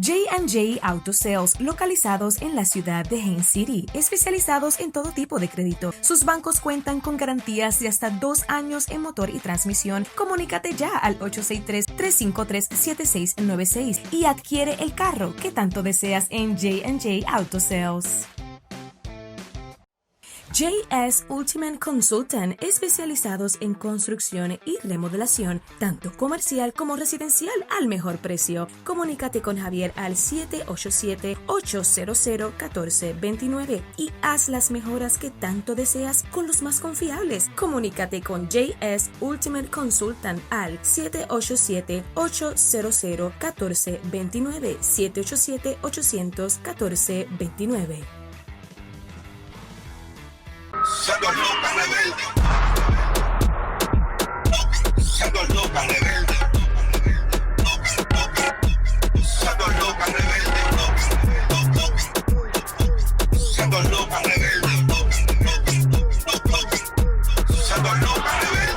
J&J Auto Sales, localizados en la ciudad de Haines City, especializados en todo tipo de crédito. Sus bancos cuentan con garantías de hasta 2 años en motor y transmisión. Comunícate ya al 863-353-7696 y adquiere el carro que tanto deseas en J&J Auto Sales. JS Ultimate Consultant, especializados en construcción y remodelación, tanto comercial como residencial al mejor precio. Comunícate con Javier al 787-800-1429 y haz las mejoras que tanto deseas con los más confiables. Comunícate con JS Ultimate Consultant al 787-800-1429, 787-800-1429. Siendo loca rebelde, siendo loca rebelde, siendo loca rebelde, siendo loca rebelde, siendo loca rebelde.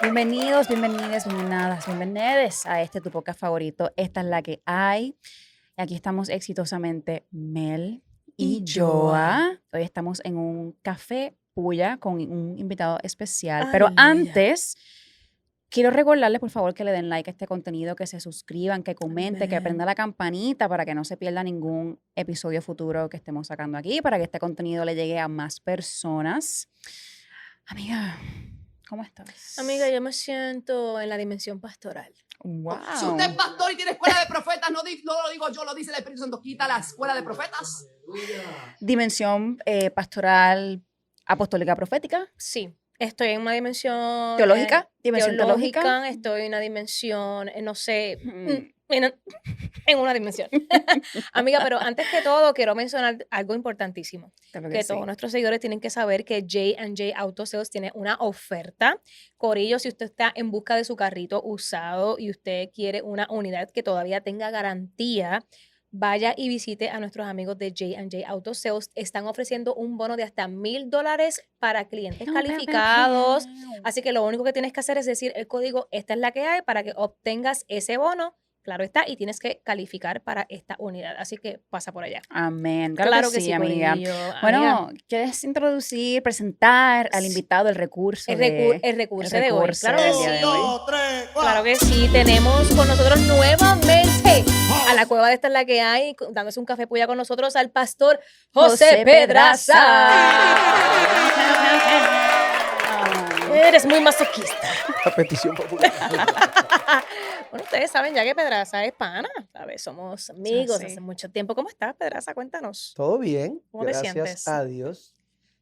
Bienvenidos, bienvenidas a este tu podcast favorito. Esta es la que hay. Aquí estamos exitosamente Mel y Joa. Hoy estamos en un café Puya con un invitado especial. Pero antes, quiero recordarles, por favor, que le den like a este contenido, que se suscriban, que comenten, que prendan la campanita para que no se pierda ningún episodio futuro que estemos sacando aquí, para que este contenido le llegue a más personas. Amiga, ¿cómo estás? Amiga, yo me siento en la dimensión pastoral. Wow. Si usted es pastor y tiene escuela de profetas, no lo digo yo, lo dice el Espíritu Santo. Quita la escuela de profetas. Dimensión pastoral, apostólica, profética. Sí, estoy en una dimensión ¿Teológica? ¿Dimensión teológica? Estoy en una dimensión, no sé, en una dimensión. Amiga, pero antes que todo quiero mencionar algo importantísimo. Claro Que sí. todos nuestros seguidores tienen que saber que J&J Auto Sales tiene una oferta. Corillo, si usted está en busca de su carrito usado y usted quiere una unidad que todavía tenga garantía, vaya y visite a nuestros amigos de J&J Auto Sales. Están ofreciendo un bono de hasta $1,000 para clientes calificados. Así que lo único que tienes que hacer es decir el código "esta es la que hay" para que obtengas ese bono. Claro está, y tienes que calificar para esta unidad. Así que pasa por allá. Amén. Claro que sí, amiga. corillo. Bueno, Amiga, ¿quieres introducir, presentar al invitado el recurso? el recurso de hoy. Claro que del sí. día de hoy. Claro que sí. Tenemos con nosotros nuevamente a la cueva de Esta es la que hay, dándose un café puya con nosotros, al pastor José Pedraza. Eres muy masoquista. La petición popular. Bueno, ustedes saben ya que Pedraza es pana, ¿sabes? Somos amigos Sí. hace mucho tiempo. ¿Cómo estás, Pedraza? Cuéntanos. ¿Todo bien? ¿Cómo te Gracias sientes? a Dios.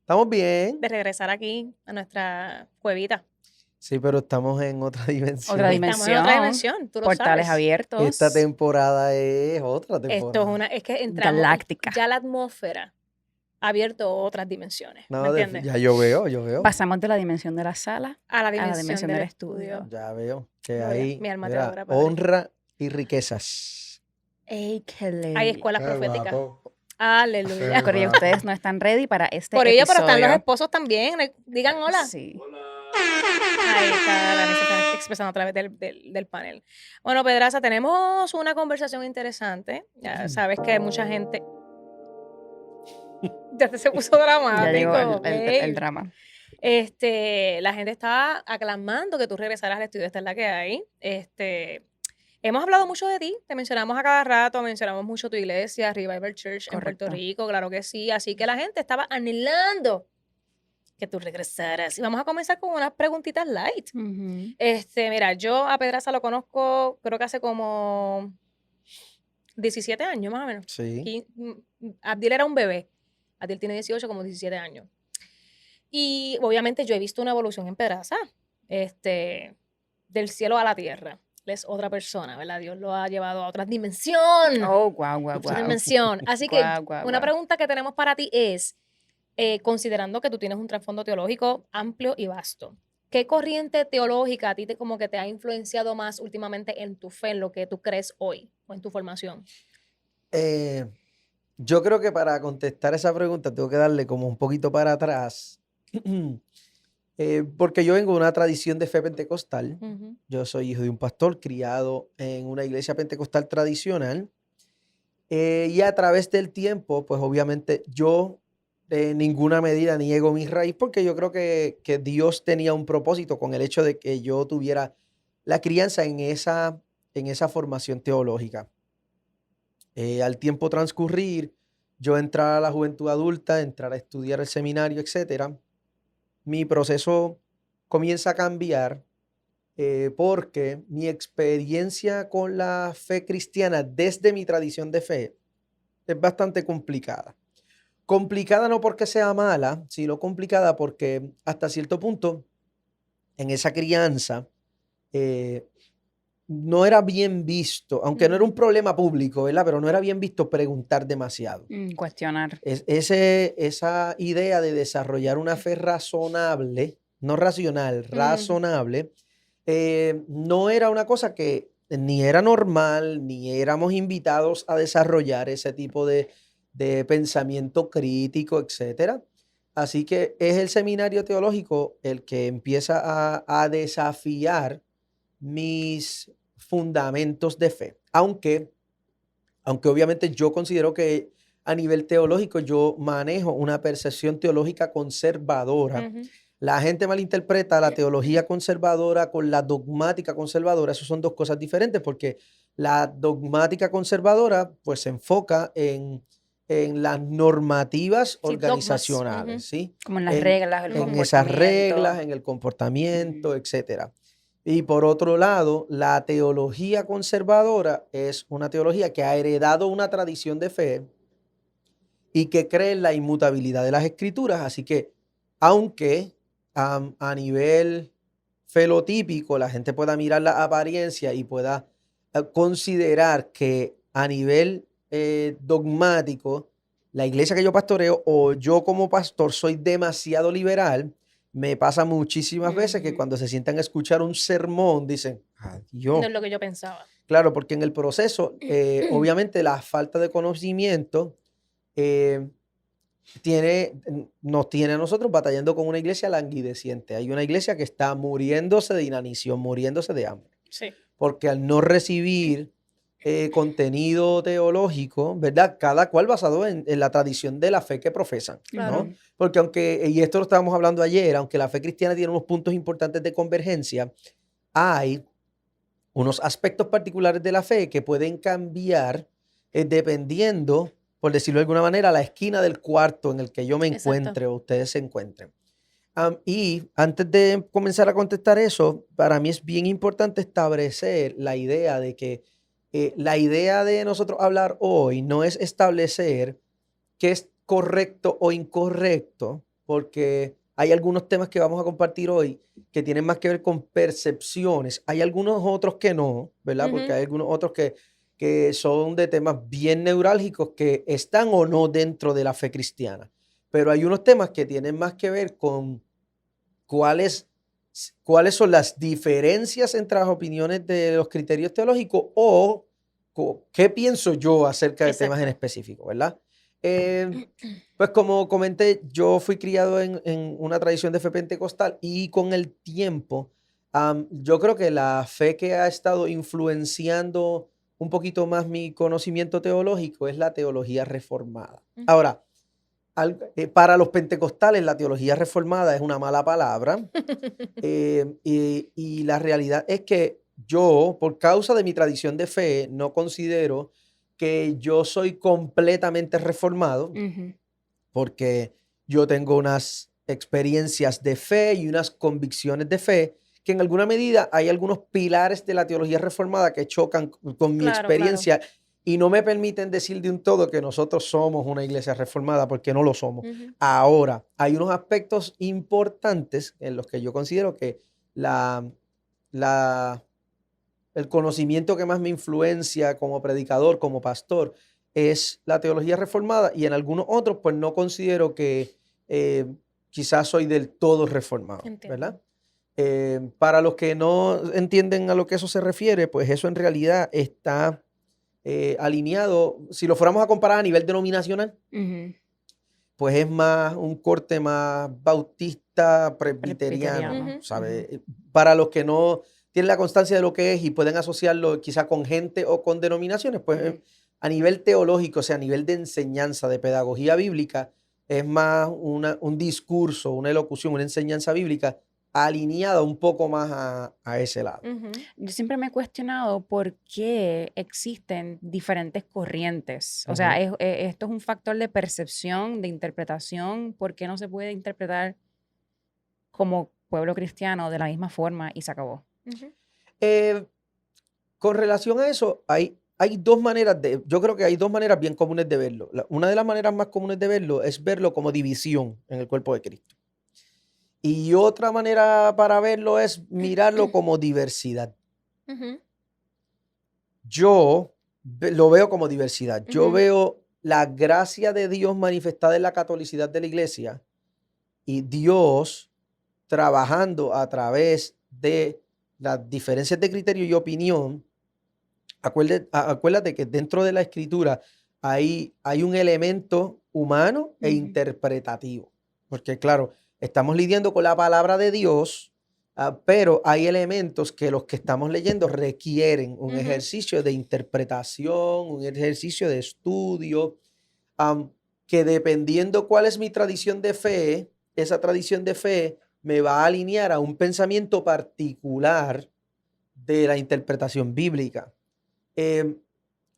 ¿Estamos bien? De regresar aquí a nuestra cuevita. Sí, pero estamos en otra dimensión. Otra Estamos en otra dimensión, tú lo Portales sabes. abiertos. Esta temporada es otra temporada. Es que entramos, Galáctica. ya la atmósfera ha abierto otras dimensiones, No, ¿me entiendes? ya yo veo. Pasamos de la dimensión de la sala A la a la dimensión, dimensión del del estudio. estudio. Ya veo que Gloria, hay mi alma te mira, adora, Padre. honra y riquezas. ¡Ey, qué lindo! Hay escuelas proféticas. Aleluya. Corillo, ustedes no están ready para este Por ello, episodio. pero están los esposos también. Digan hola. Sí. Ahí está, Dani se está expresando a través del panel. Bueno, Pedraza, tenemos una conversación interesante. Ya sabes que hay mucha gente... Ya se puso dramático. Ya llegó el babe. drama. La gente está aclamando que tú regresaras al estudio. Esta es la que hay. Hemos hablado mucho de ti, te mencionamos a cada rato, mencionamos mucho tu iglesia, Revival Church en Correcto. Puerto Rico, claro que sí. Así que la gente estaba anhelando que tú regresaras. Y vamos a comenzar con unas preguntitas light. Ujú. Mira, yo a Pedraza lo conozco, creo que hace como 17 años más o menos. Sí. Abdiel era un bebé. Abdiel tiene 18, como 17 años. Y obviamente yo he visto una evolución en Pedraza, del cielo a la tierra. Él es otra persona, ¿verdad? Dios lo ha llevado a otra dimensión. Oh, guau. Otra dimensión. Así que Guau. una pregunta que tenemos para ti es, considerando que tú tienes un trasfondo teológico amplio y vasto, ¿qué corriente teológica a ti como que te ha influenciado más últimamente en tu fe, en lo que tú crees hoy o en tu formación? Yo creo que para contestar esa pregunta tengo que darle como un poquito para atrás Porque yo vengo de una tradición de fe pentecostal. Ujú. Yo soy hijo de un pastor criado en una iglesia pentecostal tradicional. Y a través del tiempo, pues obviamente yo de ninguna medida niego mi raíz porque yo creo que Dios tenía un propósito con el hecho de que yo tuviera la crianza en esa formación teológica. Al tiempo transcurrir, yo entrar a la juventud adulta, entrar a estudiar el seminario, etcétera, mi proceso comienza a cambiar porque mi experiencia con la fe cristiana desde mi tradición de fe es bastante complicada. Complicada no porque sea mala, sino complicada porque hasta cierto punto en esa crianza no era bien visto, aunque no era un problema público, ¿verdad? Pero no era bien visto preguntar demasiado. Cuestionar. Esa idea de desarrollar una fe razonable, no racional, razonable, no era una cosa que ni era normal, ni éramos invitados a desarrollar ese tipo de pensamiento crítico, etcétera. Así que es el seminario teológico el que empieza a desafiar mis fundamentos de fe. Aunque obviamente yo considero que a nivel teológico yo manejo una percepción teológica conservadora. Ujú. La gente malinterpreta la teología conservadora con la dogmática conservadora. Esas son dos cosas diferentes porque la dogmática conservadora pues se enfoca en las normativas Sí, dogmas. organizacionales, Ujú. ¿sí? Como en las reglas, el En comportamiento. esas reglas, en el comportamiento, etcétera. Y por otro lado, la teología conservadora es una teología que ha heredado una tradición de fe y que cree en la inmutabilidad de las escrituras. Así que, aunque a nivel felotípico la gente pueda mirar la apariencia y pueda considerar que a nivel dogmático la iglesia que yo pastoreo o yo como pastor soy demasiado liberal, me pasa muchísimas veces que Ujú. cuando se sientan a escuchar un sermón dicen, No Dios. es lo que yo pensaba. Claro, porque en el proceso, obviamente la falta de conocimiento nos tiene a nosotros batallando con una iglesia languideciente. Hay una iglesia que está muriéndose de inanición, muriéndose de hambre. Sí. Porque al no recibir contenido teológico, ¿verdad? Cada cual basado en la tradición de la fe que profesan, Claro. ¿no? Porque aunque, y esto lo estábamos hablando ayer, aunque la fe cristiana tiene unos puntos importantes de convergencia, hay unos aspectos particulares de la fe que pueden cambiar dependiendo, por decirlo de alguna manera, la esquina del cuarto en el que yo me Exacto. encuentre o ustedes se encuentren. Y antes de comenzar a contestar eso, para mí es bien importante establecer la idea de que la idea de nosotros hablar hoy no es establecer qué es correcto o incorrecto, porque hay algunos temas que vamos a compartir hoy que tienen más que ver con percepciones. Hay algunos otros que no, ¿verdad? Porque Ujú. hay algunos otros que son de temas bien neurálgicos que están o no dentro de la fe cristiana. Pero hay unos temas que tienen más que ver con cuáles son las diferencias entre las opiniones de los criterios teológicos o qué pienso yo acerca de temas en Exacto. específico, ¿verdad? Pues como comenté, yo fui criado en una tradición de fe pentecostal y con el tiempo, yo creo que la fe que ha estado influenciando un poquito más mi conocimiento teológico es la teología reformada. Ujú. Ahora, para los pentecostales la teología reformada es una mala palabra y la realidad es que yo, por causa de mi tradición de fe, no considero que yo soy completamente reformado Ujú. porque yo tengo unas experiencias de fe y unas convicciones de fe que en alguna medida hay algunos pilares de la teología reformada que chocan con mi Claro, experiencia y no me permiten decir de un todo que nosotros somos una iglesia reformada porque no lo somos. Ujú. Ahora, hay unos aspectos importantes en los que yo considero que el conocimiento que más me influencia como predicador, como pastor, es la teología reformada y en algunos otros pues no considero que quizás soy del todo reformado, Entiendo. ¿verdad? Para los que no entienden a lo que eso se refiere, pues eso en realidad está alineado, si lo fuéramos a comparar a nivel denominacional, Ujú. pues es más un corte más bautista, presbiteriano, Presbiteriano. ¿sabe? Para los que no tienen la constancia de lo que es y pueden asociarlo quizá con gente o con denominaciones, pues Ujú. a nivel teológico, o sea, a nivel de enseñanza, de pedagogía bíblica, es más un discurso, una elocución, una enseñanza bíblica alineada un poco más a ese lado. Ujú. Yo siempre me he cuestionado por qué existen diferentes corrientes. O sea, esto es un factor de percepción, de interpretación. ¿Por qué no se puede interpretar como pueblo cristiano de la misma forma y se acabó? Ujú. Eh, con relación a eso, hay dos maneras yo creo que hay dos maneras bien comunes de verlo. Una de las maneras más comunes de verlo es verlo como división en el cuerpo de Cristo. Y otra manera para verlo es mirarlo como diversidad. Ujú. Yo lo veo como diversidad. Yo Ujú. veo la gracia de Dios manifestada en la catolicidad de la iglesia y Dios trabajando a través de las diferencias de criterio y opinión. Acuérdate que dentro de la escritura hay un elemento humano e Ujú. interpretativo. Porque claro, estamos lidiando con la palabra de Dios, pero hay elementos que los que estamos leyendo requieren un Ujú. ejercicio de interpretación, un ejercicio de estudio, que dependiendo cuál es mi tradición de fe, esa tradición de fe me va a alinear a un pensamiento particular de la interpretación bíblica. Em,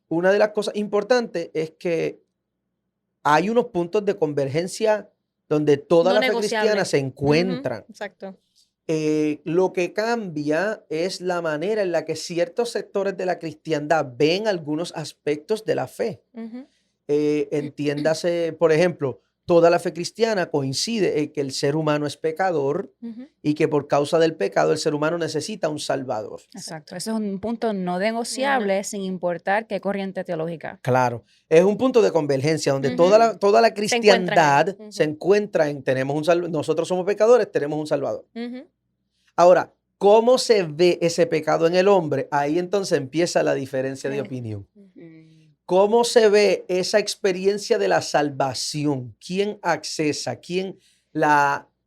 una de las cosas importantes es que hay unos puntos de convergencia donde toda No la fe cristiana negociable. se Ujú. encuentran. Exacto. Lo que cambia es la manera en la que ciertos sectores de la cristiandad ven algunos aspectos de la fe. Ujú. Entiéndase, por ejemplo, toda la fe cristiana coincide en que el ser humano es pecador Ujú. y que por causa del pecado el ser humano necesita un salvador. Exacto. Ese es un punto no negociable sin importar qué corriente teológica. Claro, es un punto de convergencia donde Ujú. toda la Se encuentran ahí. cristiandad Ujú. se encuentra en nosotros somos pecadores, tenemos un salvador. Ujú. Ahora, ¿cómo se ve ese pecado en el hombre? Ahí entonces empieza la diferencia de Sí. opinión. Mm. ¿Cómo se ve esa experiencia de la salvación? ¿Quién accesa? ¿Quién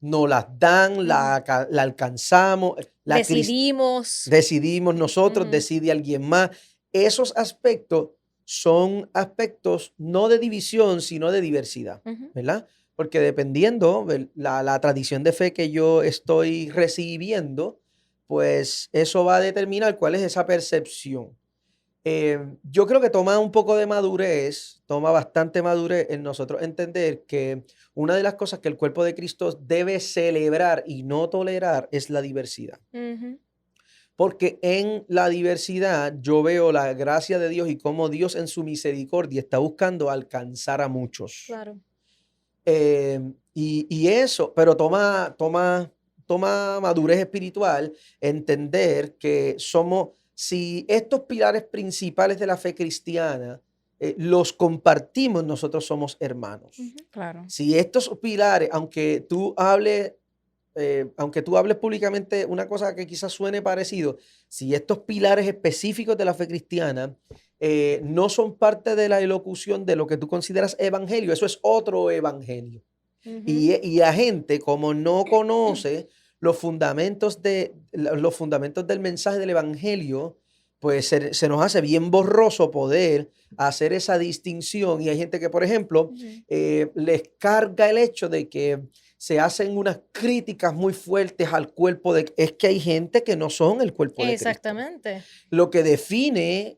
nos las dan? ¿La alcanzamos? Decidimos. Decidimos nosotros, Ujú. decide alguien más. Esos aspectos son aspectos no de división, sino de diversidad, Ujú. ¿verdad? Porque dependiendo de la tradición de fe que yo estoy recibiendo, pues eso va a determinar cuál es esa percepción. Yo creo que toma un poco de madurez, toma bastante madurez en nosotros entender que una de las cosas que el cuerpo de Cristo debe celebrar y no tolerar es la diversidad. Ujú. Porque en la diversidad yo veo la gracia de Dios y cómo Dios en su misericordia está buscando alcanzar a muchos. Claro. Y eso, pero toma madurez espiritual entender que si estos pilares principales de la fe cristiana los compartimos, nosotros somos hermanos. Ujú. Claro. Si estos pilares, aunque tú hables públicamente una cosa que quizás suene parecido, si estos pilares específicos de la fe cristiana no son parte de la elocución de lo que tú consideras evangelio, eso es otro evangelio. Ujú. Y la gente, como no conoce los fundamentos del mensaje del evangelio, pues se nos hace bien borroso poder hacer esa distinción. Y hay gente que, por ejemplo, Ujú. les carga el hecho de que se hacen unas críticas muy fuertes al cuerpo es que hay gente que no son el cuerpo de Cristo. Exactamente. Lo que define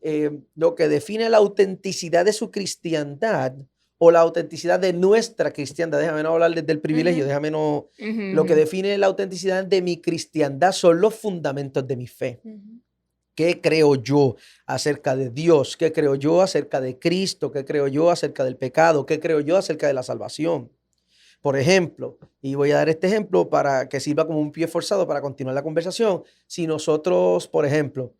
la autenticidad de su cristiandad o la autenticidad de nuestra cristiandad, déjame no hablar desde el privilegio, Ujú. lo que define la autenticidad de mi cristiandad son los fundamentos de mi fe. Ujú. ¿Qué creo yo acerca de Dios? ¿Qué creo yo acerca de Cristo? ¿Qué creo yo acerca del pecado? ¿Qué creo yo acerca de la salvación? Por ejemplo, y voy a dar este ejemplo para que sirva como un pie forzado para continuar la conversación. Si nosotros, por ejemplo,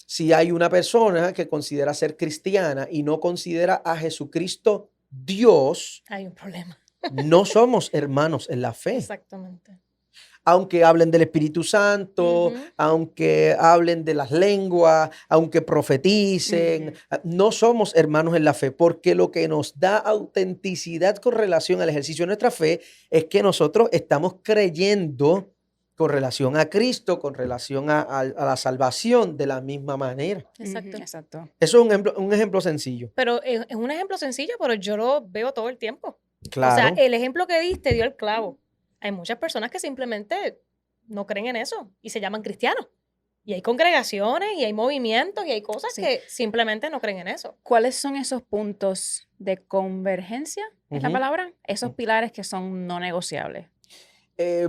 si hay una persona que considera ser cristiana y no considera a Jesucristo Dios, Hay un problema. no somos hermanos en la fe. Exactamente. Aunque hablen del Espíritu Santo, Ujú. aunque hablen de las lenguas, aunque profeticen, no somos hermanos en la fe, porque lo que nos da autenticidad con relación al ejercicio de nuestra fe es que nosotros estamos creyendo con relación a Cristo, con relación a la salvación de la misma manera. Exacto. Exacto. Eso es un ejemplo sencillo. Pero es un ejemplo sencillo, pero yo lo veo todo el tiempo. O sea, Claro. el ejemplo que diste dio el clavo. Hay muchas personas que simplemente no creen en eso y se llaman cristianos. Y hay congregaciones y hay movimientos y hay cosas Sí. que simplemente no creen en eso. ¿Cuáles son esos puntos de convergencia? ¿Es la Ujú. palabra? Esos pilares que son no negociables.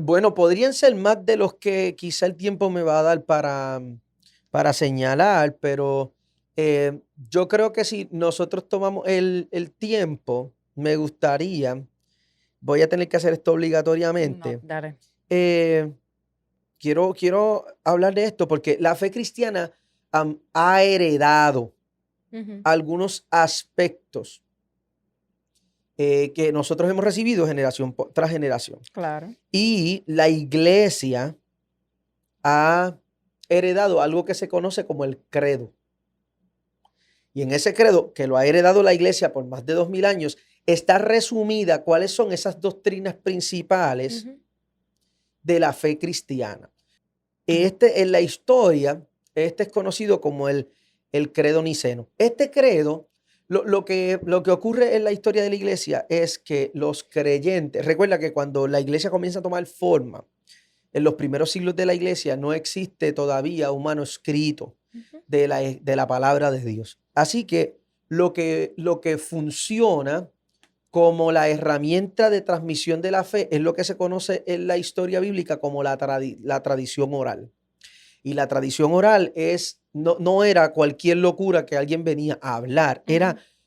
Bueno, podrían ser más de los que quizá el tiempo me va a dar para señalar, pero yo creo que si nosotros tomamos el tiempo, me gustaría, voy a tener que hacer esto obligatoriamente. No, dale. Quiero hablar de esto porque la fe cristiana ha heredado Ujú. algunos aspectos que nosotros hemos recibido generación tras generación. Claro. Y la iglesia ha heredado algo que se conoce como el credo. Y en ese credo, que lo ha heredado la iglesia por más de 2000 años, está resumida cuáles son esas doctrinas principales Ujú. de la fe cristiana. En la historia, este es conocido como el credo niceno. Este credo, lo que ocurre en la historia de la iglesia es que los creyentes, recuerda que cuando la iglesia comienza a tomar forma, en los primeros siglos de la iglesia no existe todavía un manuscrito Ujú. de la palabra de Dios. Así que lo que funciona como la herramienta de transmisión de la fe es lo que se conoce en la historia bíblica como la tradición oral. Y la tradición oral no era cualquier locura que alguien venía a hablar,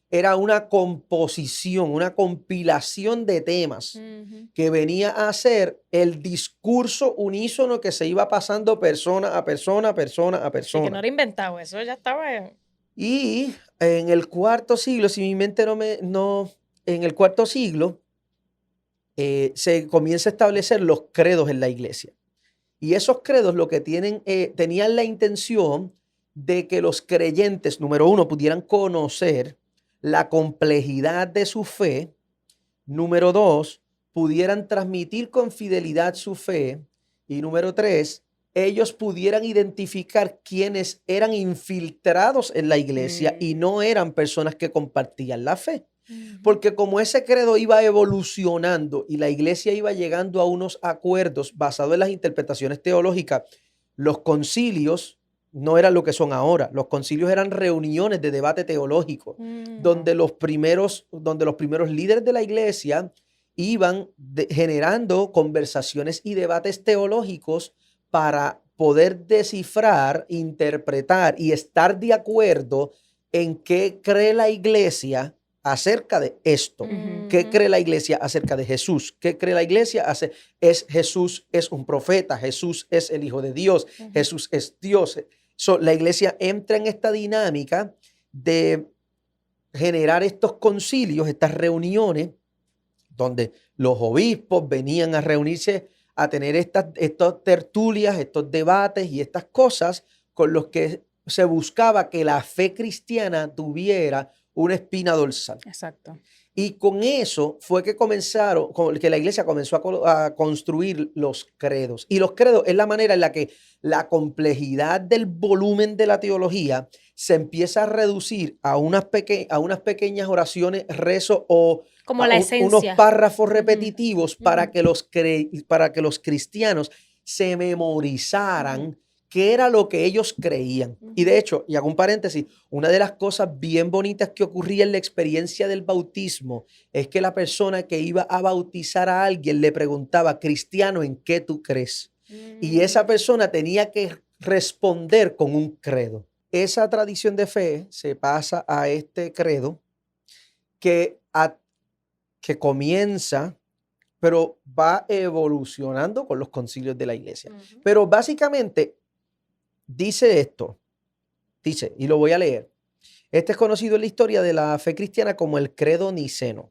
era una composición, una compilación de temas Ujú. que venía a ser el discurso unísono que se iba pasando persona a persona, persona a Sí, que no persona. era inventado, eso ya estaba. Y en el cuarto siglo, si mi mente en el cuarto siglo, se comienza a establecer los credos en la iglesia. Y esos credos lo que tenían la intención de que los creyentes, número uno, pudieran conocer la complejidad de su fe. Número dos, pudieran transmitir con fidelidad su fe. Y número tres, ellos pudieran identificar quienes eran infiltrados en la iglesia y no eran personas que compartían la fe. Porque como ese credo iba evolucionando y la iglesia iba llegando a unos acuerdos basados en las interpretaciones teológicas, los concilios no eran lo que son ahora. Los concilios eran reuniones de debate teológico, donde los primeros líderes de la iglesia iban generando conversaciones y debates teológicos para poder descifrar, interpretar y estar de acuerdo en qué cree la iglesia acerca de esto. ¿Qué cree la iglesia acerca de Jesús? ¿Qué cree la iglesia? Jesús es un profeta, Jesús es el Hijo de Dios, Jesús es Dios. La iglesia entra en esta dinámica de generar estos concilios, estas reuniones, donde los obispos venían a reunirse a tener estas tertulias, estos debates y estas cosas con los que se buscaba que la fe cristiana tuviera una espina dorsal. Exacto. Y con eso fue que la iglesia comenzó a construir los credos. Y los credos es la manera en la que la complejidad del volumen de la teología se empieza a reducir a unas pequeñas oraciones, rezos o Como la unos esencia. párrafos repetitivos para que los cristianos se memorizaran qué era lo que ellos creían. Y de hecho, y hago un paréntesis, una de las cosas bien bonitas que ocurría en la experiencia del bautismo es que la persona que iba a bautizar a alguien le preguntaba, cristiano, ¿en qué tú crees? Y esa persona tenía que responder con un credo. Esa tradición de fe se pasa a este credo que comienza, pero va evolucionando con los concilios de la iglesia. Pero básicamente dice esto, y lo voy a leer. Este es conocido en la historia de la fe cristiana como el credo niceno.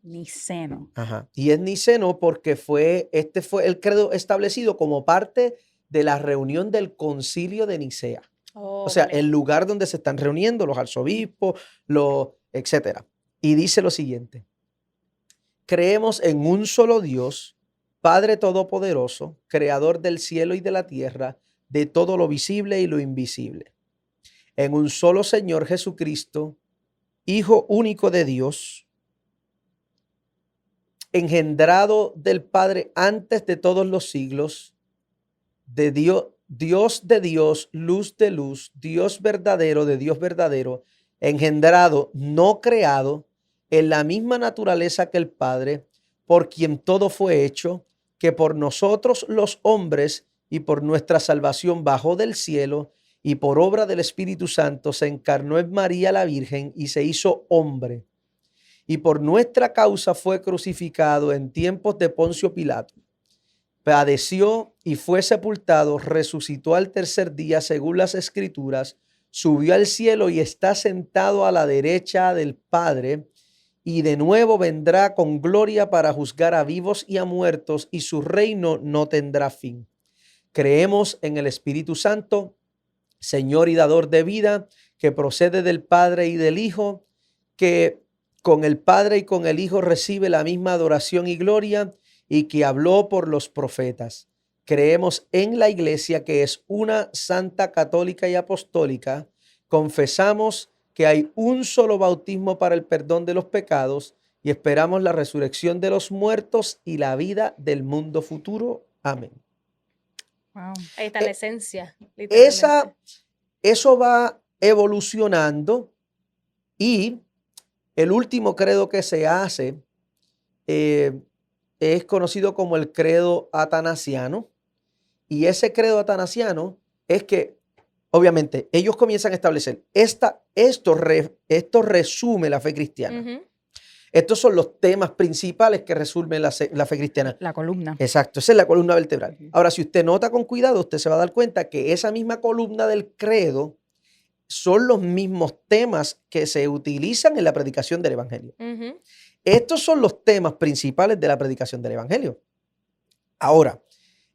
Niceno. Ajá. Y es niceno porque este fue el credo establecido como parte de la reunión del Concilio de Nicea. O sea, vale. el lugar donde se están reuniendo los arzobispos, etcétera. Y dice lo siguiente: creemos en un solo Dios, Padre Todopoderoso, Creador del cielo y de la tierra, de todo lo visible y lo invisible. En un solo Señor Jesucristo, Hijo único de Dios, engendrado del Padre antes de todos los siglos, de Dios, Dios de Dios, luz de luz, Dios verdadero de Dios verdadero, engendrado, no creado, en la misma naturaleza que el Padre, por quien todo fue hecho, que por nosotros los hombres y por nuestra salvación bajó del cielo y por obra del Espíritu Santo se encarnó en María la Virgen y se hizo hombre. Y por nuestra causa fue crucificado en tiempos de Poncio Pilato. Padeció y fue sepultado, resucitó al tercer día según las Escrituras, subió al cielo y está sentado a la derecha del Padre, y de nuevo vendrá con gloria para juzgar a vivos y a muertos, y su reino no tendrá fin. Creemos en el Espíritu Santo, Señor y dador de vida, que procede del Padre y del Hijo, que con el Padre y con el Hijo recibe la misma adoración y gloria, y que habló por los profetas. Creemos en la Iglesia, que es una santa, católica y apostólica. Confesamos que hay un solo bautismo para el perdón de los pecados y esperamos la resurrección de los muertos y la vida del mundo futuro. Amén. Wow. Ahí está la esencia. Literalmente. Eso va evolucionando, y el último credo que se hace es conocido como el credo atanasiano, y ese credo atanasiano es que obviamente ellos comienzan a establecer esto resume la fe cristiana. Ujú. Estos son los temas principales que resumen la fe cristiana. La columna. Exacto, esa es la columna vertebral. Ahora, si usted nota con cuidado, usted se va a dar cuenta que esa misma columna del credo son los mismos temas que se utilizan en la predicación del Evangelio. Ujú. Estos son los temas principales de la predicación del Evangelio. Ahora,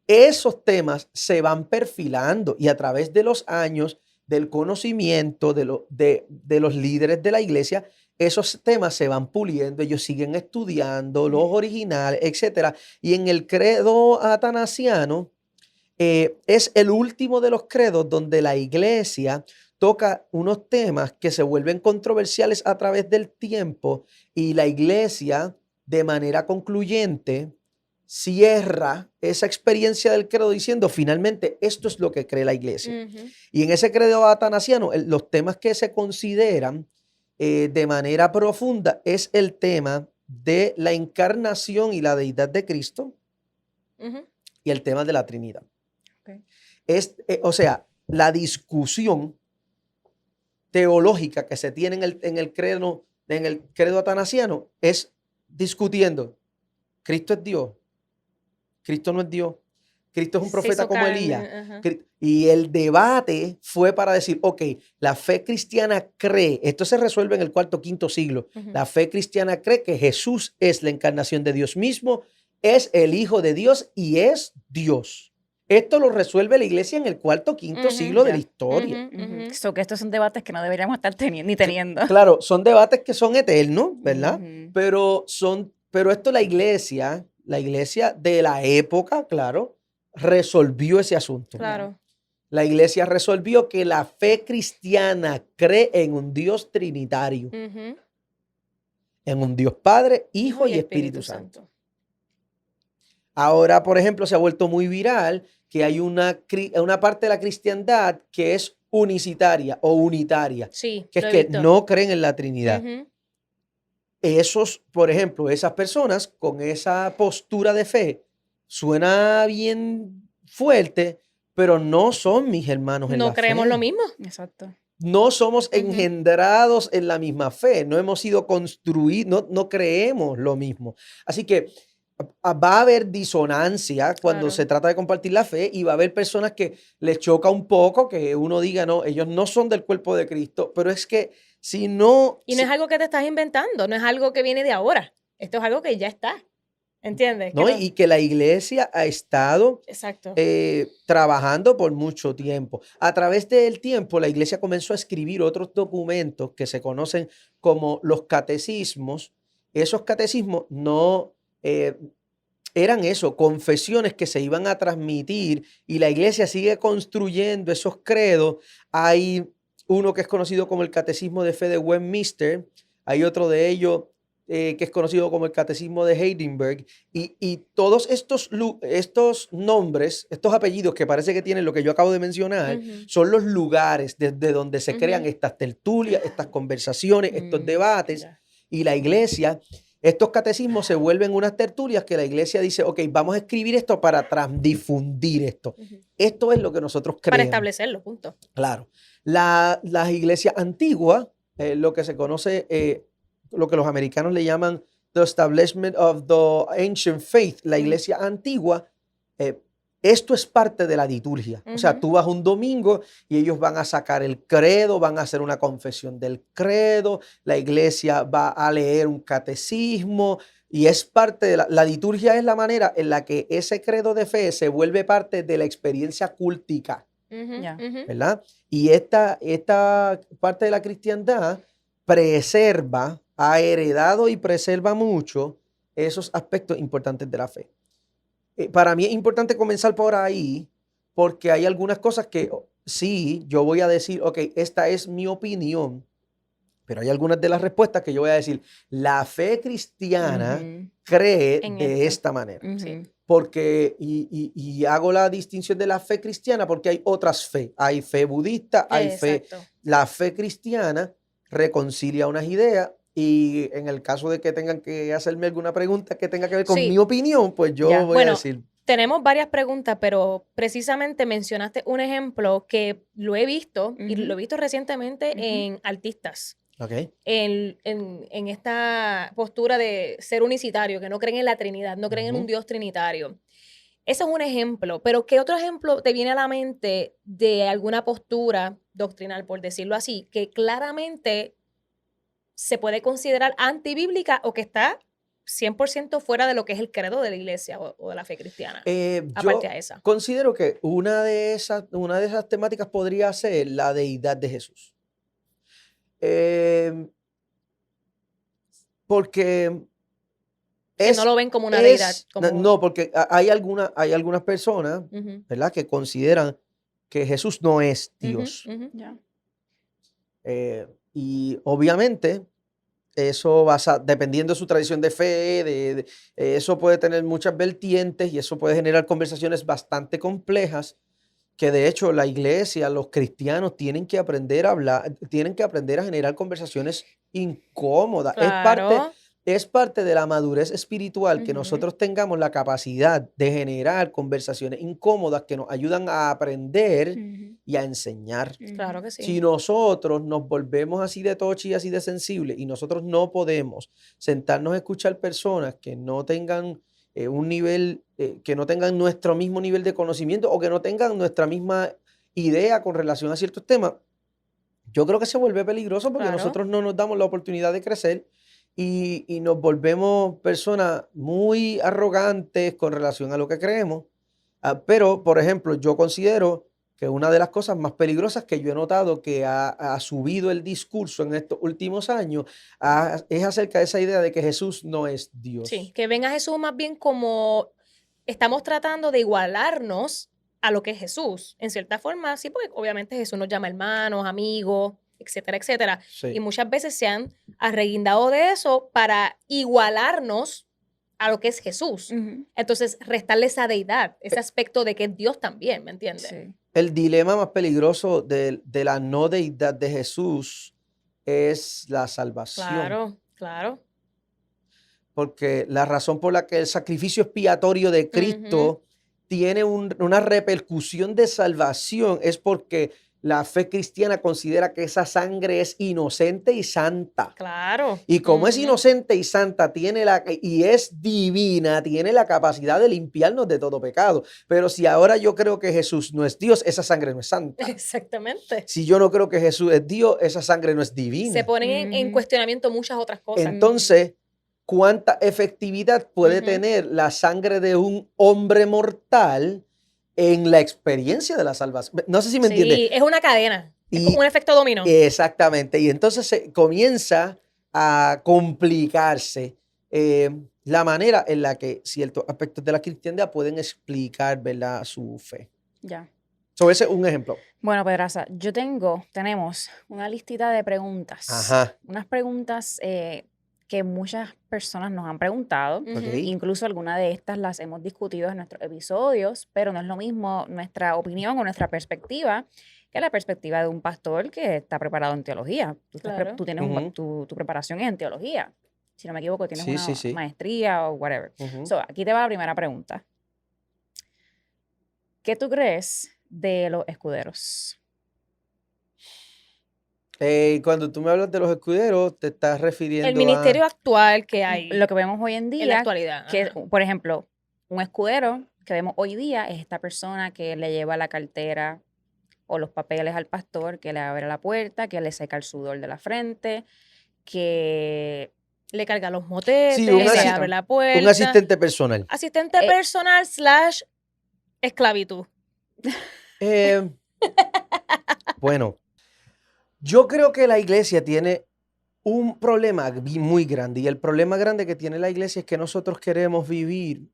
esos temas se van perfilando, y a través de los años, del conocimiento de los líderes de la iglesia, esos temas se van puliendo, ellos siguen estudiando los originales, etcétera. Y en el credo atanasiano es el último de los credos donde la iglesia toca unos temas que se vuelven controversiales a través del tiempo, y la iglesia, de manera concluyente, cierra esa experiencia del credo diciendo: finalmente esto es lo que cree la iglesia. Ujú. Y en ese credo atanasiano, los temas que se consideran de manera profunda es el tema de la encarnación y la deidad de Cristo, Ujú. y el tema de la Trinidad. Ok. O sea, la discusión teológica que se tiene en el credo atanasiano es discutiendo: ¿Cristo es Dios? ¿Cristo no es Dios? ¿Cristo es un Se profeta hizo como carne, Elías? ajá. Y el debate fue para decir: ok, la fe cristiana cree, esto se resuelve en el cuarto, quinto siglo, Ujú. la fe cristiana cree que Jesús es la encarnación de Dios mismo, es el Hijo de Dios y es Dios. Esto lo resuelve la iglesia en el cuarto, quinto Ujú, siglo de la ya. historia. Ujú, Ujú. ujú. So que estos son debates que no deberíamos estar ni teniendo. Claro, son debates que son eternos, ¿verdad? Ujú. Pero esto la iglesia de la época, claro, resolvió ese asunto. Claro. La iglesia resolvió que la fe cristiana cree en un Dios trinitario, Ujú. en un Dios Padre, Hijo y Espíritu Santo. Ahora, por ejemplo, se ha vuelto muy viral que hay una parte de la cristiandad que es unicitaria o unitaria, Sí, que lo es he que visto. no creen en la Trinidad. Ujú. Por ejemplo, esas personas con esa postura de fe, suena bien fuerte, pero no son mis hermanos en No la creemos fe. lo mismo. Exacto. No somos Ujú. engendrados en la misma fe, no hemos sido construidos, no creemos lo mismo. Así que va a haber disonancia cuando Claro. se trata de compartir la fe, y va a haber personas que les choca un poco que uno diga: no, ellos no son del cuerpo de Cristo, pero es que si no... Y no es algo que te estás inventando, no es algo que viene de ahora. Esto es algo que ya está. ¿Entiendes? ¿no? Y que la iglesia ha estado Exacto. trabajando por mucho tiempo. A través del tiempo, la iglesia comenzó a escribir otros documentos que se conocen como los catecismos. Esos catecismos no eran eso, confesiones que se iban a transmitir y la iglesia sigue construyendo esos credos. Hay uno que es conocido como el Catecismo de Fe de Westminster, hay otro de ellos que es conocido como el Catecismo de Heidelberg, y todos estos nombres, estos apellidos que parece que tienen lo que yo acabo de mencionar, Ujú. son los lugares desde donde se crean Ujú. estas tertulias, estas conversaciones, estos debates, Ya. y la iglesia, estos catecismos se vuelven unas tertulias que la iglesia dice, ok, vamos a escribir esto para difundir esto. Ujú. Esto es lo que nosotros Para creemos. establecerlo, punto. Claro. Las iglesias antiguas, lo que se conoce, lo que los americanos le llaman the establishment of the ancient faith, la Ujú. iglesia antigua, esto es parte de la liturgia. O sea, Ujú. tú vas un domingo y ellos van a sacar el credo, van a hacer una confesión del credo, la iglesia va a leer un catecismo y es parte de la liturgia, es la manera en la que ese credo de fe se vuelve parte de la experiencia cultica. Ujú. Ya. Ujú. ¿Verdad? Y esta parte de la cristiandad preserva, ha heredado y preserva mucho esos aspectos importantes de la fe. Para mí es importante comenzar por ahí porque hay algunas cosas que sí, yo voy a decir, ok, esta es mi opinión, pero hay algunas de las respuestas que yo voy a decir, la fe cristiana Ujú, cree En de esto. esta manera. ujú. Sí. Porque, y hago la distinción de la fe cristiana porque hay otras fe. Hay fe budista, hay fe. Exacto. La fe cristiana reconcilia unas ideas y en el caso de que tengan que hacerme alguna pregunta que tenga que ver con Sí. mi opinión, pues yo Ya. voy Bueno, a decir. Tenemos varias preguntas, pero precisamente mencionaste un ejemplo que lo he visto y Ujú. lo he visto recientemente Ujú. en artistas. Ok. En esta postura de ser unicitario, que no creen en la Trinidad, no creen en un Ujú. Dios trinitario. Ese es un ejemplo, pero ¿qué otro ejemplo te viene a la mente de alguna postura doctrinal, por decirlo así, que claramente se puede considerar antibíblica o que está 100% fuera de lo que es el credo de la iglesia o de la fe cristiana? Aparte Yo a esa. considero que una de esas temáticas podría ser la deidad de Jesús. Porque Que no lo ven como una deidad. Como... no, porque hay algunas personas, Ujú, ¿verdad?, que consideran que Jesús no es ujú, Dios. ujú. Ya. Y obviamente eso dependiendo de su tradición de fe, eso puede tener muchas vertientes y eso puede generar conversaciones bastante complejas que de hecho la iglesia, los cristianos tienen que aprender a hablar, tienen que aprender a generar conversaciones incómodas. Claro. Es parte de la madurez espiritual que Ujú. nosotros tengamos la capacidad de generar conversaciones incómodas que nos ayudan a aprender Ujú, y a enseñar. Claro ujú. que sí. Si nosotros nos volvemos así de tochi y así de sensibles y nosotros no podemos sentarnos a escuchar personas que no tengan un nivel, que no tengan nuestro mismo nivel de conocimiento o que no tengan nuestra misma idea con relación a ciertos temas, yo creo que se vuelve peligroso porque Claro. nosotros no nos damos la oportunidad de crecer y nos volvemos personas muy arrogantes con relación a lo que creemos. Pero, por ejemplo, yo considero que una de las cosas más peligrosas que yo he notado que ha subido el discurso en estos últimos años es acerca de esa idea de que Jesús no es Dios. Sí, que ven a Jesús más bien como estamos tratando de igualarnos a lo que es Jesús. En cierta forma, sí, porque obviamente Jesús nos llama hermanos, amigos, etcétera, etcétera. Sí. Y muchas veces se han arreguindado de eso para igualarnos a lo que es Jesús. Ujú. Entonces, restarle esa deidad, ese aspecto de que es Dios también, ¿me entiendes? Sí. El dilema más peligroso de la no deidad de Jesús es la salvación. Claro, claro. Porque la razón por la que el sacrificio expiatorio de Cristo tiene una repercusión de salvación es porque la fe cristiana considera que esa sangre es inocente y santa. Claro. Y como es Ujú. inocente y santa y es divina, tiene la capacidad de limpiarnos de todo pecado. Pero si ahora yo creo que Jesús no es Dios, esa sangre no es santa. Exactamente. Si yo no creo que Jesús es Dios, esa sangre no es Se divina. ponen en Ujú. cuestionamiento muchas otras cosas. Entonces, cuánta efectividad puede Ujú. tener la sangre de un hombre mortal en la experiencia de la salvación. No sé si me entiendes. Sí, es una cadena. Es como Y un efecto dominó. exactamente. Y entonces se comienza a complicarse la manera en la que ciertos aspectos de la cristiandad pueden explicar, ¿verdad?, su fe. Ya. Ese es un ejemplo. Bueno, Pedraza, tenemos una listita de preguntas. Ajá. Unas preguntas que muchas personas nos han preguntado. Ujú. Ok. Incluso algunas de estas las hemos discutido en nuestros episodios, pero no es lo mismo nuestra opinión o nuestra perspectiva que la perspectiva de un pastor que está preparado en teología. Claro. Tú tienes Ujú. tu preparación es en teología. Si no me equivoco, tienes Sí, una sí, sí. maestría o whatever. Ujú. So, aquí te va la primera pregunta. ¿Qué tú crees de los escuderos? Cuando tú me hablas de los escuderos, te estás refiriendo El ministerio a... actual que hay Lo que vemos hoy en en la día, actualidad. que, ajá. por ejemplo, un escudero que vemos hoy día es esta persona que le lleva la cartera o los papeles al pastor, que le abre la puerta, que le seca el sudor de la frente, que Le carga los motetes, Sí, un le asistente. abre la un puerta. asistente personal. Asistente Eh, personal / esclavitud. Eh, bueno, yo creo que la iglesia tiene un problema muy grande, y el problema grande que tiene la iglesia es que nosotros queremos vivir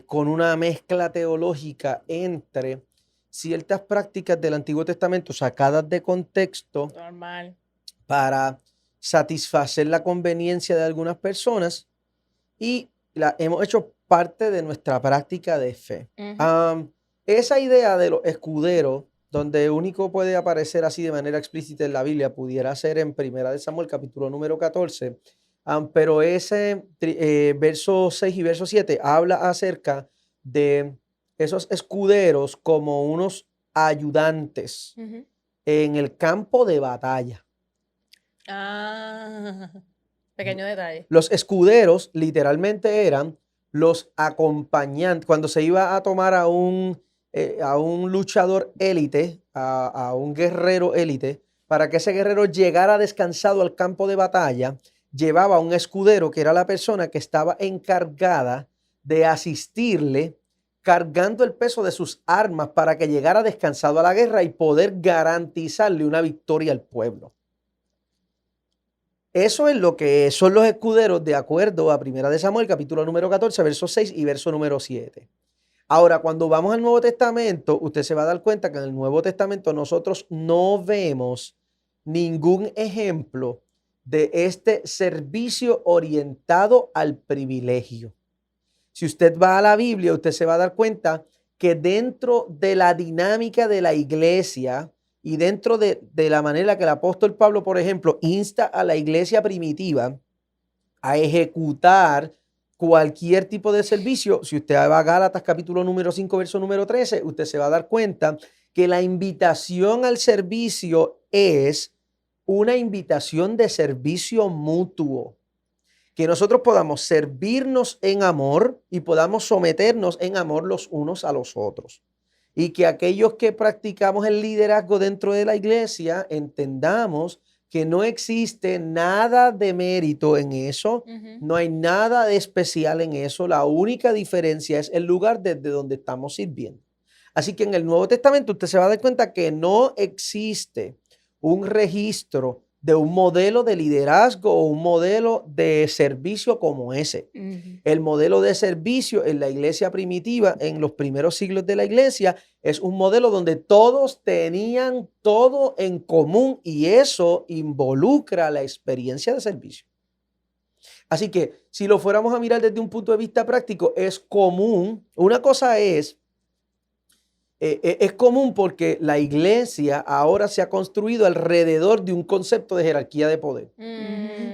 con una mezcla teológica entre ciertas prácticas del Antiguo Testamento sacadas de contexto Normal. para satisfacer la conveniencia de algunas personas, y la hemos hecho parte de nuestra práctica de fe. Ujú. Esa idea de los escuderos, donde único puede aparecer así de manera explícita en la Biblia, pudiera ser en 1 Samuel, capítulo número 14, pero ese verso 6 y verso 7 habla acerca de esos escuderos como unos ayudantes Ujú. en el campo de batalla. Ah, pequeño detalle. Los escuderos literalmente eran los acompañantes. Cuando se iba a tomar a un luchador élite, a un guerrero élite, para que ese guerrero llegara descansado al campo de batalla, llevaba un escudero que era la persona que estaba encargada de asistirle cargando el peso de sus armas para que llegara descansado a la guerra y poder garantizarle una victoria al pueblo. Eso es lo que son los escuderos de acuerdo a 1 Samuel, capítulo número 14, verso 6 y verso número 7. Ahora, cuando vamos al Nuevo Testamento, usted se va a dar cuenta que en el Nuevo Testamento nosotros no vemos ningún ejemplo de este servicio orientado al privilegio. Si usted va a la Biblia, usted se va a dar cuenta que dentro de la dinámica de la iglesia y dentro de la manera que el apóstol Pablo, por ejemplo, insta a la iglesia primitiva a ejecutar cualquier tipo de servicio, si usted va a Gálatas capítulo número 5, verso número 13, usted se va a dar cuenta que la invitación al servicio es una invitación de servicio mutuo. Que nosotros podamos servirnos en amor y podamos someternos en amor los unos a los otros. Y que aquellos que practicamos el liderazgo dentro de la iglesia entendamos que no existe nada de mérito en eso, Ujú. no hay nada de especial en eso, la única diferencia es el lugar desde donde estamos sirviendo. Así que en el Nuevo Testamento usted se va a dar cuenta que no existe un registro de un modelo de liderazgo o un modelo de servicio como ese. El modelo de servicio en la iglesia primitiva, en los primeros siglos de la iglesia, es un modelo donde todos tenían todo en común y eso involucra la experiencia de servicio. Así que si lo fuéramos a mirar desde un punto de vista práctico, es común. Una cosa es común porque la iglesia ahora se ha construido alrededor de un concepto de jerarquía de poder.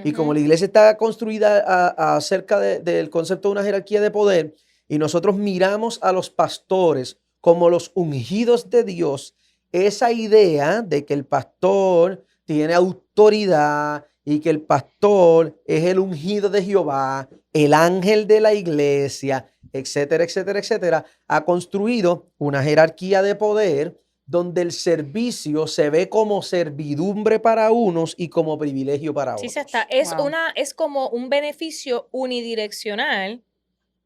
Y como la iglesia está construida acerca del concepto de una jerarquía de poder, y nosotros miramos a los pastores como los ungidos de Dios, esa idea de que el pastor tiene autoridad y que el pastor es el ungido de Jehová, el ángel de la iglesia, etcétera, etcétera, etcétera, ha construido una jerarquía de poder donde el servicio se ve como servidumbre para unos y como privilegio para Sí, otros. se está. Es Wow. es como un beneficio unidireccional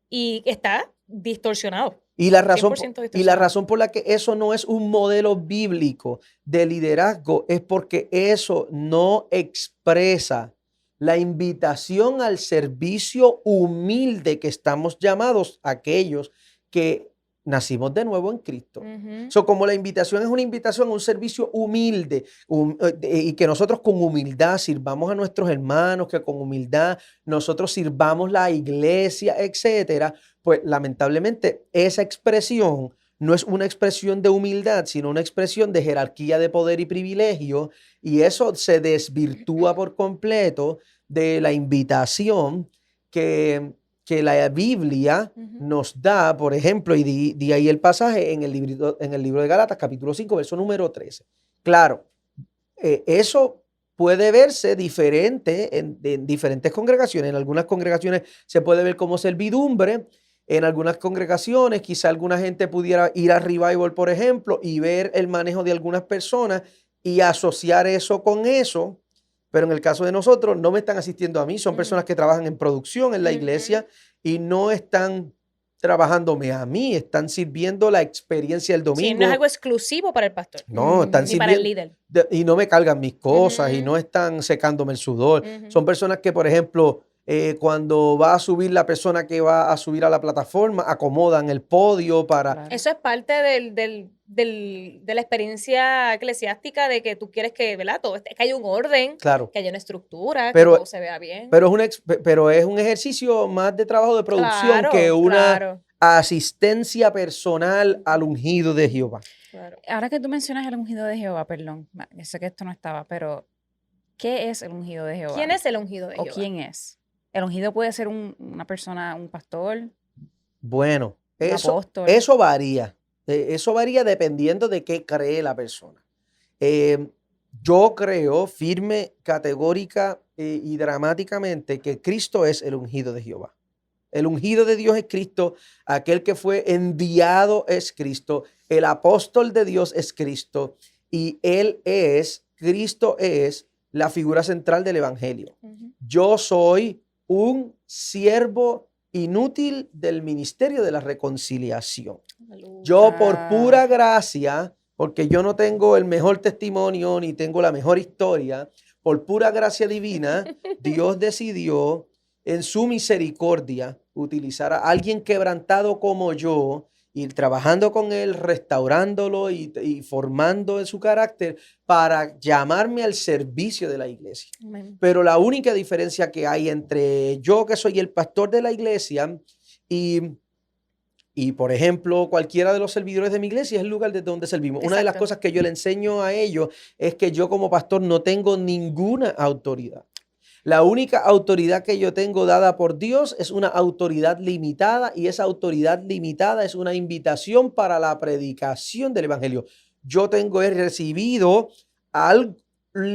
y está distorsionado. Y la razón, 100% y la distorsionado. razón por la que eso no es un modelo bíblico de liderazgo es porque eso no expresa la invitación al servicio humilde que estamos llamados aquellos que nacimos de nuevo en Cristo. Ujú. So, como la invitación es una invitación a un servicio humilde y que nosotros con humildad sirvamos a nuestros hermanos, que con humildad nosotros sirvamos la iglesia, etcétera, pues lamentablemente esa expresión no es una expresión de humildad, sino una expresión de jerarquía de poder y privilegio, y eso se desvirtúa por completo de la invitación que la Biblia Ujú. nos da, por ejemplo, y di ahí el pasaje en el libro de Gálatas, capítulo 5, verso número 13. Claro, eso puede verse diferente en diferentes congregaciones. En algunas congregaciones se puede ver como servidumbre. En algunas congregaciones, quizá alguna gente pudiera ir a Revival, por ejemplo, y ver el manejo de algunas personas y asociar eso con eso. Pero en el caso de nosotros, no me están asistiendo a mí. Son Ujú. personas que trabajan en producción en la Ujú. iglesia y no están trabajándome a mí, están sirviendo la experiencia del Sí, no es domingo. algo exclusivo para el pastor, No, están ni para el sirviendo líder. y no me cargan mis cosas y Ujú. no están secándome el sudor. Ujú. Son personas que, por ejemplo, cuando va a subir la persona que va a subir a la plataforma, acomodan el podio para... Claro. Eso es parte de la experiencia eclesiástica de que tú quieres que, ¿verdad? Que haya un orden, Claro, que haya una estructura, Pero- que todo se vea bien. pero es un ejercicio más de trabajo de producción Claro, que una claro, asistencia personal al ungido de Jehová. claro. Ahora que tú mencionas el ungido de Jehová, perdón, yo sé que esto no estaba, pero ¿qué es el ungido de Jehová? ¿Quién es el ungido de ¿O Jehová? quién es? El ungido puede ser una persona, un pastor, Bueno, un eso apóstol. varía. Eso varía dependiendo de qué cree la persona. Yo creo firme, categórica y dramáticamente que Cristo es el ungido de Jehová. El ungido de Dios es Cristo, aquel que fue enviado es Cristo, el apóstol de Dios es Cristo y Cristo es la figura central del evangelio. Ujú. Yo soy un siervo inútil del ministerio de la reconciliación. Yo por pura gracia, porque yo no tengo el mejor testimonio ni tengo la mejor historia, por pura gracia divina, Dios decidió en su misericordia utilizar a alguien quebrantado como yo, ir trabajando con él, restaurándolo y formando en su carácter para llamarme al servicio de la iglesia. Amén. Pero la única diferencia que hay entre yo, que soy el pastor de la iglesia, y por ejemplo, cualquiera de los servidores de mi iglesia es el lugar desde donde servimos. Una de las Exacto. cosas que yo le enseño a ellos es que yo como pastor no tengo ninguna autoridad. La única autoridad que yo tengo dada por Dios es una autoridad limitada y esa autoridad limitada es una invitación para la predicación del evangelio. He recibido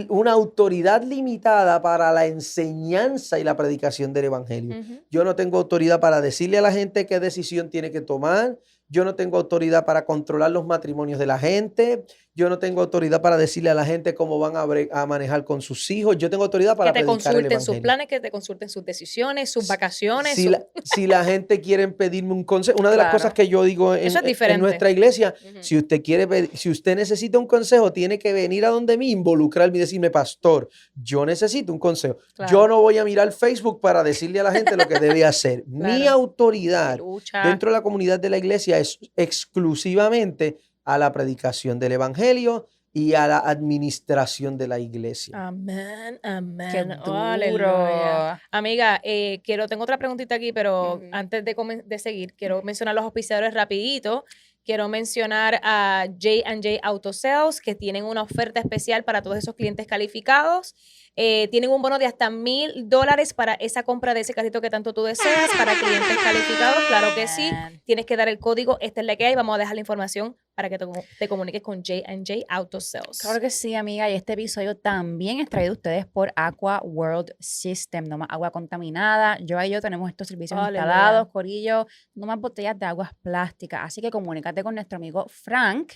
una autoridad limitada para la enseñanza y la predicación del evangelio. Ujú. Yo no tengo autoridad para decirle a la gente qué decisión tiene que tomar. Yo no tengo autoridad para controlar los matrimonios de la gente. Yo no tengo autoridad para decirle a la gente cómo van a manejar con sus hijos. Yo tengo autoridad para Que te predicar el consulten sus evangelio. planes, que te consulten sus decisiones, sus vacaciones. Si la gente quiere pedirme un consejo, una de las Claro. cosas que yo digo Eso es en diferente. nuestra iglesia, Ujú. si usted necesita un consejo, tiene que venir a donde mí, involucrarme y decirme, pastor, yo necesito un consejo. Claro. Yo no voy a mirar Facebook para decirle a la gente lo que debe hacer. Mi Claro. autoridad Lucha. dentro de la comunidad de la iglesia es exclusivamente a la predicación del evangelio y a la administración de la iglesia. Amén, amén. ¡Qué Oh, aleluya. duro! Amiga, tengo otra preguntita aquí, pero Ujú. antes de seguir, quiero mencionar los auspiciadores rapidito. Quiero mencionar a J&J Auto Sales, que tienen una oferta especial para todos esos clientes calificados. Tienen un bono de hasta $1,000 para esa compra de ese carrito que tanto tú deseas para clientes calificados. Claro que sí. Man. Tienes que dar el código. Esta es la que hay. Vamos a dejar la información para que te comuniques con J&J Auto Sales. Claro que sí, amiga. Y este episodio también es traído a ustedes por Aqua World System. No más agua contaminada. Yo y yo tenemos estos servicios Aleluya. instalados, corillo. No más botellas de aguas plásticas. Así que comunícate con nuestro amigo Frank,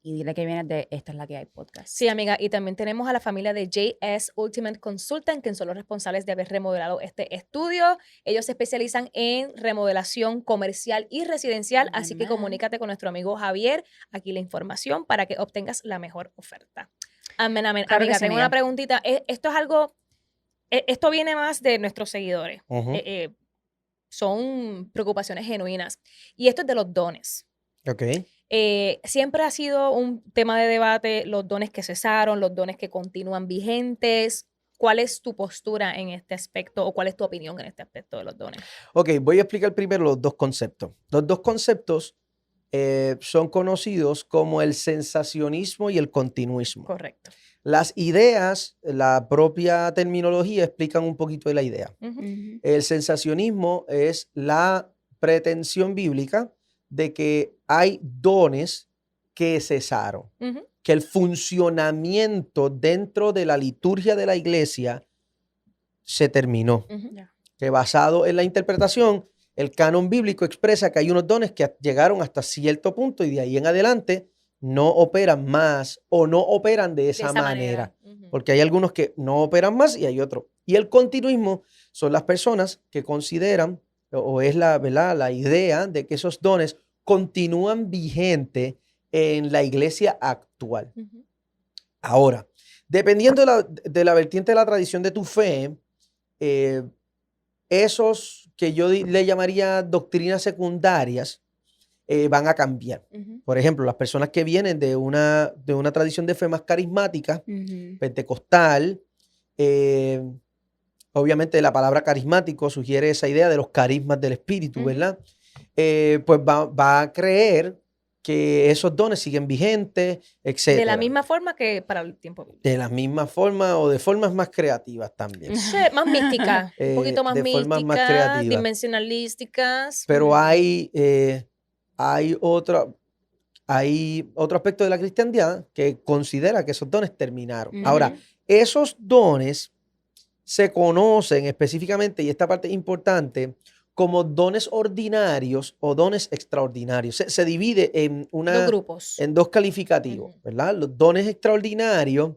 y dile que vienes de Esta es la que hay podcast. Sí, amiga, y también tenemos a la familia de JS Ultimate Consultant, que son los responsables de haber remodelado este estudio. Ellos se especializan en remodelación comercial y residencial, así que Amén. comunícate con nuestro amigo Javier. Aquí la información para que obtengas la mejor oferta. Amén, amén. Claro que Amiga, sí, tengo amiga. una preguntita. Esto es algo, esto viene más de nuestros seguidores. Ujú. Son preocupaciones genuinas. Y esto es de los dones. Ok. Siempre ha sido un tema de debate los dones que cesaron, los dones que continúan vigentes. ¿Cuál es tu postura en este aspecto o cuál es tu opinión en este aspecto de los dones? Ok, voy a explicar primero los dos conceptos. Los dos conceptos son conocidos como el sensacionismo y el continuismo. Correcto. Las ideas, la propia terminología explican un poquito de la idea. Ujú. Ujú. El sensacionismo es la pretensión bíblica de que hay dones que cesaron, Ujú. que el funcionamiento dentro de la liturgia de la iglesia se terminó, Ujú. que basado en la interpretación, el canon bíblico expresa que hay unos dones que llegaron hasta cierto punto y de ahí en adelante no operan más o no operan de esa manera. Ujú. Porque hay algunos que no operan más y hay otros. Y el continuismo son las personas que consideran, o es la, ¿verdad?, la idea de que esos dones continúan vigentes en la iglesia actual. Ujú. Ahora, dependiendo de la vertiente de la tradición de tu fe, esos que yo le llamaría doctrinas secundarias van a cambiar. Ujú. Por ejemplo, las personas que vienen de una tradición de fe más carismática, Ujú. pentecostal, obviamente la palabra carismático sugiere esa idea de los carismas del Espíritu, Ujú. ¿verdad? Pues va a creer que esos dones siguen vigentes, etc. De la misma forma que para el tiempo bíblico. De la misma forma o de formas más creativas también. Sí, más mística, un poquito más De formas más mística, creativas. dimensionalísticas. Pero Ujú. hay otro aspecto de la cristiandad que considera que esos dones terminaron. Ujú. Ahora, esos dones se conocen específicamente, y esta parte es importante, como dones ordinarios o dones extraordinarios. Se divide en Dos grupos. dos calificativos, Ujú. ¿verdad? Los dones extraordinarios,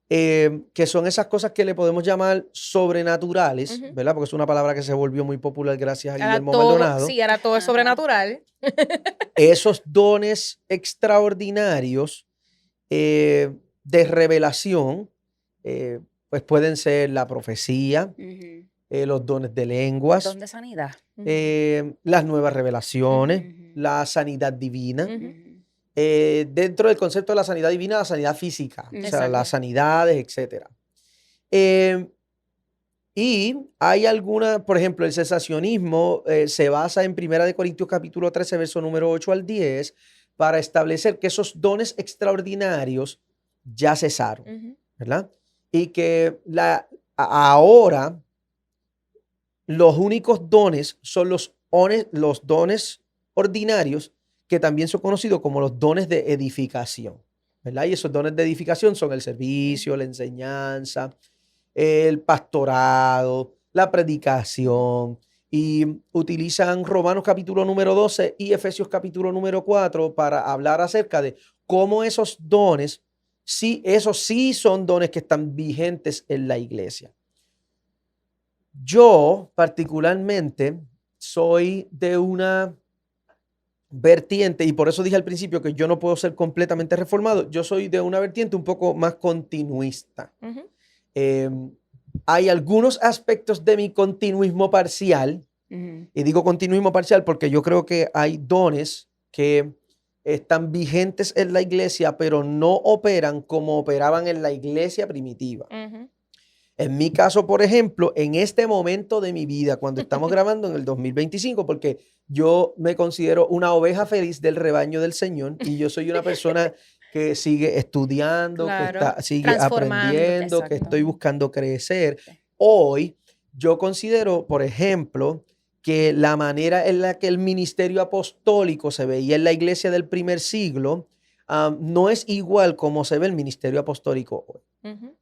que son esas cosas que le podemos llamar sobrenaturales, Ujú. ¿verdad? Porque es una palabra que se volvió muy popular gracias a Ahora Guillermo todo, Maldonado. sí, ahora todo es Ajá. sobrenatural. Esos dones extraordinarios de revelación, pues pueden ser la profecía, Ujú. los dones de lenguas, Don de sanidad. Ujú. las nuevas revelaciones, Ujú. la sanidad divina. Ujú. Ujú. Dentro del concepto de la sanidad divina, la sanidad física, o sea, Exacto. las sanidades, etc. Y hay alguna, por ejemplo, el cesacionismo se basa en 1 Corintios capítulo 13, verso número 8 al 10, para establecer que esos dones extraordinarios ya cesaron, Ujú. ¿verdad? Y que ahora los únicos dones son los dones ordinarios, que también son conocidos como los dones de edificación, ¿verdad? Y esos dones de edificación son el servicio, la enseñanza, el pastorado, la predicación, y utilizan Romanos capítulo número 12 y Efesios capítulo número 4 para hablar acerca de cómo esos dones, sí, esos sí son dones que están vigentes en la iglesia. Yo particularmente soy de una vertiente, y por eso dije al principio que yo no puedo ser completamente reformado, yo soy de una vertiente un poco más continuista. Ujú. Hay algunos aspectos de mi continuismo parcial, Ujú. y digo continuismo parcial porque yo creo que hay dones que están vigentes en la iglesia, pero no operan como operaban en la iglesia primitiva. Ujú. En mi caso, por ejemplo, en este momento de mi vida, cuando estamos grabando en el 2025, porque yo me considero una oveja feliz del rebaño del Señor y yo soy una persona que sigue estudiando, Claro, que sigue transformándote, aprendiendo, que exacto. estoy buscando crecer. Hoy yo considero, por ejemplo, que la manera en la que el ministerio apostólico se veía en la iglesia del primer siglo no es igual como se ve el ministerio apostólico hoy. Ujú.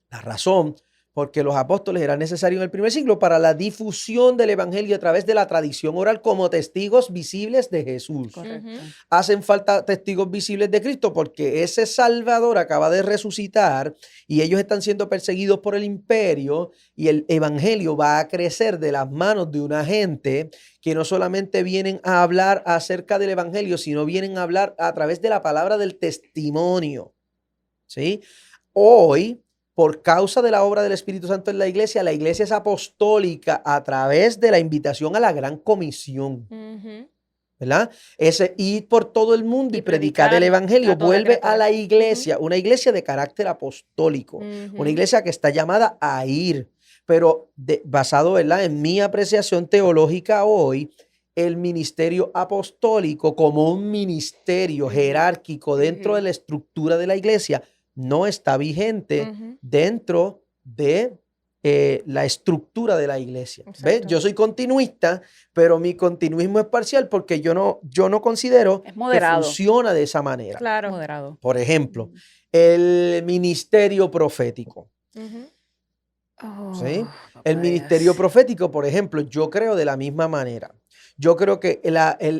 La razón porque los apóstoles eran necesarios en el primer siglo para la difusión del evangelio a través de la tradición oral como testigos visibles de Jesús. Correcto. Hacen falta testigos visibles de Cristo porque ese Salvador acaba de resucitar y ellos están siendo perseguidos por el imperio y el evangelio va a crecer de las manos de una gente que no solamente vienen a hablar acerca del evangelio, sino vienen a hablar a través de la palabra del testimonio. ¿Sí? Hoy, por causa de la obra del Espíritu Santo en la iglesia es apostólica a través de la invitación a la gran comisión. Ujú. ¿Verdad? Ese ir por todo el mundo y Y predicar el predicar evangelio a toda vuelve a la criatura. iglesia, una iglesia de carácter apostólico, Ujú. una iglesia que está llamada a ir, pero basado, ¿verdad?, en mi apreciación teológica hoy, el ministerio apostólico como un ministerio Ujú. jerárquico dentro Ujú. de la estructura de la iglesia no está vigente Ujú. dentro de la estructura de la iglesia. ¿Ves? Exacto. Yo soy continuista, pero mi continuismo es parcial porque yo no considero Es que moderado. funciona de esa manera. Claro. Moderado. Por ejemplo, el ministerio profético. Ujú. ¿Sí? Oh, El papayas. ministerio profético, por ejemplo, yo creo de la misma manera. Yo creo que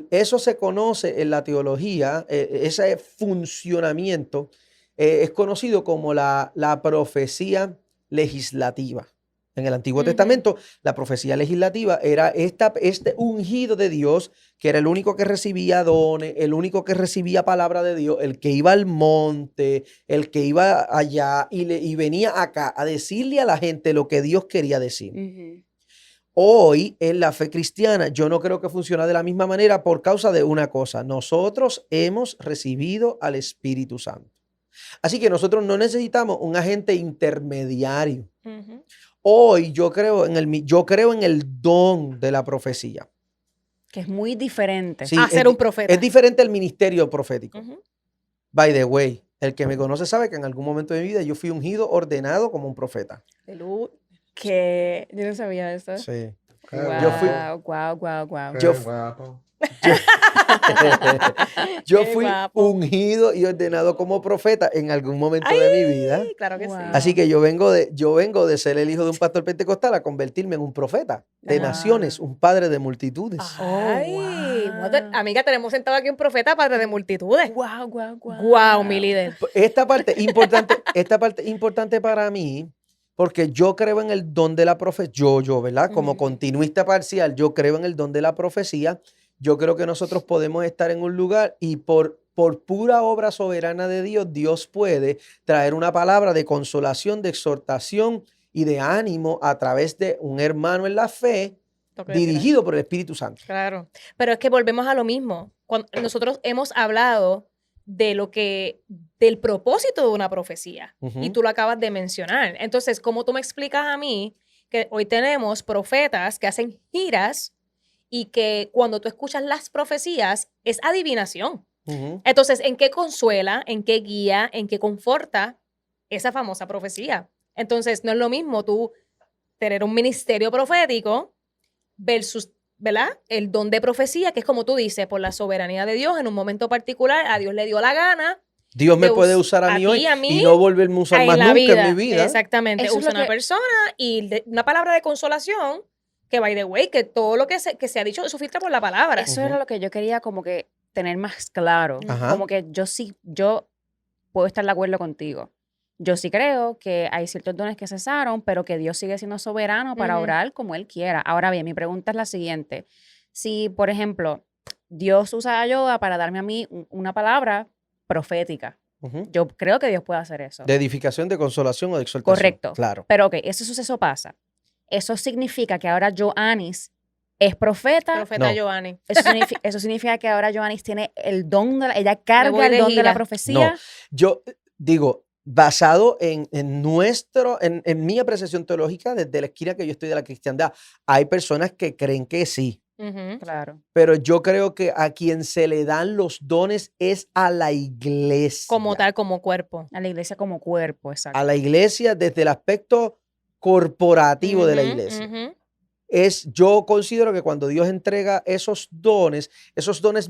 eso se conoce en la teología, ese funcionamiento es conocido como la profecía legislativa. En el Antiguo Ujú. Testamento, la profecía legislativa era este ungido de Dios, que era el único que recibía dones, el único que recibía palabra de Dios, el que iba al monte, el que iba allá y venía acá a decirle a la gente lo que Dios quería decir. Ujú. Hoy, en la fe cristiana, yo no creo que funcione de la misma manera por causa de una cosa. Nosotros hemos recibido al Espíritu Santo. Así que nosotros no necesitamos un agente intermediario. Ujú. Hoy yo creo en el don de la profecía. Que es muy diferente. Sí, A es ser di- un profeta. Es diferente al ministerio profético. Ujú. By the way, el que me conoce sabe que en algún momento de mi vida yo fui ungido, ordenado como un profeta. Que yo no sabía eso. Sí. Wow, fui- wow, wow, wow. Yo fu- Yo Qué fui guapo. ungido y ordenado como profeta en algún momento de mi vida. Sí, claro que sí. Wow. Así que yo vengo de ser el hijo de un pastor pentecostal a convertirme en un profeta de Wow. naciones, un padre de multitudes. Ay, wow. mother- amiga, tenemos sentado aquí un profeta padre de multitudes. Wow, wow, wow. Guau, mi líder. Esta parte importante para mí, porque yo creo en el don de la profecía, yo, ¿verdad? Como Ujú. continuista parcial, yo creo en el don de la profecía. Yo creo que nosotros podemos estar en un lugar y por pura obra soberana de Dios, Dios puede traer una palabra de consolación, de exhortación y de ánimo a través de un hermano en la fe Toque de tirar. dirigido por el Espíritu Santo. Claro. Pero es que volvemos a lo mismo. Cuando nosotros hemos hablado del propósito de una profecía. Y Ujú. tú lo acabas de mencionar. Entonces, ¿cómo tú me explicas a mí que hoy tenemos profetas que hacen giras y que cuando tú escuchas las profecías es adivinación? Ujú. Entonces, ¿en qué consuela, en qué guía, en qué conforta esa famosa profecía? Entonces, no es lo mismo tú tener un ministerio profético versus, ¿verdad? El don de profecía, que es como tú dices, por la soberanía de Dios, en un momento particular, a Dios le dio la gana. Dios me de puede us- usar a a mí ti, hoy a mí, y no volverme a usar en más la nunca vida. en mi vida. Exactamente. Eso es Usa lo una que- persona y una palabra de consolación que, by the way, que todo lo que se ha dicho, eso filtra por la palabra. Eso Ujú. era lo que yo quería como que tener más claro. Ajá. Como que yo puedo estar de acuerdo contigo. Yo sí creo que hay ciertos dones que cesaron, pero que Dios sigue siendo soberano para Ujú. orar como Él quiera. Ahora bien, mi pregunta es la siguiente. Si, por ejemplo, Dios usa a Yoda para darme a mí una palabra profética, Ujú. yo creo que Dios puede hacer eso. De edificación, de consolación o de exhortación. Correcto. Claro. Pero ok, ese suceso pasa. Eso significa que ahora Joannis es profeta. Profeta No. Giovanni. Eso significa que ahora Joannis tiene el don, ella voy carga el de don de la gira. profecía. No. Yo digo, basado en mi apreciación teológica, desde la esquina que yo estoy de la cristiandad, hay personas que creen que sí. Ujú. Claro. Pero yo creo que a quien se le dan los dones es a la iglesia. Como tal, como cuerpo. A la iglesia como cuerpo, exacto. A la iglesia desde el aspecto corporativo de la Ujú, iglesia. ujú. Yo considero que cuando Dios entrega esos dones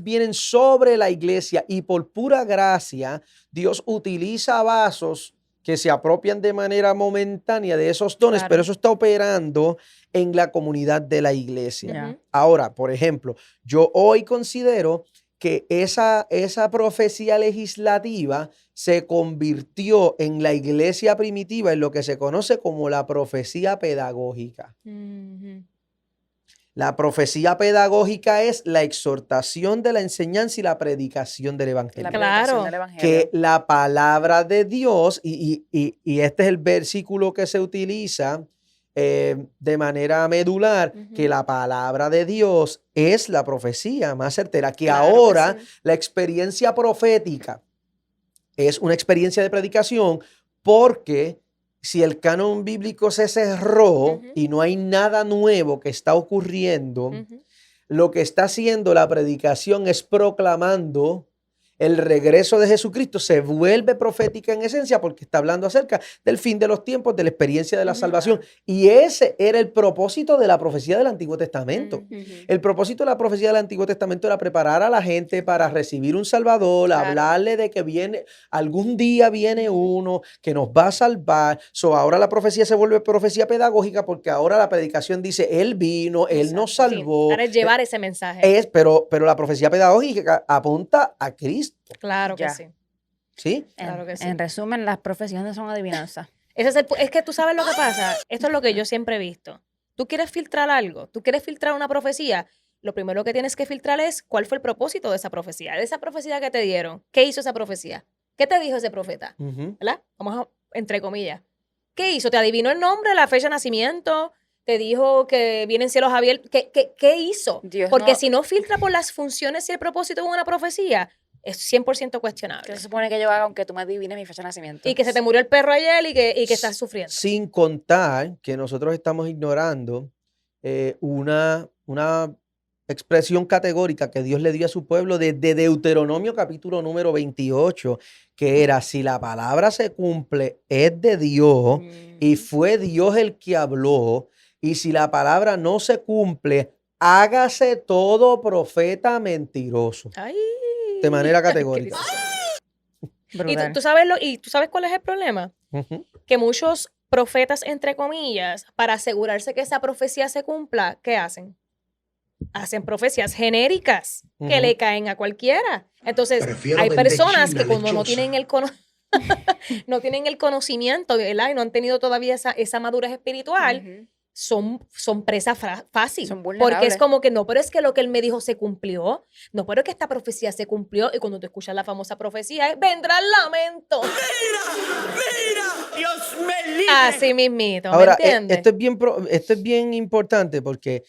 vienen sobre la iglesia y por pura gracia Dios utiliza vasos que se apropian de manera momentánea de esos dones, Claro. pero eso está operando en la comunidad de la iglesia. Ya. Ahora, por ejemplo, yo hoy considero que esa profecía legislativa se convirtió en la iglesia primitiva en lo que se conoce como la profecía pedagógica. Ujú. La profecía pedagógica es la exhortación de la enseñanza y la predicación del La evangelio. predicación Claro. del evangelio. Que la palabra de Dios, y este es el versículo que se utiliza de manera medular, que Ujú. la palabra de Dios es la profecía más certera, que Claro que ahora sí. la experiencia profética es una experiencia de predicación, porque si el canon bíblico se cerró Ujú. y no hay nada nuevo que está ocurriendo, Ujú. lo que está haciendo la predicación es proclamando el regreso de Jesucristo. Se vuelve profética en esencia porque está hablando acerca del fin de los tiempos, de la experiencia de la Ujú. salvación. Y ese era el propósito de la profecía del Antiguo Testamento. Ujú. El propósito de la profecía del Antiguo Testamento era preparar a la gente para recibir un Salvador, Claro. hablarle de que algún día viene uno que nos va a salvar. Ahora la profecía se vuelve profecía pedagógica porque ahora la predicación dice, Él vino, Él nos Exacto, sí. salvó. Ahora es llevar ese mensaje. Pero la profecía pedagógica apunta a Cristo, Claro que Ya. sí. ¿sí? Claro que sí. En resumen, las profesiones son adivinanzas. Es que tú sabes lo que pasa. Esto es lo que yo siempre he visto. Tú quieres filtrar algo, tú quieres filtrar una profecía. Lo primero que tienes que filtrar es cuál fue el propósito de esa profecía que te dieron. ¿Qué hizo esa profecía? ¿Qué te dijo ese profeta? Ujú. ¿Verdad? Vamos a, entre comillas. ¿Qué hizo? ¿Te adivinó el nombre, la fecha de nacimiento? ¿Te dijo que vienen cielos abiertos? ¿Qué hizo? Dios Porque no- si no filtra por las funciones y el propósito de una profecía, es 100% cuestionable. ¿Qué se supone que yo haga aunque tú me adivines mi fecha de nacimiento? Y que se te murió el perro ayer y que estás sufriendo. Sin contar que nosotros estamos ignorando una expresión categórica que Dios le dio a su pueblo desde Deuteronomio capítulo número 28, que era, si la palabra se cumple, es de Dios y fue Dios el que habló, y si la palabra no se cumple, hágase todo profeta mentiroso. Ay. De manera Ay, categórica. Cristo. Y Brutal. tú sabes cuál es el problema? Ujú. Que muchos profetas, entre comillas, para asegurarse que esa profecía se cumpla, ¿qué hacen? Hacen profecías genéricas que Ujú. le caen a cualquiera. Entonces, Prefiero hay vender personas China que como no lechosa. tienen no tienen el conocimiento, ¿verdad? Y no han tenido todavía esa madurez espiritual, Ujú. son presa fácil. Son Porque vulnerables. es como que no, pero es que lo que él me dijo se cumplió. No, pero es que esta profecía se cumplió. Y cuando tú escuchas la famosa profecía, vendrá el lamento. Dios me libre. Así mismito, ¿me Ahora, entiendes? esto es bien importante porque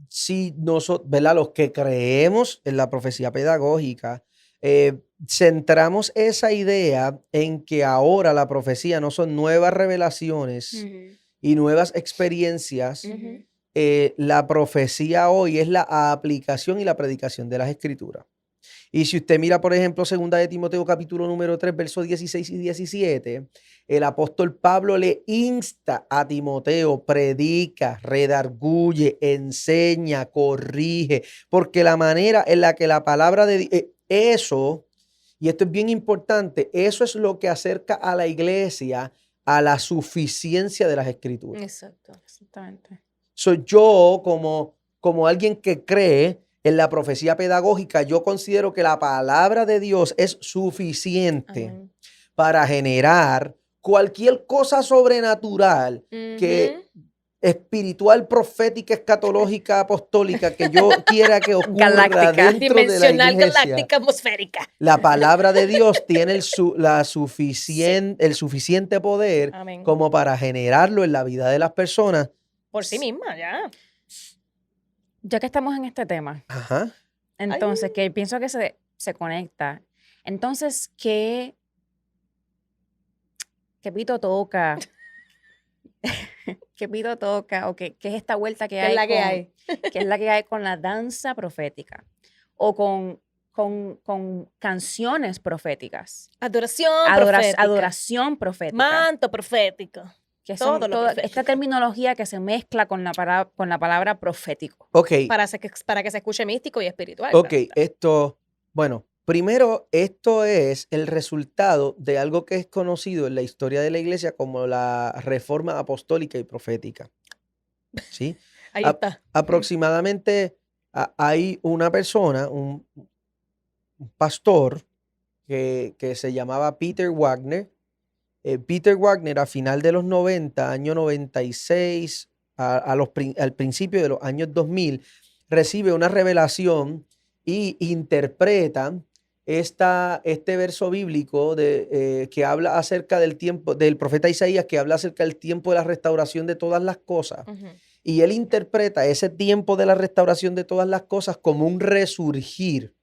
si nosotros, ¿verdad? Los que creemos en la profecía pedagógica, centramos esa idea en que ahora la profecía no son nuevas revelaciones Ujú. y nuevas experiencias. Ujú. La profecía hoy es la aplicación y la predicación de las escrituras. Y si usted mira, por ejemplo, 2 de Timoteo capítulo número 3, versos 16 y 17, el apóstol Pablo le insta a Timoteo, predica, redarguye, enseña, corrige, porque la manera en la que la palabra de eso, y esto es bien importante, eso es lo que acerca a la iglesia a la suficiencia de las escrituras. Exacto. Exactamente. Soy yo como alguien que cree en la profecía pedagógica, yo considero que la palabra de Dios es suficiente Amén. para generar cualquier cosa sobrenatural que espiritual, profética, escatológica, apostólica que yo quiera que ocurra Galáctica. dentro de la Dimensional, iglesia. galáctica, atmosférica. La palabra de Dios tiene el suficiente poder Amén. como para generarlo en la vida de las personas. Por sí misma, ya. Ya que estamos en este tema, Ajá. entonces, que pienso que se conecta. Entonces, ¿qué pito toca? ¿Qué pito toca? ¿O qué es esta vuelta que ¿Qué hay? es la que hay? ¿Qué es la que hay con la danza profética? O con canciones proféticas. Adoración profética. Adoración profética. Manto profético. Que son todo lo toda profético. esta terminología que se mezcla con la palabra profético. Ok, Para que se escuche místico y espiritual. ok, claro está. esto, bueno, Primero, esto es el resultado de algo que es conocido en la historia de la iglesia como la reforma apostólica y profética. ¿Sí? Ahí A- está. Aproximadamente hay una persona, un pastor que se llamaba Peter Wagner. Peter Wagner a final de los 90, año 96, al principio de los años 2000, recibe una revelación y interpreta este verso bíblico que habla acerca del tiempo, del profeta Isaías, que habla acerca del tiempo de la restauración de todas las cosas. Ujú. Y él interpreta ese tiempo de la restauración de todas las cosas como un resurgir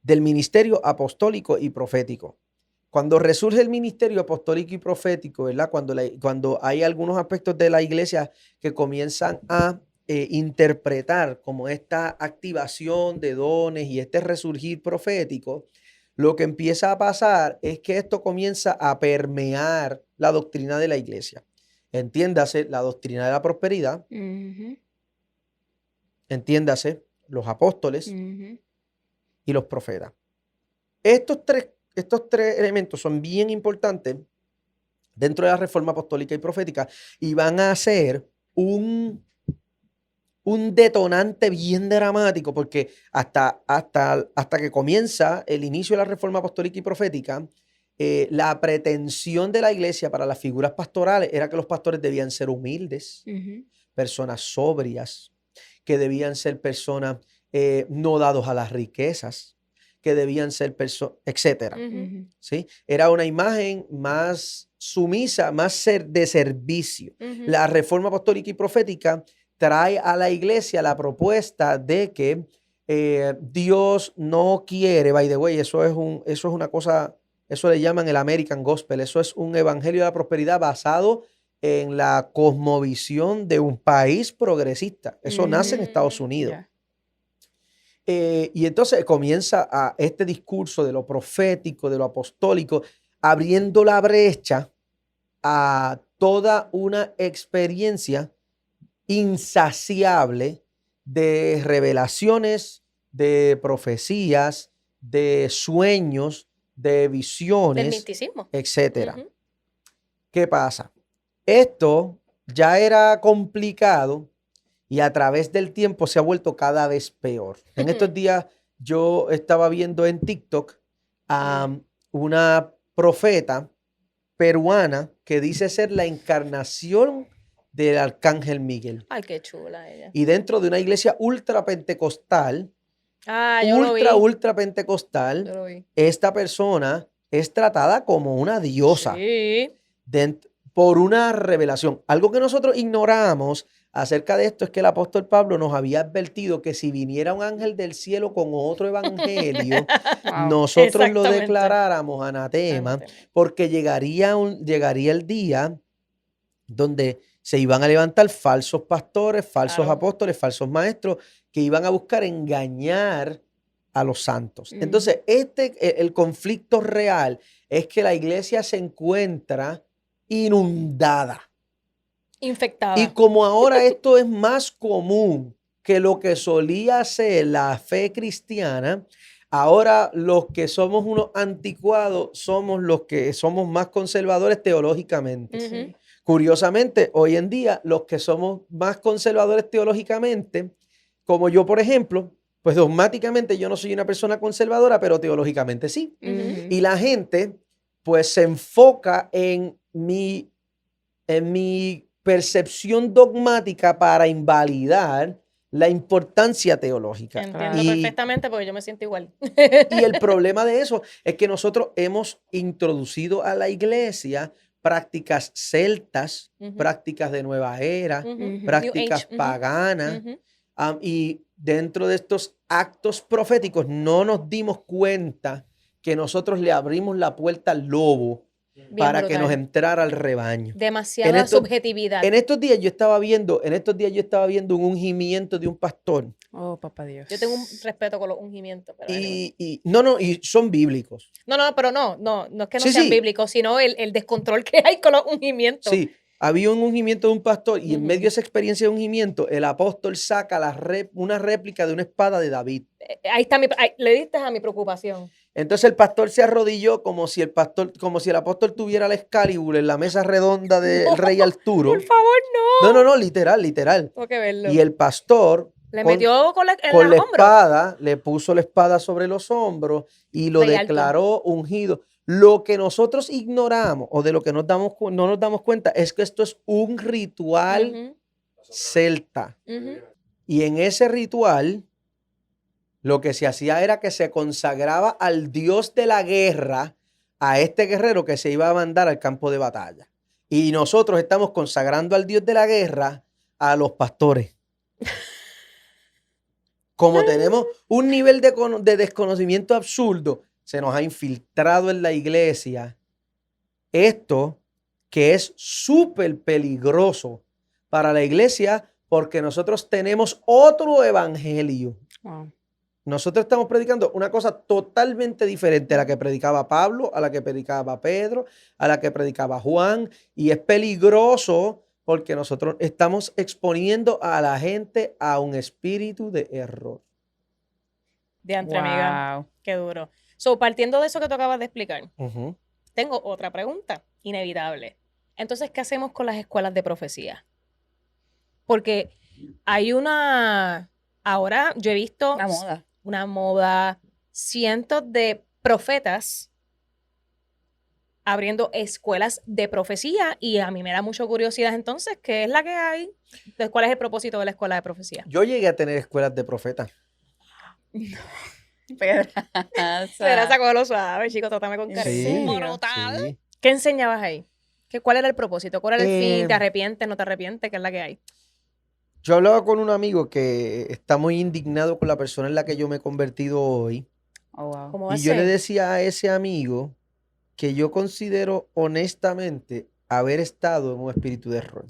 del ministerio apostólico y profético. Cuando resurge el ministerio apostólico y profético, ¿verdad? Cuando hay algunos aspectos de la iglesia que comienzan a interpretar como esta activación de dones y este resurgir profético, lo que empieza a pasar es que esto comienza a permear la doctrina de la iglesia. Entiéndase la doctrina de la prosperidad, Ujú, entiéndase los apóstoles ujú. y los profetas. Estos tres elementos son bien importantes dentro de la reforma apostólica y profética y van a ser un detonante bien dramático porque hasta que comienza el inicio de la reforma apostólica y profética, la pretensión de la iglesia para las figuras pastorales era que los pastores debían ser humildes, Ujú. personas sobrias, que debían ser personas no dados a las riquezas, que debían ser personas, etcétera. Ujú. ¿Sí? Era una imagen más sumisa, más de servicio. Ujú. La reforma apostólica y profética trae a la iglesia la propuesta de que Dios no quiere, by the way, eso es una cosa, eso le llaman el American Gospel, eso es un evangelio de la prosperidad basado en la cosmovisión de un país progresista. Eso nace en Estados Unidos. Ya. Y entonces comienza este discurso de lo profético, de lo apostólico, abriendo la brecha a toda una experiencia insaciable de revelaciones, de profecías, de sueños, de Del visiones, misticismo. etcétera. Ujú. ¿Qué pasa? Esto ya era complicado y a través del tiempo se ha vuelto cada vez peor. En estos días yo estaba viendo en TikTok a una profeta peruana que dice ser la encarnación del arcángel Miguel. Ay, qué chula ella. Y dentro de una iglesia ultra pentecostal, Ah, yo lo vi. ultra pentecostal, Yo lo vi. esta persona es tratada como una diosa Sí. por una revelación. Algo que nosotros ignoramos acerca de esto es que el apóstol Pablo nos había advertido que si viniera un ángel del cielo con otro evangelio, Wow. nosotros lo Exactamente. declaráramos anatema, porque llegaría el día donde se iban a levantar falsos pastores, falsos Claro. apóstoles, falsos maestros, que iban a buscar engañar a los santos. Mm. Entonces, el conflicto real es que la iglesia se encuentra inundada. Infectada. Y como ahora esto es más común que lo que solía ser la fe cristiana, ahora los que somos unos anticuados somos los que somos más conservadores teológicamente. Ujú. Curiosamente, hoy en día, los que somos más conservadores teológicamente, como yo, por ejemplo, pues dogmáticamente yo no soy una persona conservadora, pero teológicamente sí. Ujú. Y la gente, pues, se enfoca en mi percepción dogmática para invalidar la importancia teológica. Entiendo Y- perfectamente porque yo me siento igual. Y el problema de eso es que nosotros hemos introducido a la iglesia prácticas celtas, Ujú. prácticas de nueva era, Ujú. Ujú. New prácticas Age. Ujú. paganas. Ujú. Y dentro de estos actos proféticos no nos dimos cuenta que nosotros le abrimos la puerta al lobo Bien para que brutal. nos entrara al rebaño. Demasiada estos- subjetividad. En estos días yo estaba viendo un ungimiento de un pastor Oh, papá Dios. Yo tengo un respeto con los ungimientos. Pero anyway. y son bíblicos. No, pero no es que no Sí, sean sí. bíblicos, sino el descontrol que hay con los ungimientos. Sí, Había un ungimiento de un pastor y en Ujú. medio de esa experiencia de ungimiento, el apóstol saca una réplica de una espada de David. Ahí está le diste a mi preocupación. Entonces el pastor se arrodilló como si el apóstol tuviera la Excalibur en la mesa redonda del rey Arturo. Por favor, no. No, literal. Tengo que verlo. Y el pastor Le con- metió con en con la los hombros. espada, le puso la espada sobre los hombros y lo Rey Alto. declaró ungido. Lo que nosotros ignoramos o de lo que no nos damos cuenta es que esto es un ritual Ujú, celta. ujú. Y en ese ritual, lo que se hacía era que se consagraba al dios de la guerra, a este guerrero que se iba a mandar al campo de batalla. Y nosotros estamos consagrando al dios de la guerra a los pastores. Como tenemos un nivel de desconocimiento absurdo, se nos ha infiltrado en la iglesia esto que es súper peligroso para la iglesia porque nosotros tenemos otro evangelio. Wow. Nosotros estamos predicando una cosa totalmente diferente a la que predicaba Pablo, a la que predicaba Pedro, a la que predicaba Juan, y es peligroso porque nosotros estamos exponiendo a la gente a un espíritu de error. De entre amiga. Wow. Qué duro. So, partiendo de eso que tú acabas de explicar, Ujú. tengo otra pregunta, inevitable. Entonces, ¿qué hacemos con las escuelas de profecía? Porque hay ahora yo he visto Una moda. una moda, cientos de profetas abriendo escuelas de profecía y a mí me da mucha curiosidad entonces, ¿qué es la que hay? Entonces, ¿cuál es el propósito de la escuela de profecía? Yo llegué a tener escuelas de profetas. Se la sacó de lo suave, chico, trátame con ¿En cariño. serio? sí. ¿Qué enseñabas ahí? ¿Cuál era el propósito? ¿Cuál era el fin? ¿Te Eh, arrepientes? ¿No te arrepientes? ¿Qué es la que hay? Yo hablaba con un amigo que está muy indignado con la persona en la que yo me he convertido hoy. Oh, wow. ¿Cómo va a Y yo le ser? decía a ese amigo que yo considero honestamente haber estado en un espíritu de error.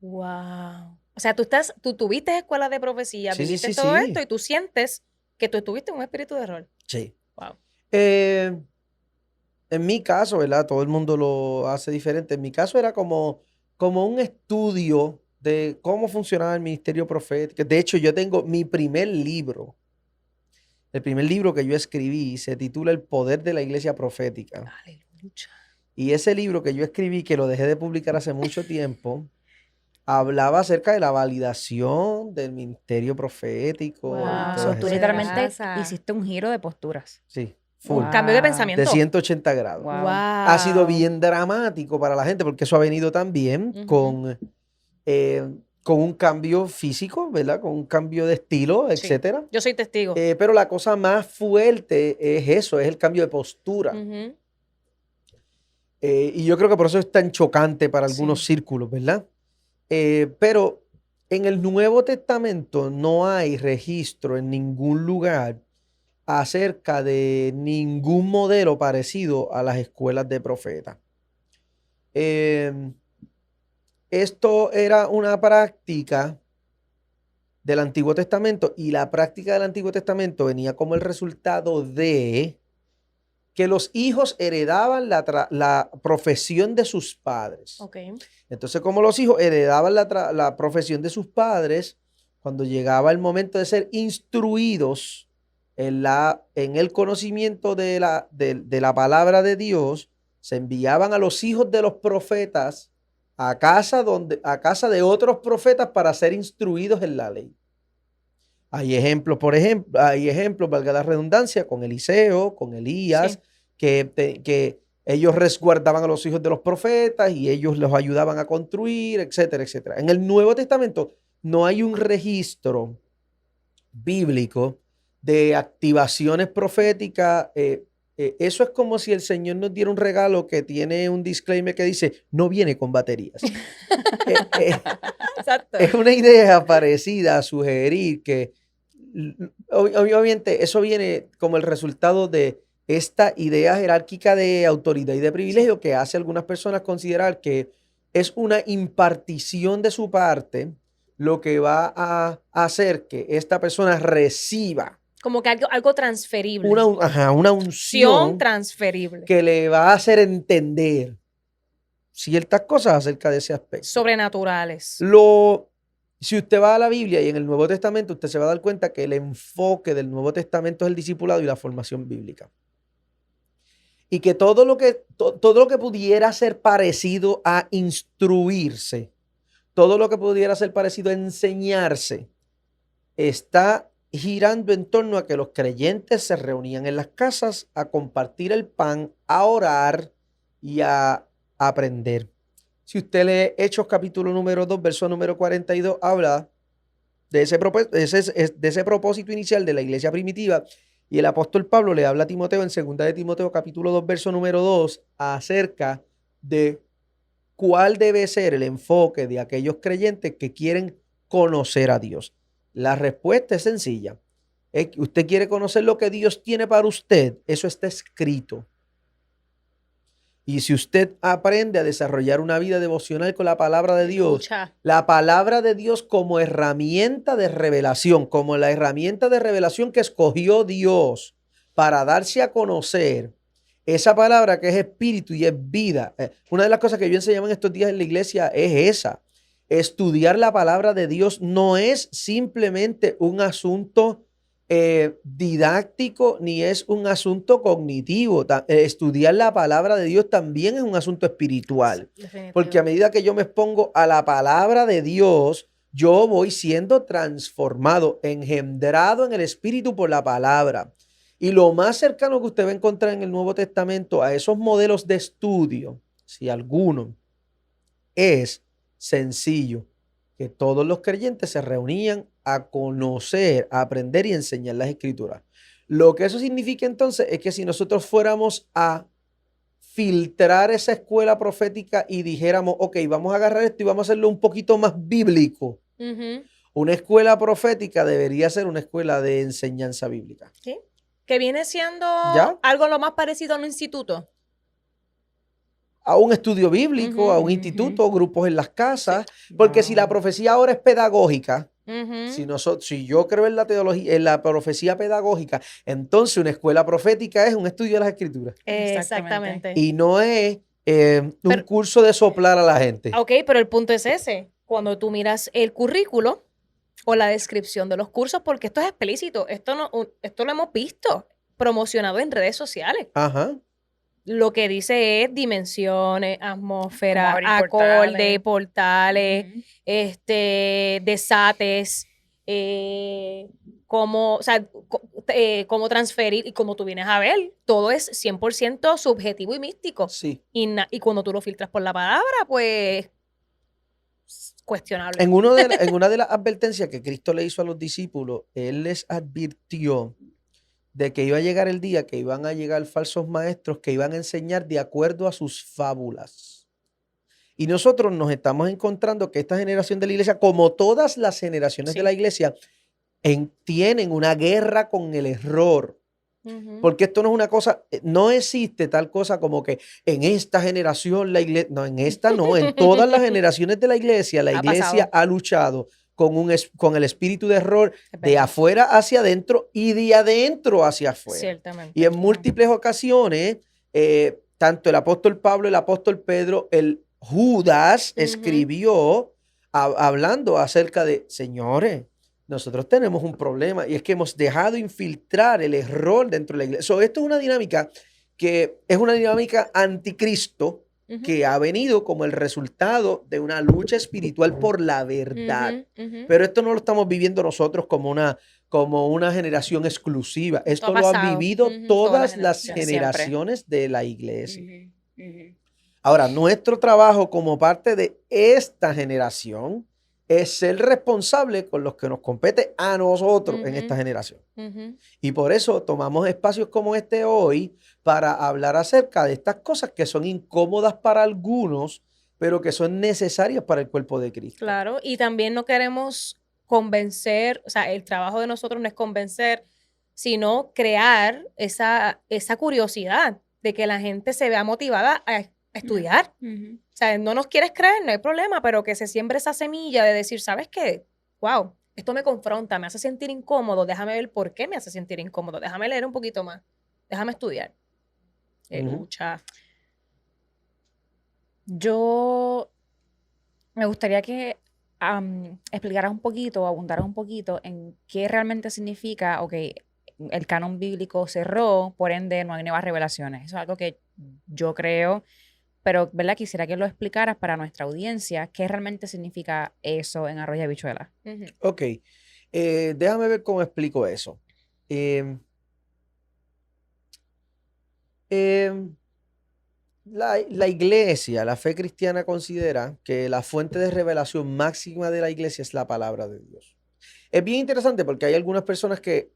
Wow. O sea, tú tuviste escuelas de profecía, Sí, sí, viviste sí, todo sí. esto y tú sientes que tú estuviste en un espíritu de error. Sí. Wow. En mi caso, ¿verdad? Todo el mundo lo hace diferente. En mi caso era como un estudio de cómo funcionaba el ministerio profético. De hecho, yo tengo mi primer libro. El primer libro que yo escribí se titula El poder de la iglesia profética. Aleluya. Y ese libro que yo escribí, que lo dejé de publicar hace mucho tiempo, hablaba acerca de la validación del ministerio profético. y Wow. todas So, esas tú cosas. literalmente Casa. hiciste un giro de posturas. Sí, full. Un cambio de Wow. pensamiento. De 180 grados. Wow. Ha sido bien dramático para la gente porque eso ha venido también Ujú. con un cambio físico, ¿verdad? Con un cambio de estilo, Sí. etcétera. Yo soy testigo. Pero la cosa más fuerte es eso, es el cambio de postura. Ujú. Y yo creo que por eso es tan chocante para algunos Sí. círculos, ¿verdad? Pero en el Nuevo Testamento no hay registro en ningún lugar acerca de ningún modelo parecido a las escuelas de profetas. Esto era una práctica del Antiguo Testamento y la práctica del Antiguo Testamento venía como el resultado de que los hijos heredaban la profesión de sus padres. Ok. Entonces, como los hijos heredaban la profesión de sus padres, cuando llegaba el momento de ser instruidos en el conocimiento de la palabra de Dios, se enviaban a los hijos de los profetas a casa de otros profetas para ser instruidos en la ley. Hay ejemplos, valga la redundancia, con Eliseo, con Elías, Sí. que ellos resguardaban a los hijos de los profetas y ellos los ayudaban a construir, etcétera, etcétera. En el Nuevo Testamento no hay un registro bíblico de activaciones proféticas. Eso es como si el Señor nos diera un regalo que tiene un disclaimer que dice, no viene con baterías. Exacto. Es una idea parecida a sugerir que, obviamente, eso viene como el resultado de esta idea jerárquica de autoridad y de privilegio que hace a algunas personas considerar que es una impartición de su parte lo que va a hacer que esta persona reciba Como que algo transferible. una unción transferible. que le va a hacer entender ciertas cosas acerca de ese aspecto. Sobrenaturales. Si usted va a la Biblia y en el Nuevo Testamento, usted se va a dar cuenta que el enfoque del Nuevo Testamento es el discipulado y la formación bíblica. Y que todo lo que pudiera ser parecido a instruirse, todo lo que pudiera ser parecido a enseñarse, está girando en torno a que los creyentes se reunían en las casas a compartir el pan, a orar y a aprender. Si usted lee Hechos capítulo número 2, verso número 42, habla de ese propósito inicial de la iglesia primitiva, y el apóstol Pablo le habla a Timoteo en 2 de Timoteo capítulo 2, verso número 2, acerca de cuál debe ser el enfoque de aquellos creyentes que quieren conocer a Dios. La respuesta es sencilla. Usted quiere conocer lo que Dios tiene para usted, eso está escrito. Y si usted aprende a desarrollar una vida devocional con la palabra de Dios, Escucha. la palabra de Dios como herramienta de revelación, como la herramienta de revelación que escogió Dios para darse a conocer, esa palabra que es espíritu y es vida. Una de las cosas que yo enseñaba en estos días en la iglesia es esa. Estudiar la palabra de Dios no es simplemente un asunto didáctico ni es un asunto cognitivo. Estudiar la palabra de Dios también es un asunto espiritual. Porque a medida que yo me expongo a la palabra de Dios, yo voy siendo transformado, engendrado en el espíritu por la palabra. Y lo más cercano que usted va a encontrar en el Nuevo Testamento a esos modelos de estudio, si alguno, es sencillo, que todos los creyentes se reunían a conocer, a aprender y enseñar las escrituras. Lo que eso significa entonces es que si nosotros fuéramos a filtrar esa escuela profética y dijéramos, ok, vamos a agarrar esto y vamos a hacerlo un poquito más bíblico, una escuela profética debería ser una escuela de enseñanza bíblica. ¿Sí? Que viene siendo ¿Ya? algo lo más parecido a un instituto. A un estudio bíblico, a un instituto, grupos en las casas, porque si la profecía ahora es pedagógica, si yo creo en la teología, en la profecía pedagógica, entonces una escuela profética es un estudio de las escrituras. Exactamente. Y no es un curso de soplar a la gente. Ok, pero el punto es ese. Cuando tú miras el currículo o la descripción de los cursos, porque esto es explícito, esto lo hemos visto promocionado en redes sociales. Ajá. Lo que dice es dimensiones, atmósfera, Cómo abrir acorde, portales, Ujú. desates, cómo transferir, y como tú vienes a ver, todo es 100% subjetivo y místico. Sí. Y cuando tú lo filtras por la palabra, pues, cuestionable. En una de las advertencias que Cristo le hizo a los discípulos, Él les advirtió de que iba a llegar el día que iban a llegar falsos maestros que iban a enseñar de acuerdo a sus fábulas. Y nosotros nos estamos encontrando que esta generación de la iglesia, como todas las generaciones de la iglesia, tienen una guerra con el error. Porque esto no es una cosa, no existe tal cosa como que en esta generación la iglesia, no, en esta no, en todas las generaciones de la iglesia ha luchado con el espíritu de error de afuera hacia adentro y de adentro hacia afuera. Ciertamente. Y en múltiples ocasiones, tanto el apóstol Pablo, el apóstol Pedro, el Judas escribió hablando acerca de, señores, nosotros tenemos un problema y es que hemos dejado infiltrar el error dentro de la iglesia. Esto es una dinámica que es una dinámica anticristo que ha venido como el resultado de una lucha espiritual por la verdad. Pero esto no lo estamos viviendo nosotros como una generación exclusiva. Esto lo han vivido todas las generaciones de la iglesia. Ahora, nuestro trabajo como parte de esta generación es ser responsable con los que nos compete a nosotros en esta generación. Y por eso tomamos espacios como este hoy para hablar acerca de estas cosas que son incómodas para algunos, pero que son necesarias para el cuerpo de Cristo. Claro, y también no queremos convencer, o sea, el trabajo de nosotros no es convencer, sino crear esa curiosidad de que la gente se vea motivada a estudiar. O sea, no nos quieres creer, no hay problema, pero que se siembre esa semilla de decir, ¿sabes qué? Wow, esto me confronta, me hace sentir incómodo, déjame ver por qué me hace sentir incómodo, déjame leer un poquito más, déjame estudiar. Lucha. Yo me gustaría que explicaras un poquito, abundaras un poquito en qué realmente significa, ok, el canon bíblico cerró, por ende no hay nuevas revelaciones. Eso es algo que yo creo, pero ¿verdad? Quisiera que lo explicaras para nuestra audiencia, qué realmente significa eso en Arroyo Habichuela. Ujú. Ok, déjame ver cómo explico eso. Em, em, la iglesia, la fe cristiana considera que la fuente de revelación máxima de la iglesia es la palabra de Dios. Es bien interesante porque hay algunas personas que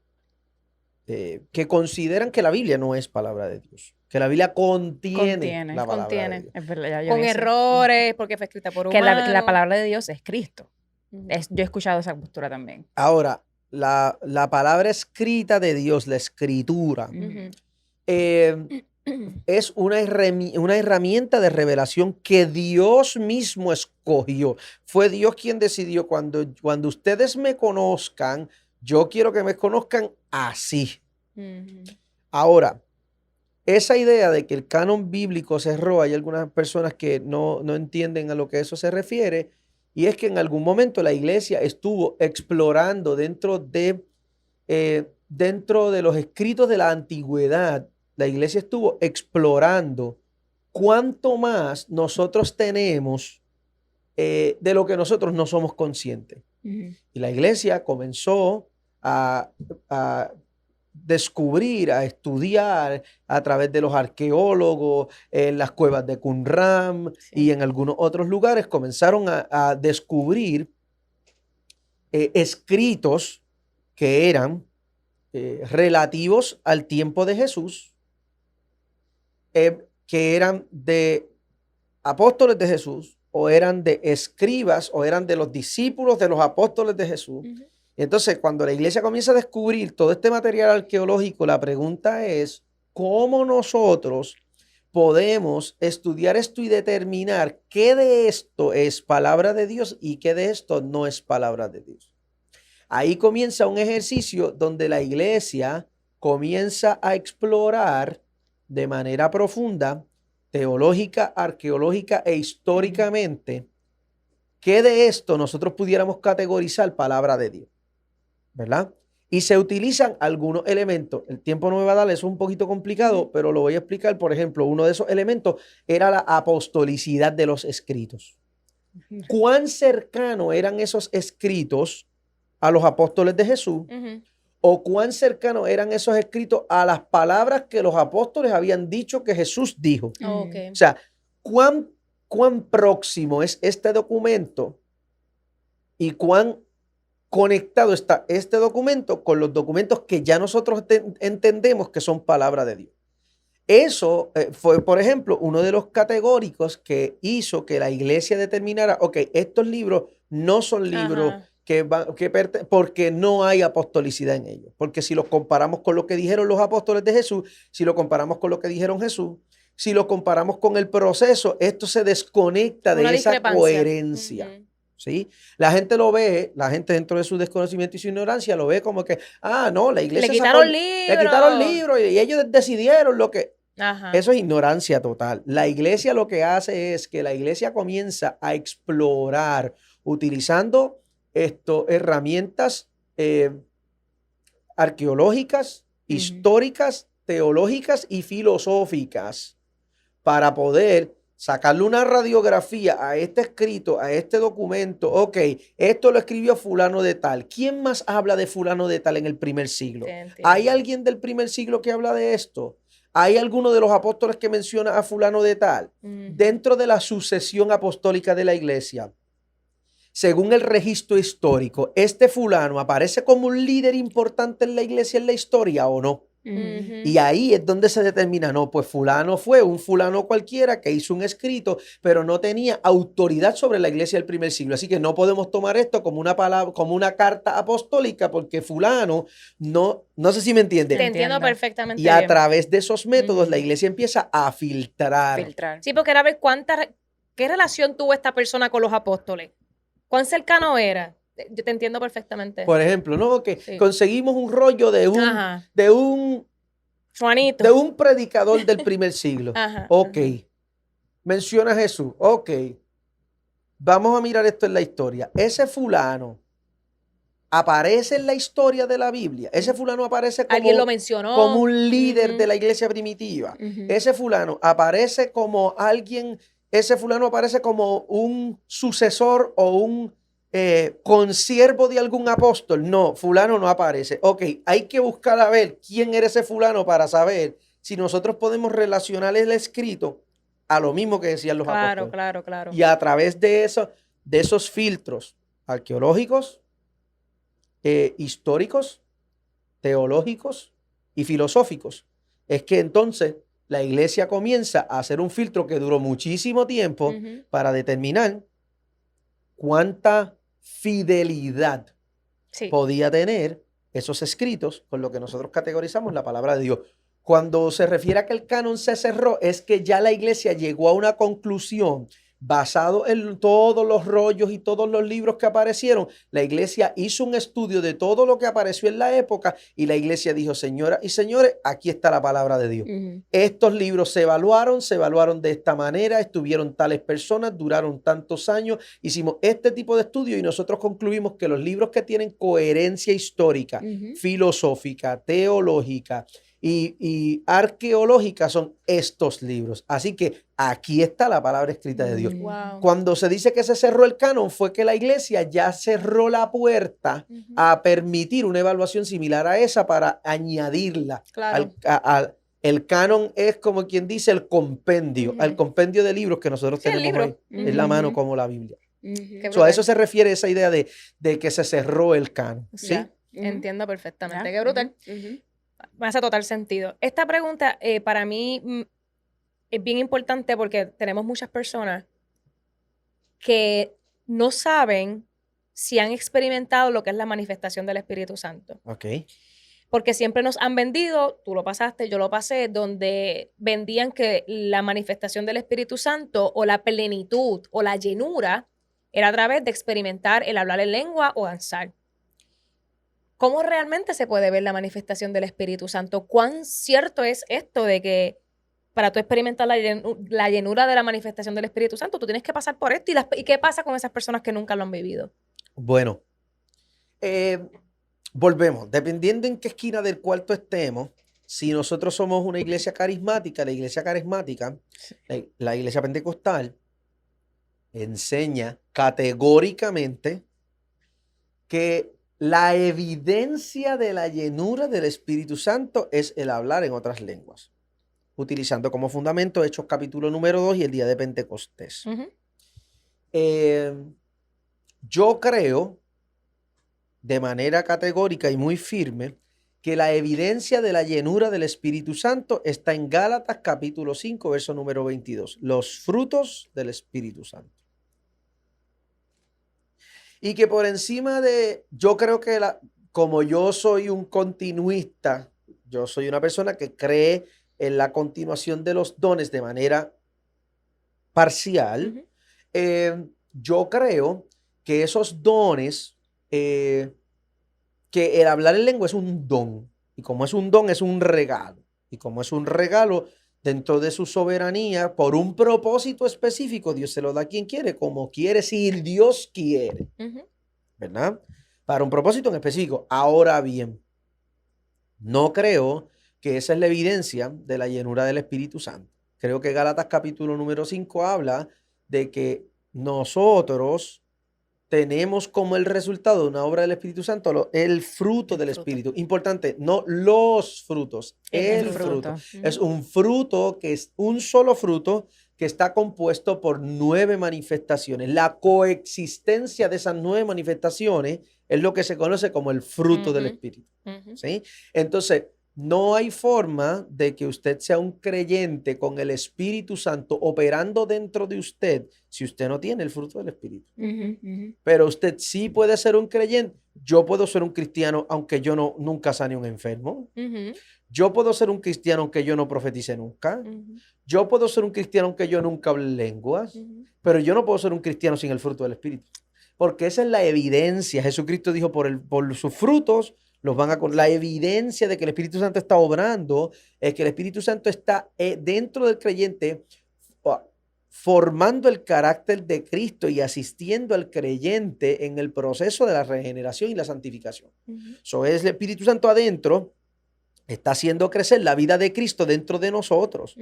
consideran que la Biblia no es palabra de Dios, que la Biblia contiene la palabra de Contiene. Dios. Es verdad, ya yo Con vi eso. errores, porque fue escrita por Que humanos. la palabra de Dios es Cristo. Ujú. Yo he escuchado esa postura también. Ahora, la palabra escrita de Dios, la escritura, Ujú. eh, es una herramienta de revelación que Dios mismo escogió. Fue Dios quien decidió, cuando ustedes me conozcan, yo quiero que me conozcan así. Ujú. Ahora, esa idea de que el canon bíblico cerró, hay algunas personas que no entienden a lo que eso se refiere, y es que en algún momento la iglesia estuvo explorando dentro de los escritos de la antigüedad, la iglesia estuvo explorando cuánto más nosotros tenemos de lo que nosotros no somos conscientes. Ujú. Y la iglesia comenzó a descubrir, a estudiar a través de los arqueólogos, en las cuevas de Qumran y en algunos otros lugares, comenzaron a descubrir escritos que eran relativos al tiempo de Jesús, que eran de apóstoles de Jesús, o eran de escribas, o eran de los discípulos de los apóstoles de Jesús. Ujú. Y entonces, cuando la iglesia comienza a descubrir todo este material arqueológico, la pregunta es, ¿cómo nosotros podemos estudiar esto y determinar qué de esto es palabra de Dios y qué de esto no es palabra de Dios? Ahí comienza un ejercicio donde la iglesia comienza a explorar de manera profunda, teológica, arqueológica e históricamente, qué de esto nosotros pudiéramos categorizar palabra de Dios, ¿verdad? Y se utilizan algunos elementos. El tiempo no me va a dar, eso es un poquito complicado, pero lo voy a explicar. Por ejemplo, uno de esos elementos era la apostolicidad de los escritos. ¿Cuán cercano eran esos escritos a los apóstoles de Jesús? Ujú. ¿O cuán cercanos eran esos escritos a las palabras que los apóstoles habían dicho que Jesús dijo? Ok. O sea, ¿cuán próximo es este documento y cuán conectado está este documento con los documentos que ya nosotros entendemos que son palabra de Dios? Eso fue, por ejemplo, uno de los categóricos que hizo que la iglesia determinara, ok, estos libros no son libros Ajá. porque no hay apostolicidad en ellos. Porque si los comparamos con lo que dijeron los apóstoles de Jesús, si lo comparamos con lo que dijeron Jesús, si lo comparamos con el proceso, esto se desconecta Una de esa discrepancia. coherencia. Ujú. ¿Sí? La gente lo ve, la gente dentro de su desconocimiento y su ignorancia lo ve como que, no, la iglesia Le quitaron le quitaron libros y ellos decidieron lo que... Ajá. Eso es ignorancia total. La iglesia lo que hace es que la iglesia comienza a explorar utilizando herramientas arqueológicas, históricas, teológicas y filosóficas para poder sacarle una radiografía a este escrito, a este documento. Ok, esto lo escribió fulano de tal. ¿Quién más habla de fulano de tal en el primer siglo? Te entiendo. ¿Hay alguien del primer siglo que habla de esto? ¿Hay alguno de los apóstoles que menciona a fulano de tal? Ujú. Dentro de la sucesión apostólica de la iglesia, según el registro histórico, ¿este fulano aparece como un líder importante en la iglesia en la historia o no? Ujú. Y ahí es donde se determina, no, pues fulano fue un fulano cualquiera que hizo un escrito, pero no tenía autoridad sobre la iglesia del primer siglo. Así que no podemos tomar esto como una palabra, como una carta apostólica, porque fulano no sé si me entienden. Te entiendo Entiendo. perfectamente Y a bien. través de esos métodos, la Ujú. iglesia empieza a filtrar. Filtrar. Sí, porque era ver qué relación tuvo esta persona con los apóstoles. ¿Cuán cercano era? Yo te entiendo perfectamente. Por ejemplo, ¿no? Que Sí. conseguimos un rollo Ajá. de un Juanito. predicador del primer siglo. Ajá. Ok. Ajá. menciona a Jesús. Ok, vamos a mirar esto en la historia. Ese fulano aparece en la historia de la Biblia. Ese fulano aparece Alguien lo mencionó. como un líder Ujú. de la iglesia primitiva. Ujú. Ese fulano aparece como alguien, ese fulano aparece como un sucesor o un consiervo de algún apóstol. No, fulano no aparece. Ok, hay que buscar a ver quién era ese fulano para saber si nosotros podemos relacionar el escrito a lo mismo que decían los Claro, apóstoles. claro, claro. Y a través de esos filtros arqueológicos, históricos, teológicos y filosóficos, es que entonces la iglesia comienza a hacer un filtro que duró muchísimo tiempo Ujú. para determinar cuánta fidelidad Sí. podía tener esos escritos con lo que nosotros categorizamos la palabra de Dios. Cuando se refiere a que el canon se cerró, es que ya la iglesia llegó a una conclusión basado en todos los rollos y todos los libros que aparecieron. La iglesia hizo un estudio de todo lo que apareció en la época y la iglesia dijo, señoras y señores, aquí está la palabra de Dios. Ujú. Estos libros se evaluaron de esta manera, estuvieron tales personas, duraron tantos años, hicimos este tipo de estudio y nosotros concluimos que los libros que tienen coherencia histórica, Ujú. filosófica, teológica y arqueológica son estos libros. Así que aquí está la palabra escrita de Dios. Wow. Cuando se dice que se cerró el canon fue que la iglesia ya cerró la puerta Ujú. a permitir una evaluación similar a esa para añadirla Claro. el canon es como quien dice el compendio, Ujú. al compendio de libros que nosotros Sí, el tenemos libro. hoy en la mano Ujú. como la Biblia. Ujú. Qué So, a brutal. eso se refiere esa idea de que se cerró el canon. ¿sí? Ya, Ujú. entiendo perfectamente. Ya, Qué brutal. ujú. Me hace total sentido. Esta pregunta para mí es bien importante porque tenemos muchas personas que no saben si han experimentado lo que es la manifestación del Espíritu Santo. Ok. Porque siempre nos han vendido, tú lo pasaste, yo lo pasé, donde vendían que la manifestación del Espíritu Santo o la plenitud o la llenura era a través de experimentar el hablar en lengua o danzar. ¿Cómo realmente se puede ver la manifestación del Espíritu Santo? ¿Cuán cierto es esto de que para tú experimentar la llenura de la manifestación del Espíritu Santo, tú tienes que pasar por esto? ¿Y qué pasa con esas personas que nunca lo han vivido? Bueno, volvemos. Dependiendo en qué esquina del cuarto estemos, si nosotros somos una iglesia carismática, la iglesia pentecostal enseña categóricamente que la evidencia de la llenura del Espíritu Santo es el hablar en otras lenguas, utilizando como fundamento Hechos capítulo número 2 y el día de Pentecostés. Ujú. Yo creo de manera categórica y muy firme que la evidencia de la llenura del Espíritu Santo está en Gálatas capítulo 5, verso número 22. Los frutos del Espíritu Santo. Y que por encima yo creo que como yo soy un continuista, yo soy una persona que cree en la continuación de los dones de manera parcial, Ujú. yo creo que esos dones, que el hablar en lengua es un don, y como es un don, es un regalo, y como es un regalo dentro de su soberanía, por un propósito específico, Dios se lo da a quien quiere, como quiere, si Dios quiere, Ujú. ¿verdad? Para un propósito en específico. Ahora bien, no creo que esa es la evidencia de la llenura del Espíritu Santo. Creo que Gálatas capítulo número 5 habla de que nosotros tenemos como el resultado de una obra del Espíritu Santo el fruto del fruto. Espíritu. Importante, no los frutos, El el fruto. fruto. Es un fruto que es un solo fruto que está compuesto por 9 manifestaciones. La coexistencia de esas 9 manifestaciones es lo que se conoce como el fruto del Ujú. Espíritu. Ujú. ¿Sí? Entonces, no hay forma de que usted sea un creyente con el Espíritu Santo operando dentro de usted si usted no tiene el fruto del Espíritu. Ujú, ujú. Pero usted sí puede ser un creyente. Yo puedo ser un cristiano aunque yo nunca sane un enfermo. Ujú. Yo puedo ser un cristiano aunque yo no profetice nunca. Ujú. Yo puedo ser un cristiano aunque yo nunca hable lenguas. Ujú. Pero yo no puedo ser un cristiano sin el fruto del Espíritu. Porque esa es la evidencia. Jesucristo dijo, por sus frutos los van a con la evidencia de que el Espíritu Santo está obrando, es que el Espíritu Santo está dentro del creyente formando el carácter de Cristo y asistiendo al creyente en el proceso de la regeneración y la santificación. Eso es el Espíritu Santo adentro, está haciendo crecer la vida de Cristo dentro de nosotros.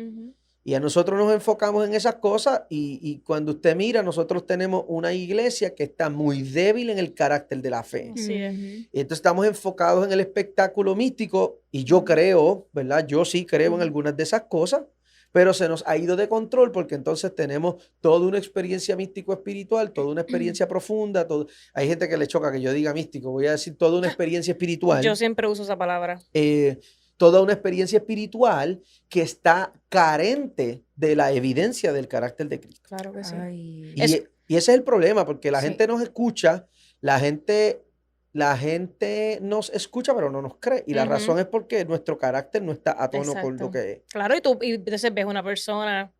Y a nosotros nos enfocamos en esas cosas y cuando usted mira, nosotros tenemos una iglesia que está muy débil en el carácter de la fe. Así es. Y entonces estamos enfocados en el espectáculo místico y yo creo, ¿verdad? Yo sí creo en algunas de esas cosas, pero se nos ha ido de control porque entonces tenemos toda una experiencia místico-espiritual, toda una experiencia profunda. Hay gente que le choca que yo diga místico, voy a decir toda una experiencia espiritual. Yo siempre uso esa palabra. Toda una experiencia espiritual que está carente de la evidencia del carácter de Cristo. Claro que sí. Ay. Y ese es el problema, porque la Sí. gente nos escucha, la gente nos escucha, pero no nos cree. Y la razón es porque nuestro carácter no está a tono con lo Exacto. que es. Claro, y entonces ves una persona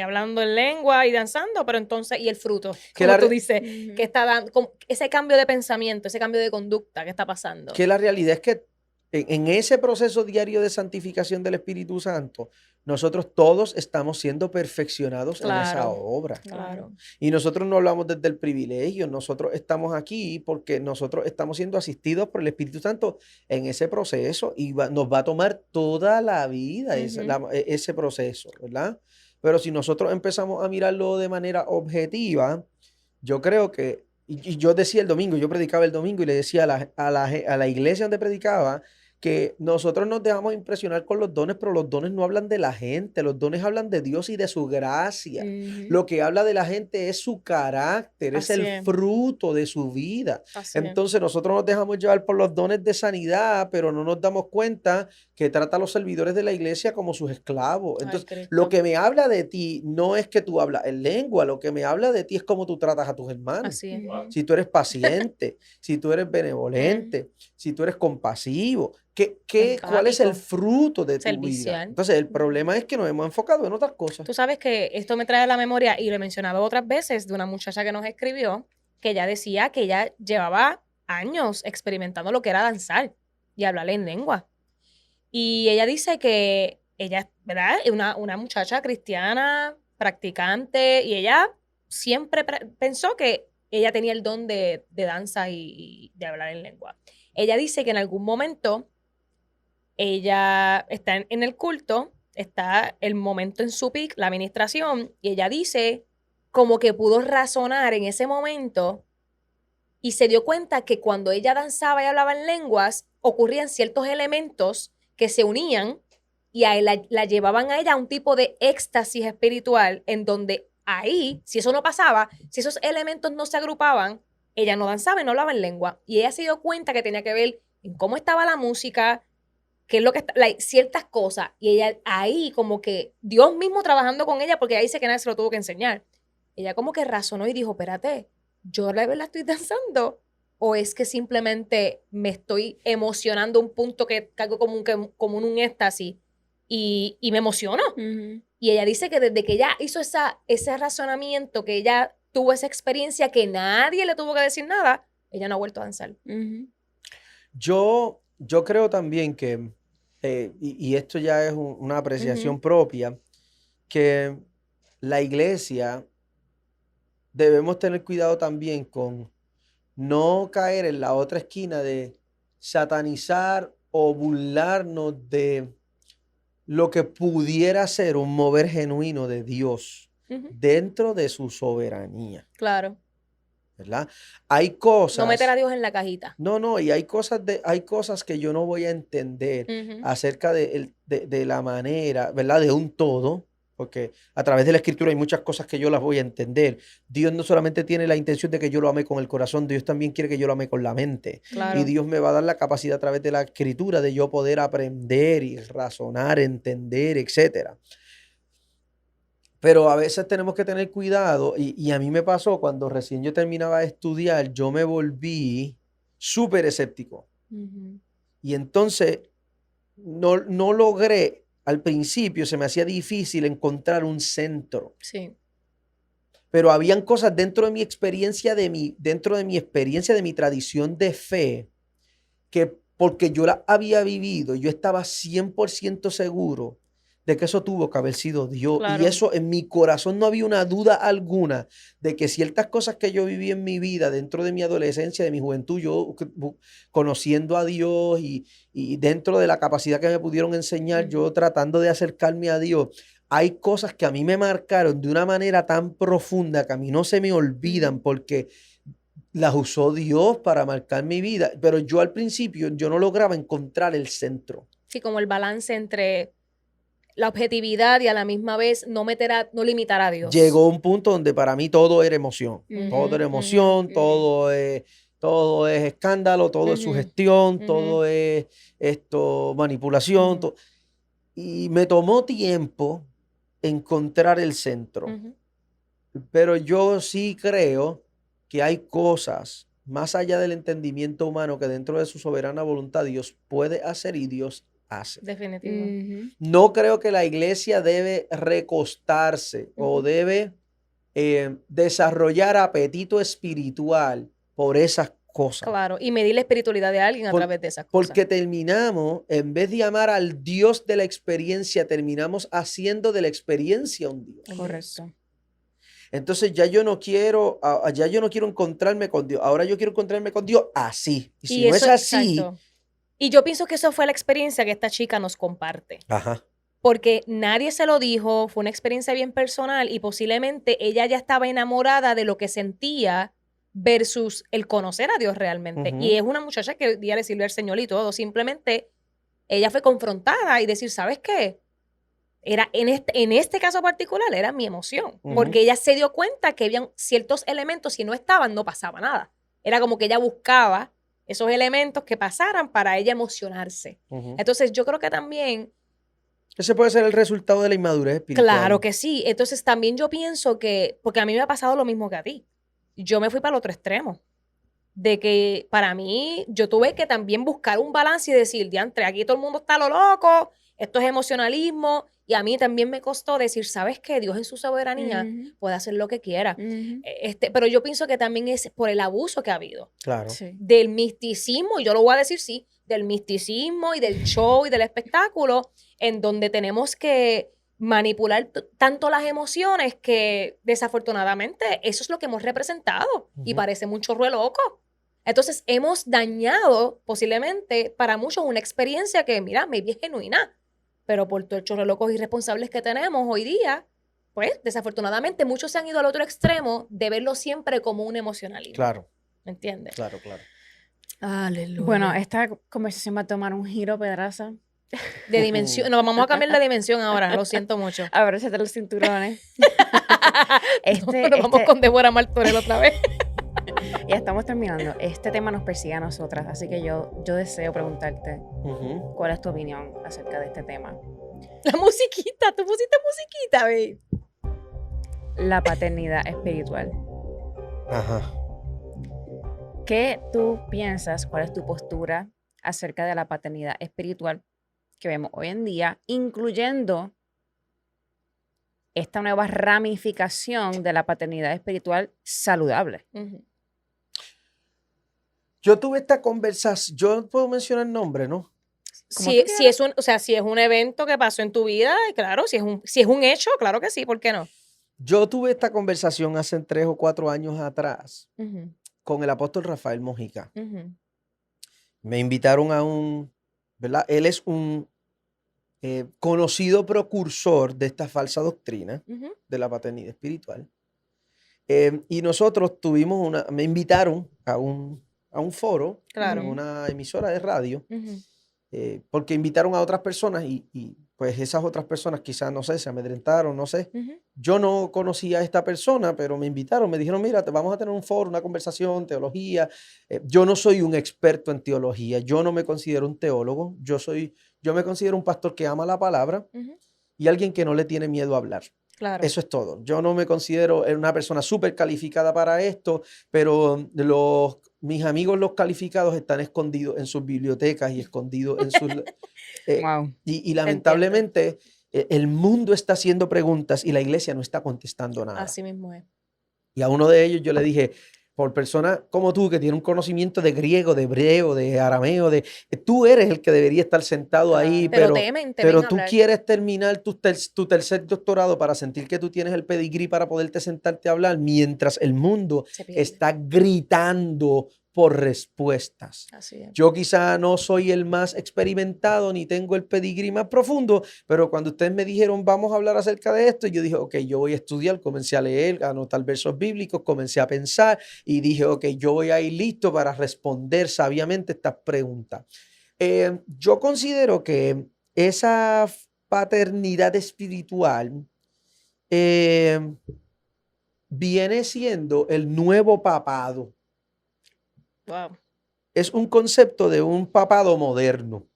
hablando en lengua y danzando, pero entonces, ¿y el fruto? Que Como la tú re- dices, que está dando, ese cambio de pensamiento, ese cambio de conducta, ¿qué está pasando? Que la realidad es que en ese proceso diario de santificación del Espíritu Santo, nosotros todos estamos siendo perfeccionados en esa Claro. obra. Claro. Y nosotros no hablamos desde el privilegio, nosotros estamos aquí porque nosotros estamos siendo asistidos por el Espíritu Santo en ese proceso y nos va a tomar toda la vida ese proceso, ¿verdad? Pero si nosotros empezamos a mirarlo de manera objetiva, yo creo que, y yo decía el domingo, yo predicaba el domingo y le decía a la iglesia donde predicaba, que nosotros nos dejamos impresionar con los dones, pero los dones no hablan de la gente, los dones hablan de Dios y de su gracia. Lo que habla de la gente es su carácter, es Así el es. fruto de su vida. Así es. Entonces nosotros nos dejamos llevar por los dones de sanidad, pero no nos damos cuenta que trata a los servidores de la iglesia como sus esclavos. Ay, Entonces, Cristo. lo que me habla de ti no es que tú hablas en lengua, lo que me habla de ti es cómo tú tratas a tus hermanos. Así es. Si tú eres paciente, si tú eres benevolente, si tú eres compasivo, ¿cuál es el Empático. fruto de tu vida? Servicial. Entonces, el problema es que nos hemos enfocado en otras cosas. Tú sabes que esto me trae a la memoria, y lo he mencionado otras veces, de una muchacha que nos escribió, que ella decía que ella llevaba años experimentando lo que era danzar y hablar en lengua. Y ella dice que ella, ¿verdad? Es una muchacha cristiana, practicante, y ella siempre pensó que ella tenía el don de danza y de hablar en lengua. Ella dice que en algún momento ella está en el culto, está el momento en su pic, la administración, y ella dice como que pudo razonar en ese momento y se dio cuenta que cuando ella danzaba y hablaba en lenguas, ocurrían ciertos elementos que se unían y la llevaban a ella a un tipo de éxtasis espiritual en donde ahí, si eso no pasaba, si esos elementos no se agrupaban, ella no danzaba y no hablaba en lengua. Y ella se dio cuenta que tenía que ver en cómo estaba la música, qué es lo que está, ciertas cosas. Y ella ahí como que Dios mismo trabajando con ella, porque ella dice que nadie se lo tuvo que enseñar. Ella como que razonó y dijo, espérate, ¿yo la verdad estoy danzando? ¿O es que simplemente me estoy emocionando a un punto que caigo como un éxtasis y me emociono? Y ella dice que desde que ella hizo ese razonamiento, que ella tuvo esa experiencia, que nadie le tuvo que decir nada, ella no ha vuelto a danzar. Yo creo también que, y esto ya es una apreciación propia, que la iglesia debemos tener cuidado también con no caer en la otra esquina de satanizar o burlarnos de lo que pudiera ser un mover genuino de Dios dentro de su soberanía, Claro. ¿verdad? Hay cosas... No meter a Dios en la cajita. No, y hay cosas que yo no voy a entender acerca de la manera, ¿verdad? De un todo, porque a través de la escritura hay muchas cosas que yo las voy a entender. Dios no solamente tiene la intención de que yo lo ame con el corazón, Dios también quiere que yo lo ame con la mente. Claro. Y Dios me va a dar la capacidad a través de la escritura de yo poder aprender y razonar, entender, etcétera. Pero a veces tenemos que tener cuidado y a mí me pasó cuando recién yo terminaba de estudiar, yo me volví súper escéptico. Y entonces no logré, al principio se me hacía difícil encontrar un centro. Sí. Pero habían cosas dentro de mi experiencia, de mi tradición de fe, que porque yo la había vivido, yo estaba 100% seguro de que eso tuvo que haber sido Dios. Claro. Y eso en mi corazón no había una duda alguna de que ciertas cosas que yo viví en mi vida, dentro de mi adolescencia, de mi juventud, yo conociendo a Dios y dentro de la capacidad que me pudieron enseñar, yo tratando de acercarme a Dios, hay cosas que a mí me marcaron de una manera tan profunda que a mí no se me olvidan porque las usó Dios para marcar mi vida. Pero yo al principio, yo no lograba encontrar el centro. Sí, como el balance entre la objetividad y a la misma vez no limitar a Dios. Llegó un punto donde para mí todo era emoción. Ujú, Todo era emoción, ujú. todo es escándalo, todo es Ujú, sugestión, todo ujú. es manipulación. Ujú. Y me tomó tiempo encontrar el centro. Ujú. Pero yo sí creo que hay cosas más allá del entendimiento humano que dentro de su soberana voluntad Dios puede hacer y Dios hace. Definitivo. Ujú. No creo que la iglesia debe recostarse o Ujú. debe desarrollar apetito espiritual por esas cosas. Claro, y medir la espiritualidad de alguien a Por- través de esas cosas. Porque terminamos, en vez de amar al Dios de la experiencia, terminamos haciendo de la experiencia un Dios. Correcto. Entonces ya yo no quiero encontrarme con Dios. Ahora yo quiero encontrarme con Dios así. Y si no es así, exacto. Y yo pienso que eso fue la experiencia que esta chica nos comparte. ajá, Porque nadie se lo dijo, fue una experiencia bien personal y posiblemente ella ya estaba enamorada de lo que sentía versus el conocer a Dios realmente. Ujú. Y es una muchacha que hoy día le sirve al Señor y todo. Simplemente ella fue confrontada y decir, ¿sabes qué? Era en este caso particular era mi emoción. Ujú. Porque ella se dio cuenta que habían ciertos elementos, si no estaban, no pasaba nada. Era como que ella buscaba esos elementos que pasaran para ella emocionarse. ujú. Entonces yo creo que también Ese puede ser el resultado de la inmadurez espiritual. claro que sí. Entonces también yo pienso que, porque a mí me ha pasado lo mismo que a ti, yo me fui para el otro extremo, de que para mí yo tuve que también buscar un balance y decir, diantre, aquí todo el mundo está a lo loco, esto es emocionalismo, y a mí también me costó decir, ¿sabes qué? Dios en su soberanía Ujú, puede hacer lo que quiera. ujú. Pero yo pienso que también es por el abuso que ha habido Claro. Sí. del misticismo, y yo lo voy a decir sí, del misticismo y del show y del espectáculo, en donde tenemos que manipular tanto las emociones que desafortunadamente eso es lo que hemos representado y Ujú. parece un chorro loco. Entonces hemos dañado posiblemente para muchos una experiencia que, mira, maybe es genuina, pero por todo el chorro de locos irresponsables que tenemos hoy día, pues desafortunadamente muchos se han ido al otro extremo de verlo siempre como un emocionalismo. Claro, ¿Me entiendes? claro, claro. Aleluya. Bueno, esta conversación va a tomar un giro, Pedraza. De dimensión. No, vamos a cambiar la dimensión ahora. Lo siento mucho. Abróchate los cinturones. Nos vamos con Débora Martorell otra vez. Ya estamos terminando. Este tema nos persigue a nosotras, así que yo deseo preguntarte Ujú. cuál es tu opinión acerca de este tema. La musiquita. Tú pusiste musiquita, babe. La paternidad espiritual. Ajá. ¿Qué tú piensas? ¿Cuál es tu postura acerca de la paternidad espiritual que vemos hoy en día, incluyendo esta nueva ramificación de la paternidad espiritual saludable? Ujú. Yo tuve esta conversación, yo puedo mencionar el nombre, ¿no? Como Si, tú si es un, o sea, si es un evento que pasó en tu vida, claro, si es un hecho, claro que sí, ¿por qué no? Yo tuve esta conversación hace 3 o 4 años atrás Ujú, con el apóstol Rafael Mojica. ujú, Me invitaron a ¿verdad? Él es un conocido precursor de esta falsa doctrina ujú. de la paternidad espiritual. Y nosotros me invitaron a un foro, Claro. en una emisora de radio, Ujú. porque invitaron a otras personas y pues esas otras personas quizás, no sé, se amedrentaron, no sé. Ujú. Yo no conocía a esta persona, pero me invitaron, me dijeron, mira, vamos a tener un foro, una conversación, teología. Yo no soy un experto en teología, yo no me considero un teólogo, yo me considero un pastor que ama la palabra Ujú. y alguien que no le tiene miedo a hablar. Claro. Eso es todo. Yo no me considero una persona súper calificada para esto, pero mis amigos los calificados están escondidos en sus bibliotecas y escondidos en sus... Wow. y lamentablemente el mundo está haciendo preguntas y la iglesia no está contestando nada. Así mismo es. Y a uno de ellos yo le dije, por personas como tú que tienen un conocimiento de griego, de hebreo, de arameo, tú eres el que debería estar sentado ahí, Pero pero temen tú hablar. quieres terminar tu tercer doctorado para sentir que tú tienes el pedigrí para poderte sentarte a hablar mientras el mundo Se pierde. está gritando por respuestas. Así es. Yo quizá no soy el más experimentado ni tengo el pedigrí más profundo, pero cuando ustedes me dijeron vamos a hablar acerca de esto, yo dije, ok, yo voy a estudiar, comencé a leer, a anotar versos bíblicos, comencé a pensar y dije, ok, yo voy a ir listo para responder sabiamente estas preguntas. Yo considero que esa paternidad espiritual viene siendo el nuevo papado. Wow. Es un concepto de un papado moderno,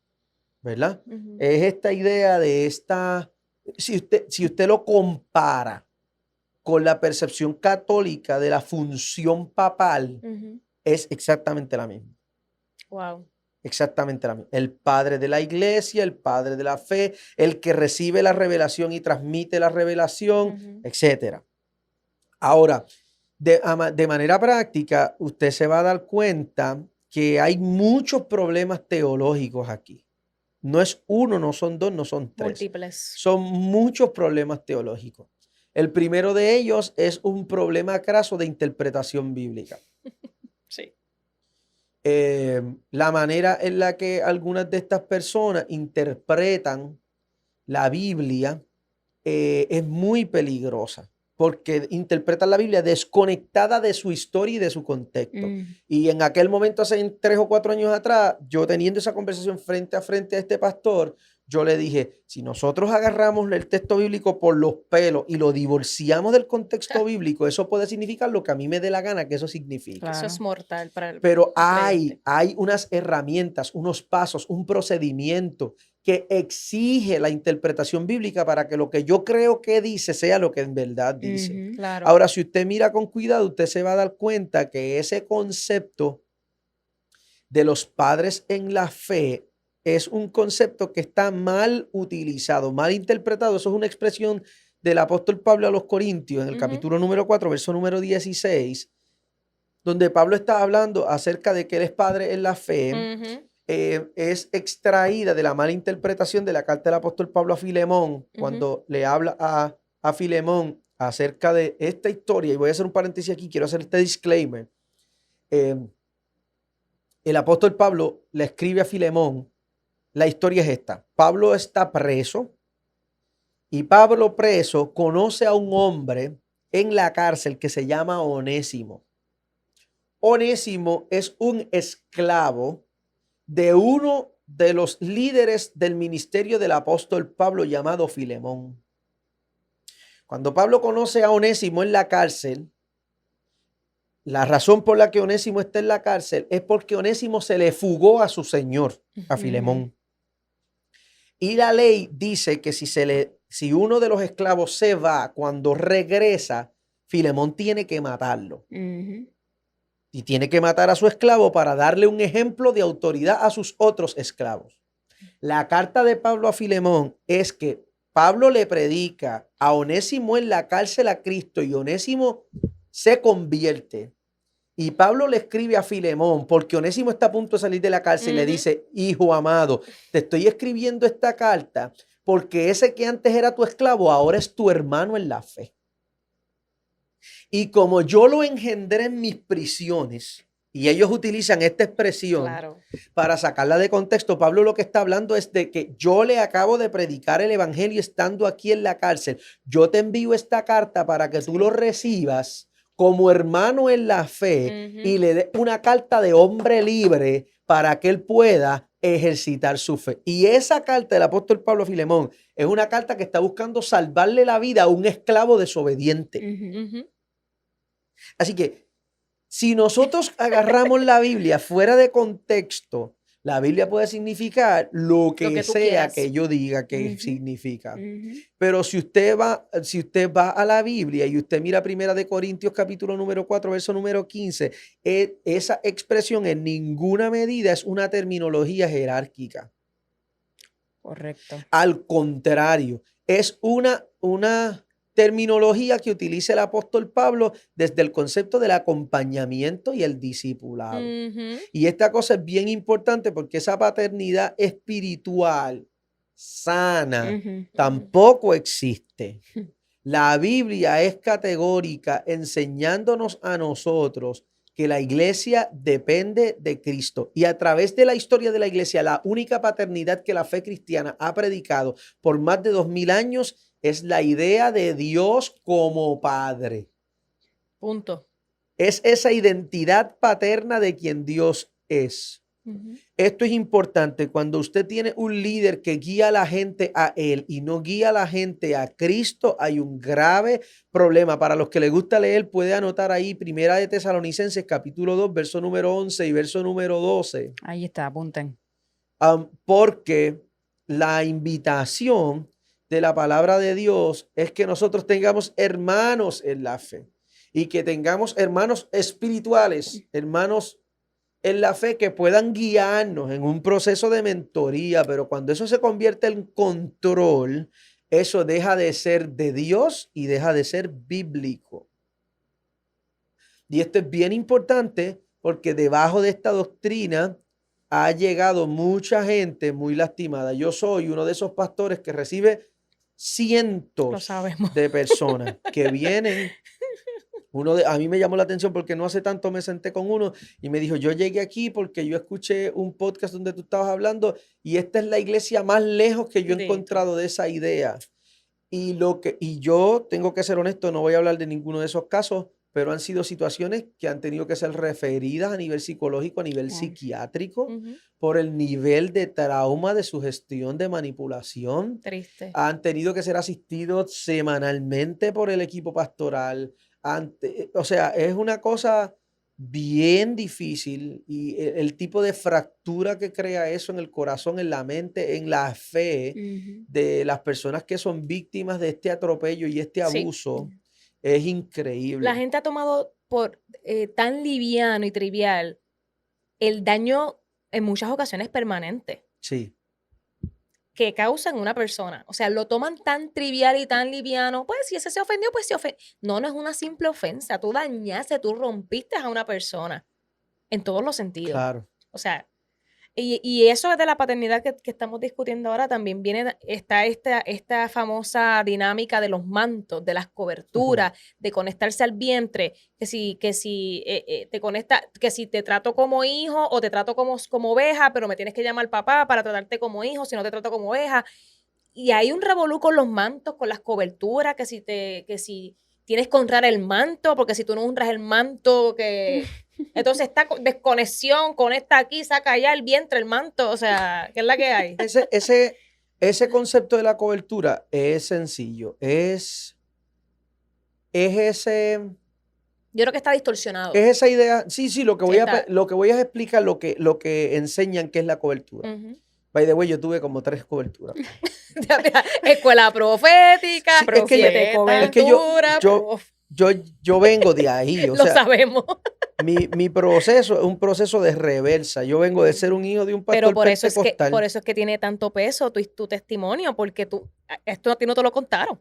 ¿verdad? Ujú. Es esta idea de si usted lo compara con la percepción católica de la función papal, Ujú. es exactamente la misma. Wow. Exactamente la misma. El padre de la iglesia, el padre de la fe, el que recibe la revelación y transmite la revelación, Ujú. etcétera. Ahora, de manera práctica, usted se va a dar cuenta que hay muchos problemas teológicos aquí. No es uno, no son dos, no son tres. Múltiples. Son muchos problemas teológicos. El primero de ellos es un problema craso de interpretación bíblica. Sí. La manera en la que algunas de estas personas interpretan la Biblia es muy peligrosa porque interpretan la Biblia desconectada de su historia y de su contexto. Y en aquel momento, hace 3 o 4 años atrás, yo teniendo esa conversación frente a este pastor, yo le dije, si nosotros agarramos el texto bíblico por los pelos y lo divorciamos del contexto bíblico, eso puede significar lo que a mí me dé la gana que eso signifique. Claro. Eso es mortal para el Pero creyente. hay unas herramientas, unos pasos, un procedimiento que exige la interpretación bíblica para que lo que yo creo que dice sea lo que en verdad dice. Ujú. Claro. Ahora, si usted mira con cuidado, usted se va a dar cuenta que ese concepto de los padres en la fe es un concepto que está mal utilizado, mal interpretado. Eso es una expresión del apóstol Pablo a los Corintios en el Ujú. capítulo número 4, verso número 16, donde Pablo está hablando acerca de que él es padre en la fe. Ujú. Es extraída de la mala interpretación de la carta del apóstol Pablo a Filemón, cuando le habla a Filemón acerca de esta historia. Y voy a hacer un paréntesis aquí, quiero hacer este disclaimer. El apóstol Pablo le escribe a Filemón, la historia es esta: Pablo está preso y Pablo preso conoce a un hombre en la cárcel que se llama Onésimo. Onésimo es un esclavo de uno de los líderes del ministerio del apóstol Pablo llamado Filemón. Cuando Pablo conoce a Onésimo en la cárcel, la razón por la que Onésimo está en la cárcel es porque Onésimo se le fugó a su señor, a Filemón. Y la ley dice que si uno de los esclavos se va, cuando regresa, Filemón tiene que matarlo. Ujú. Y tiene que matar a su esclavo para darle un ejemplo de autoridad a sus otros esclavos. La carta de Pablo a Filemón es que Pablo le predica a Onésimo en la cárcel a Cristo y Onésimo se convierte. Y Pablo le escribe a Filemón porque Onésimo está a punto de salir de la cárcel y le dice: hijo amado, te estoy escribiendo esta carta porque ese que antes era tu esclavo ahora es tu hermano en la fe. Y como yo lo engendré en mis prisiones, y ellos utilizan esta expresión Claro. para sacarla de contexto, Pablo lo que está hablando es de que yo le acabo de predicar el evangelio estando aquí en la cárcel. Yo te envío esta carta para que tú lo recibas como hermano en la fe y le des una carta de hombre libre para que él pueda ejercitar su fe. Y esa carta del apóstol Pablo a Filemón es una carta que está buscando salvarle la vida a un esclavo desobediente. Ujú. Así que si nosotros agarramos la Biblia fuera de contexto, la Biblia puede significar lo que que tú sea quieras. que yo diga que Ujú. significa. Ujú. Pero si usted va a la Biblia y usted mira 1 Corintios capítulo número 4, verso número 15, esa expresión en ninguna medida es una terminología jerárquica. Correcto. Al contrario, es una terminología que utiliza el apóstol Pablo desde el concepto del acompañamiento y el discipulado. Ujú. Y esta cosa es bien importante porque esa paternidad espiritual sana Ujú. tampoco existe. La Biblia es categórica enseñándonos a nosotros que la iglesia depende de Cristo. Y a través de la historia de la iglesia, la única paternidad que la fe cristiana ha predicado por más de 2000 años es la idea de Dios como Padre. Punto. Es esa identidad paterna de quien Dios es. Ujú. Esto es importante cuando usted tiene un líder que guía a la gente a él y no guía a la gente a Cristo. Hay un grave problema. Para los que les gusta leer, puede anotar ahí Primera de Tesalonicenses capítulo 2, verso número 11 y verso número 12. Ahí está, apunten. Porque la invitación de la palabra de Dios es que nosotros tengamos hermanos en la fe y que tengamos hermanos espirituales, hermanos en la fe que puedan guiarnos en un proceso de mentoría, pero cuando eso se convierte en control, eso deja de ser de Dios y deja de ser bíblico. Y esto es bien importante porque debajo de esta doctrina ha llegado mucha gente muy lastimada. Yo soy uno de esos pastores que recibe Lo cientos sabemos. de personas que vienen. A mí me llamó la atención porque no hace tanto me senté con uno y me dijo, yo llegué aquí porque yo escuché un podcast donde tú estabas hablando y esta es la iglesia más lejos que yo he Dito. encontrado de esa idea. Y yo tengo que ser honesto, no voy a hablar de ninguno de esos casos, pero han sido situaciones que han tenido que ser referidas a nivel psicológico, a nivel Wow. psiquiátrico, Ujú. por el nivel de trauma de su gestión de manipulación. Triste. Han tenido que ser asistidos semanalmente por el equipo pastoral. O sea, es una cosa bien difícil y el tipo de fractura que crea eso en el corazón, en la mente, en la fe Ujú. de las personas que son víctimas de este atropello y este Sí. abuso es La increíble. gente ha tomado por tan liviano y trivial el daño en muchas ocasiones permanente Sí, que causa en una persona. O sea, lo toman tan trivial y tan liviano. Pues si ese se ofendió, pues se ofendió. No, no es una simple ofensa. Tú dañaste, tú rompiste a una persona en todos los sentidos. claro. O sea, y eso de la paternidad que estamos discutiendo ahora también está esta famosa dinámica de los mantos, de las coberturas, de conectarse al vientre, que si te conecta, que si te trato como hijo o te trato como oveja, pero me tienes que llamar papá para tratarte como hijo, si no te trato como oveja. Y hay un revolú con los mantos, con las coberturas, que si tienes que honrar el manto, porque si tú no honras el manto, que entonces esta desconexión, conecta aquí, saca allá el vientre, el manto, o sea, ¿qué es la que hay? Ese concepto de la cobertura es sencillo. Es Yo creo que está distorsionado. esa idea. Sí, lo que Sí, voy está. lo que voy a explicar lo que enseñan que es la cobertura. Ujú. By the way, yo tuve como 3 coberturas. Escuela profética, Sí, es que yo- 7 cobertura, es que yo- cobertura, Yo vengo de ahí, o lo sea, sabemos. mi proceso es un proceso de reversa. Yo vengo de ser un hijo de un pastor Pero por eso pentecostal. es que tiene tanto peso tu testimonio, porque esto a ti no te lo contaron.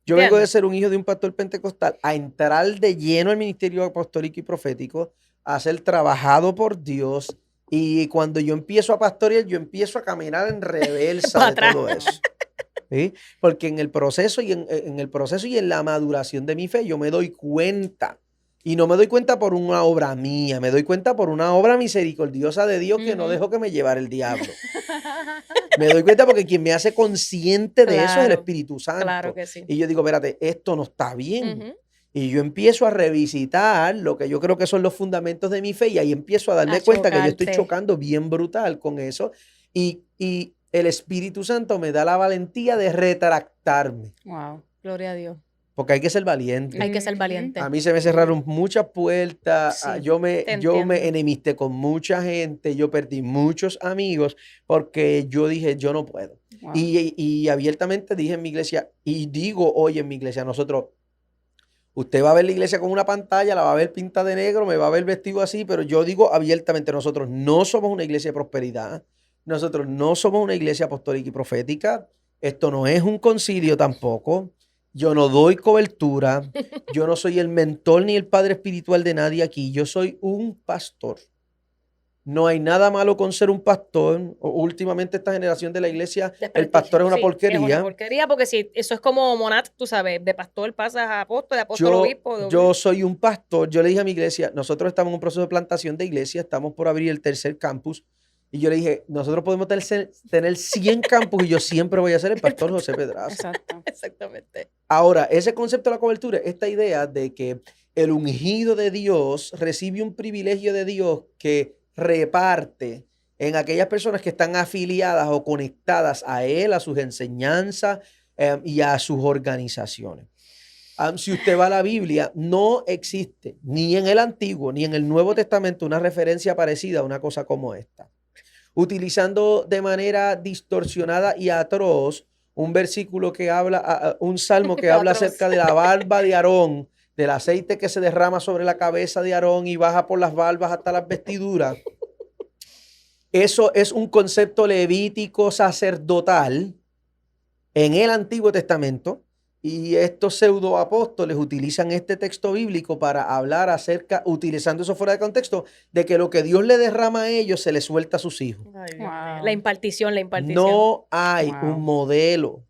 Yo vengo de ¿entiendes? ser un hijo de un pastor pentecostal a entrar de lleno al ministerio apostólico y profético, a ser trabajado por Dios. Y cuando yo empiezo a pastorear, yo empiezo a caminar en reversa Pa' de atrás. todo eso. ¿Sí? Porque en el proceso y en la maduración de mi fe, yo me doy cuenta. Y no me doy cuenta por una obra mía, me doy cuenta por una obra misericordiosa de Dios que no Ujú. dejó que me llevara el diablo. Me doy cuenta porque quien me hace consciente de eso es el Claro, Espíritu Santo. Claro que sí. Y yo digo, espérate, esto no está bien. Ujú. Y yo empiezo a revisitar lo que yo creo que son los fundamentos de mi fe y ahí empiezo a darme A cuenta que yo estoy chocarte. chocando bien brutal con eso y el Espíritu Santo me da la valentía de retractarme, Wow. Gloria a Dios. porque hay que ser valiente. Hay que ser Ujú. valiente. A mí se me cerraron muchas puertas, Sí, yo me te entiendo. enemisté con mucha gente, yo perdí muchos amigos porque yo dije, yo no puedo. Wow. Y abiertamente dije en mi iglesia, y digo hoy en mi iglesia, usted va a ver la iglesia con una pantalla, la va a ver pinta de negro, me va a ver vestido así, pero yo digo abiertamente, nosotros no somos una iglesia de prosperidad, nosotros no somos una iglesia apostólica y profética, esto no es un concilio tampoco, Yo no doy cobertura. Yo no soy el mentor ni el padre espiritual de nadie aquí. Yo soy un pastor. No hay nada malo con ser un pastor. Últimamente esta generación de la iglesia, el pastor es una Sí, porquería. Es una porquería porque si eso es como Monat, tú sabes, de pastor pasas a apóstol, de apóstol a Yo, obispo. yo soy un pastor. Yo le dije a mi iglesia, nosotros estamos en un proceso de plantación de iglesia, estamos por abrir el tercer campus. Y yo le dije, nosotros podemos tener 100 campus y yo siempre voy a ser el pastor José Pedraza. Exacto. Exactamente. Ahora, ese concepto de la cobertura, esta idea de que el ungido de Dios recibe un privilegio de Dios que reparte en aquellas personas que están afiliadas o conectadas a él, a sus enseñanzas y a sus organizaciones. Si usted va a la Biblia, no existe ni en el Antiguo ni en el Nuevo Testamento una referencia parecida a una cosa como esta. Utilizando de manera distorsionada y atroz un versículo que habla, un salmo que habla Atroz. acerca de la barba de Aarón, del aceite que se derrama sobre la cabeza de Aarón y baja por las barbas hasta las vestiduras. Eso es un concepto levítico sacerdotal en el Antiguo Testamento. Y estos pseudoapóstoles utilizan este texto bíblico para hablar acerca, utilizando eso fuera de contexto, de que lo que Dios le derrama a ellos se le suelta a sus hijos. Ay, Dios mío. Wow. La impartición. No hay Wow. un modelo,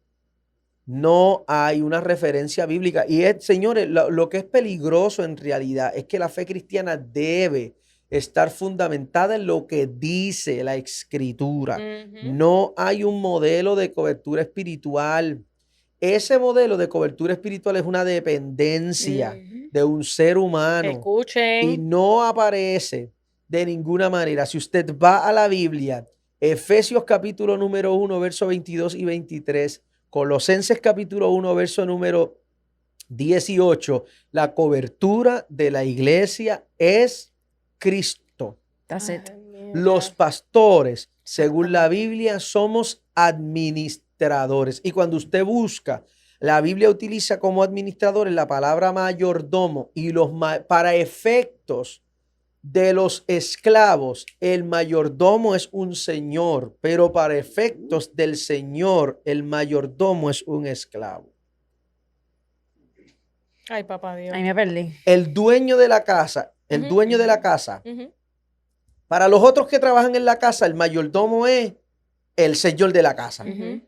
no hay una referencia bíblica. Y señores, lo que es peligroso en realidad es que la fe cristiana debe estar fundamentada en lo que dice la Escritura. Ujú. No hay un modelo de cobertura espiritual. Ese modelo de cobertura espiritual es una dependencia Ujú. de un ser humano y Escuchen. no aparece de ninguna manera. Si usted va a la Biblia, Efesios capítulo número 1, verso 22 y 23, Colosenses capítulo 1, verso número 18, la cobertura de la iglesia es Cristo. That's it. Ay, mira. Los pastores, según la Biblia, somos administradores. Y cuando usted busca, la Biblia utiliza como administradores la palabra mayordomo y para efectos de los esclavos, el mayordomo es un señor, pero para efectos del señor, el mayordomo es un esclavo. Ay, papá Dios. Ahí me perdí. El dueño de la casa, el Ujú. dueño de la casa, Ujú. para los otros que trabajan en la casa, el mayordomo es el señor de la casa. Ujú.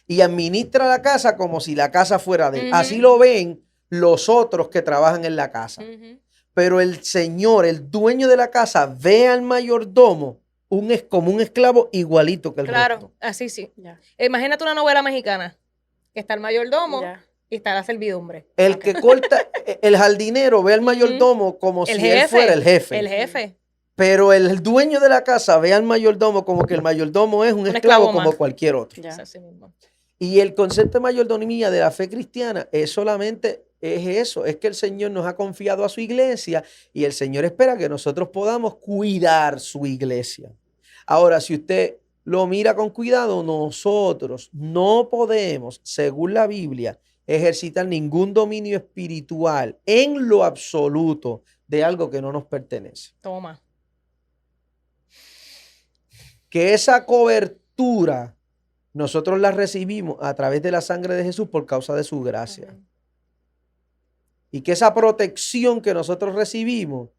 Y administra la casa como si la casa fuera de él. Ujú. Así lo ven los otros que trabajan en la casa. Ujú. Pero el señor, el dueño de la casa, ve al mayordomo como un esclavo igualito que el Claro, resto. así sí. Ya. Imagínate una novela mexicana que está el mayordomo Ya. y está la servidumbre. El que corta, el jardinero ve al mayordomo como El si él fuera el jefe. El jefe. Pero el dueño de la casa ve al mayordomo como que el mayordomo es un esclavo esclavo más. como cualquier otro. Ya. Es así mismo. Y el concepto de mayordomía de la fe cristiana es solamente eso, es que el Señor nos ha confiado a su iglesia y el Señor espera que nosotros podamos cuidar su iglesia. Ahora, si usted lo mira con cuidado, nosotros no podemos, según la Biblia, ejercitar ningún dominio espiritual en lo absoluto de algo que no nos pertenece. Toma. Que esa cobertura nosotros la recibimos a través de la sangre de Jesús por causa de su gracia. Ujú. Y que esa protección que nosotros recibimos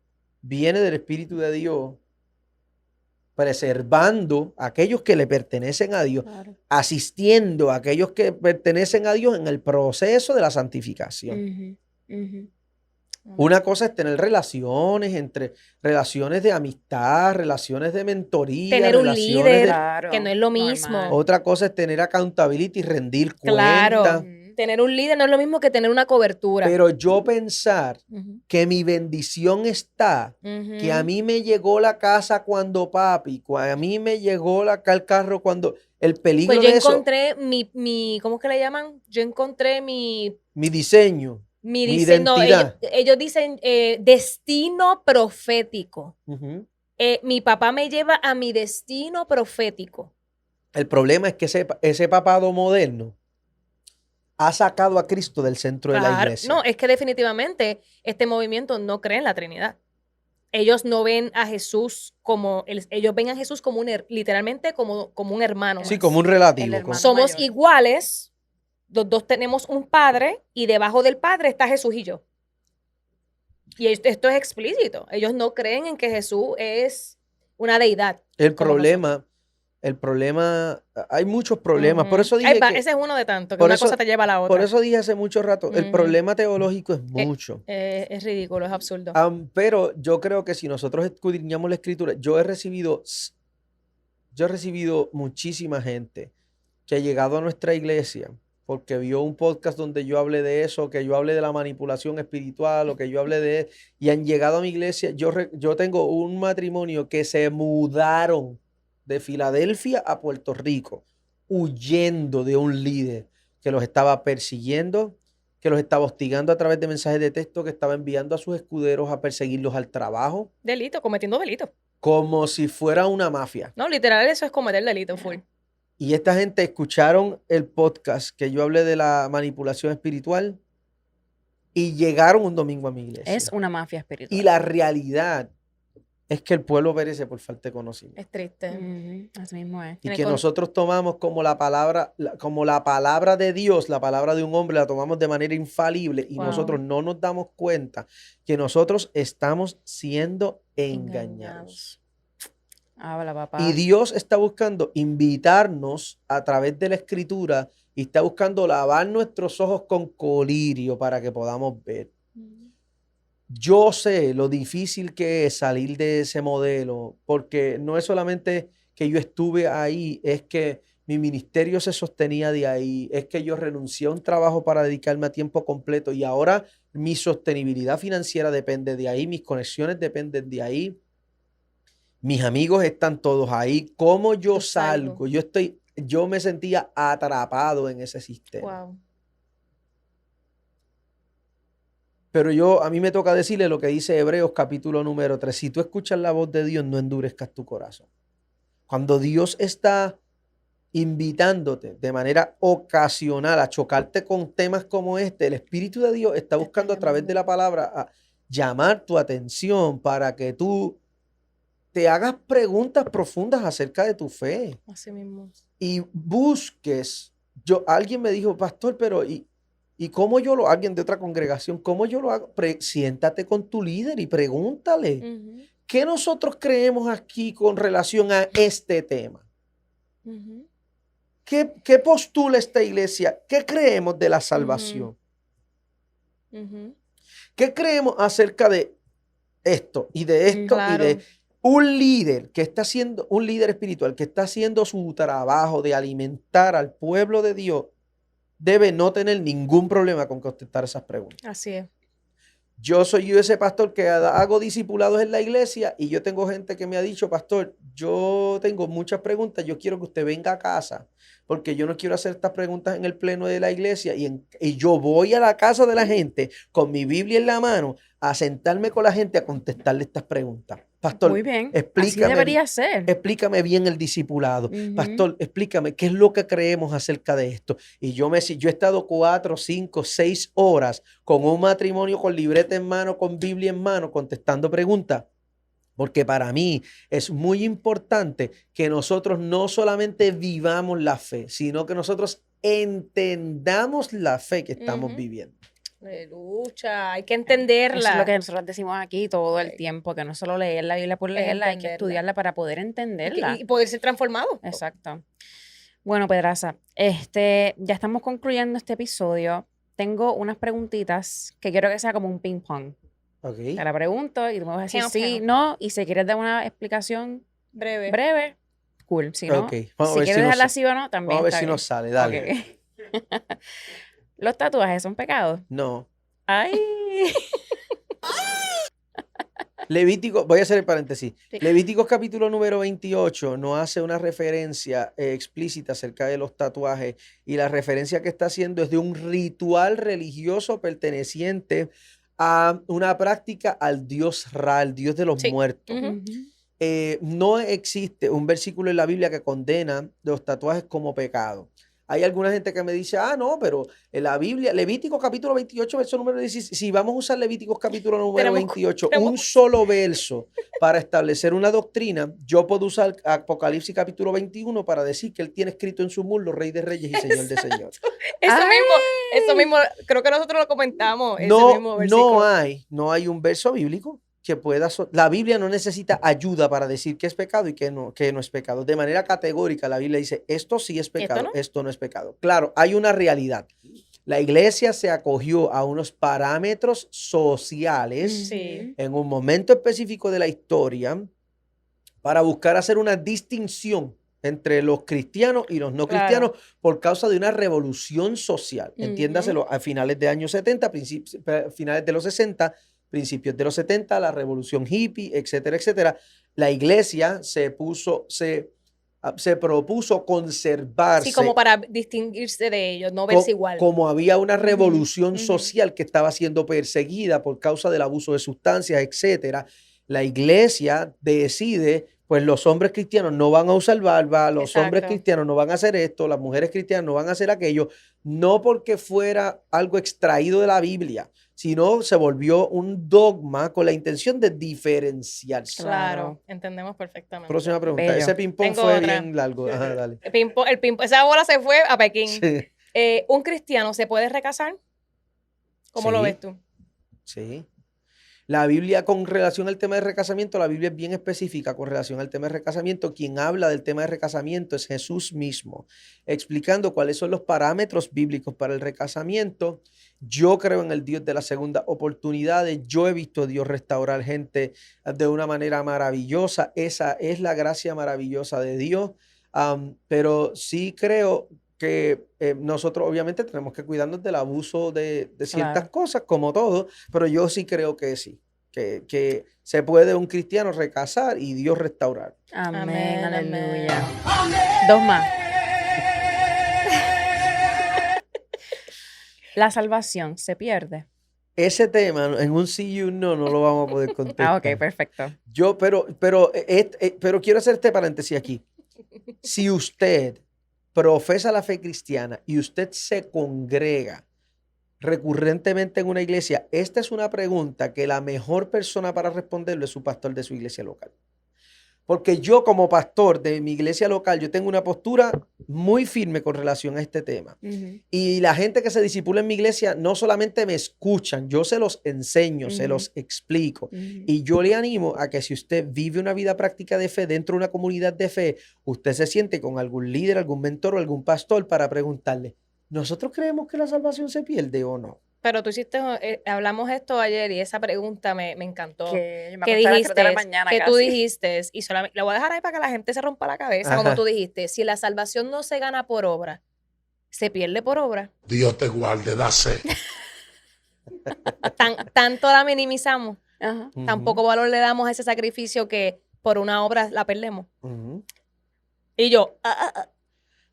viene del Espíritu de Dios, preservando a aquellos que le pertenecen a Dios, Claro. asistiendo a aquellos que pertenecen a Dios en el proceso de la santificación. Ujú. Ujú. Una cosa es tener relaciones de amistad, relaciones de mentoría, Tener un relaciones líder. de... Claro. Que no es lo mismo. Normal. Otra cosa es tener accountability, rendir Claro. cuenta. Ujú. Tener un líder no es lo mismo que tener una cobertura. Pero yo pensar Ujú. que mi bendición está, que a Ujú. mí me llegó la casa cuando papi, a mí me llegó el carro cuando... El peligro Pues yo de eso, encontré mi, ¿cómo es que le llaman? Yo encontré mi diseño, mi diseño. No, identidad. ellos dicen destino profético. Ujú. Mi papá me lleva a mi destino profético. El problema es que ese papado moderno ha sacado a Cristo del centro de la Claro. iglesia. No, es que definitivamente este movimiento no cree en la Trinidad. Ellos no ven a Jesús como, ellos ven a Jesús como literalmente como un hermano. Sí, más. como un relativo. El hermano. Somos mayor. iguales, Los dos tenemos un padre y debajo del padre está Jesús y yo. Y esto es explícito. Ellos no creen en que Jesús es una deidad. El como problema, hay muchos problemas. Por Ujú. eso dije que, Ese es uno de tantos, que por una eso- cosa te lleva a la otra. por eso dije hace mucho rato, el Ujú. problema teológico es mucho. Es ridículo, es absurdo. Pero yo creo que si nosotros escudriñamos la escritura, yo he recibido muchísima gente que ha llegado a nuestra iglesia porque vio un podcast donde yo hablé de eso, que yo hablé de la manipulación espiritual, o que yo hablé de... Y han llegado a mi iglesia. Yo tengo un matrimonio que se mudaron de Filadelfia a Puerto Rico, huyendo de un líder que los estaba persiguiendo, que los estaba hostigando a través de mensajes de texto, que estaba enviando a sus escuderos a perseguirlos al trabajo, Delito, cometiendo delito. como si fuera una mafia. No, literal, eso es cometer delito full. Y esta gente escucharon el podcast que yo hablé de la manipulación espiritual y llegaron un domingo a mi iglesia. Es una mafia espiritual. Y la realidad es que el pueblo perece por falta de conocimiento. Es triste. Ujú, así mismo es. Y En el que con- nosotros tomamos como la palabra de Dios, la palabra de un hombre, la tomamos de manera infalible y Wow. nosotros no nos damos cuenta que nosotros estamos siendo engañados. Habla, papá. Y Dios está buscando invitarnos a través de la escritura y está buscando lavar nuestros ojos con colirio para que podamos ver. Yo sé lo difícil que es salir de ese modelo, porque no es solamente que yo estuve ahí, es que mi ministerio se sostenía de ahí, es que yo renuncié a un trabajo para dedicarme a tiempo completo y ahora mi sostenibilidad financiera depende de ahí, mis conexiones dependen de ahí, mis amigos están todos ahí. ¿Cómo yo Yo salgo. salgo? Yo me sentía atrapado en ese sistema. Wow. Pero a mí me toca decirle lo que dice Hebreos capítulo número 3. Si tú escuchas la voz de Dios, no endurezcas tu corazón. Cuando Dios está invitándote de manera ocasional a chocarte con temas como este, el Espíritu de Dios está buscando a través de la palabra a llamar tu atención para que tú te hagas preguntas profundas acerca de tu fe Así mismo. y busques. Alguien me dijo, pastor, pero ¿y cómo yo lo hago? Alguien de otra congregación, ¿cómo yo lo hago? Siéntate con tu líder y pregúntale, Ujú, ¿qué nosotros creemos aquí con relación a este tema? ujú. ¿Qué postula esta iglesia? ¿Qué creemos de la salvación? Ujú. ¿Qué creemos acerca de esto y de esto Claro. y de un líder un líder espiritual que está haciendo su trabajo de alimentar al pueblo de Dios? Debe no tener ningún problema con contestar esas preguntas. Así es. Yo soy ese pastor que hago discipulados en la iglesia y yo tengo gente que me ha dicho, pastor, yo tengo muchas preguntas, yo quiero que usted venga a casa porque yo no quiero hacer estas preguntas en el pleno de la iglesia y yo voy a la casa de la gente con mi Biblia en la mano a sentarme con la gente a contestarle estas preguntas. Pastor, Muy bien. Así explícame debería ser. explícame bien el discipulado. Ujú. Pastor, explícame qué es lo que creemos acerca de esto. Y yo he estado 4, 5, 6 horas con un matrimonio con libreta en mano, con Biblia en mano, contestando preguntas. Porque para mí es muy importante que nosotros no solamente vivamos la fe, sino que nosotros entendamos la fe que estamos Ujú. viviendo. Lucha, hay que Eso entenderla. es lo que nosotros decimos aquí todo el Sí. tiempo, que no solo leer la Biblia por Es leerla, hay que entenderla. estudiarla para poder Y entenderla. y poder ser transformado. Exacto. Bueno, Pedraza, ya estamos concluyendo este episodio. Tengo unas preguntitas que quiero que sea como un ping pong. ¿Ok? Te la pregunto y tú me vas a decir Ping sí, pong. no, y si quieres dar una explicación Breve. breve, cool. Si no, Ok, vamos a si ver quieres si nos dejarla sa- así o no, también Vamos a ver está si bien. nos sale, dale. Ok. ¿Los tatuajes son pecados? No. Ay. Levítico, voy a hacer el paréntesis. Sí. Levíticos capítulo número 28 no hace una referencia explícita acerca de los tatuajes y la referencia que está haciendo es de un ritual religioso perteneciente a una práctica al dios Ra, el dios de los Sí. muertos. Ujú. Ujú. No existe un versículo en la Biblia que condena los tatuajes como pecado. Hay alguna gente que me dice, no, pero en la Biblia, Levítico capítulo 28, verso número 16, si vamos a usar Levítico capítulo número Tenemos- 28, tenemos- un solo verso para establecer una doctrina, yo puedo usar Apocalipsis capítulo 21 para decir que él tiene escrito en su muslo Rey de Reyes y Señor de Señores. Eso mismo, creo que nosotros lo comentamos, ese mismo No, versículo. no hay un verso bíblico que pueda... La Biblia no necesita ayuda para decir que es pecado y que no es pecado. De manera categórica, la Biblia dice, esto sí es pecado, no? esto no es pecado. Claro, hay una realidad. La iglesia se acogió a unos parámetros sociales Sí. en un momento específico de la historia para buscar hacer una distinción entre los cristianos y los no Claro. cristianos por causa de una revolución social. Ujú. Entiéndaselo, a finales de años 70, finales de los 60, principios de los 70, la revolución hippie, etcétera, etcétera. La iglesia se propuso conservarse. Sí, como para distinguirse de ellos, no verse igual. Como había una revolución ujú. social que estaba siendo perseguida por causa del abuso de sustancias, etcétera, la iglesia decide, pues los hombres cristianos no van a usar barba, los hombres Exacto. cristianos no van a hacer esto, las mujeres cristianas no van a hacer aquello, no porque fuera algo extraído de la Biblia, sino se volvió un dogma con la intención de diferenciarse. Claro, entendemos perfectamente. Próxima pregunta. Bello. Ese ping-pong Tengo fue otra. bien largo. Ajá, dale. Esa bola se fue a Pekín. Sí. ¿Un cristiano se puede recasar? ¿Cómo lo Sí. ves tú? Sí. La Biblia con relación al tema de recasamiento, la Biblia es bien específica con relación al tema de recasamiento. Quien habla del tema de recasamiento es Jesús mismo, explicando cuáles son los parámetros bíblicos para el recasamiento. Yo creo en el Dios de las segundas oportunidades. Yo he visto a Dios restaurar gente de una manera maravillosa. Esa es la gracia maravillosa de Dios. Pero sí creo que nosotros obviamente tenemos que cuidarnos del abuso de ciertas Claro. cosas, como todo, pero yo sí creo que sí, que se puede un cristiano recasar y Dios restaurar. Amén, Amén, aleluya. amén. Dos más. La salvación se pierde. Ese tema en un sí y un no lo vamos a poder contestar. Ok, perfecto. Pero quiero hacer este paréntesis aquí. Si usted profesa la fe cristiana y usted se congrega recurrentemente en una iglesia, esta es una pregunta que la mejor persona para responderlo es su pastor de su iglesia local. Porque yo como pastor de mi iglesia local, yo tengo una postura muy firme con relación a este tema. Y la gente que se discipula en mi iglesia no solamente me escuchan, yo se los enseño, se los explico. Y yo le animo a que si usted vive una vida práctica de fe dentro de una comunidad de fe, usted se siente con algún líder, algún mentor o algún pastor para preguntarle, ¿nosotros creemos que la salvación se pierde o no? Pero tú hiciste, hablamos esto ayer y esa pregunta me encantó. Que yo me ¿Qué acosté a las 3 dijiste? de la mañana Que tú casi. dijiste, y solamente, la voy a dejar ahí para que la gente se rompa la cabeza, Ajá. como tú dijiste, si la salvación no se gana por obra, se pierde por obra. Dios te guarde, dase. Tanto la minimizamos, Ajá. tampoco valor le damos a ese sacrificio que por una obra la perdemos. Ujú. Y yo,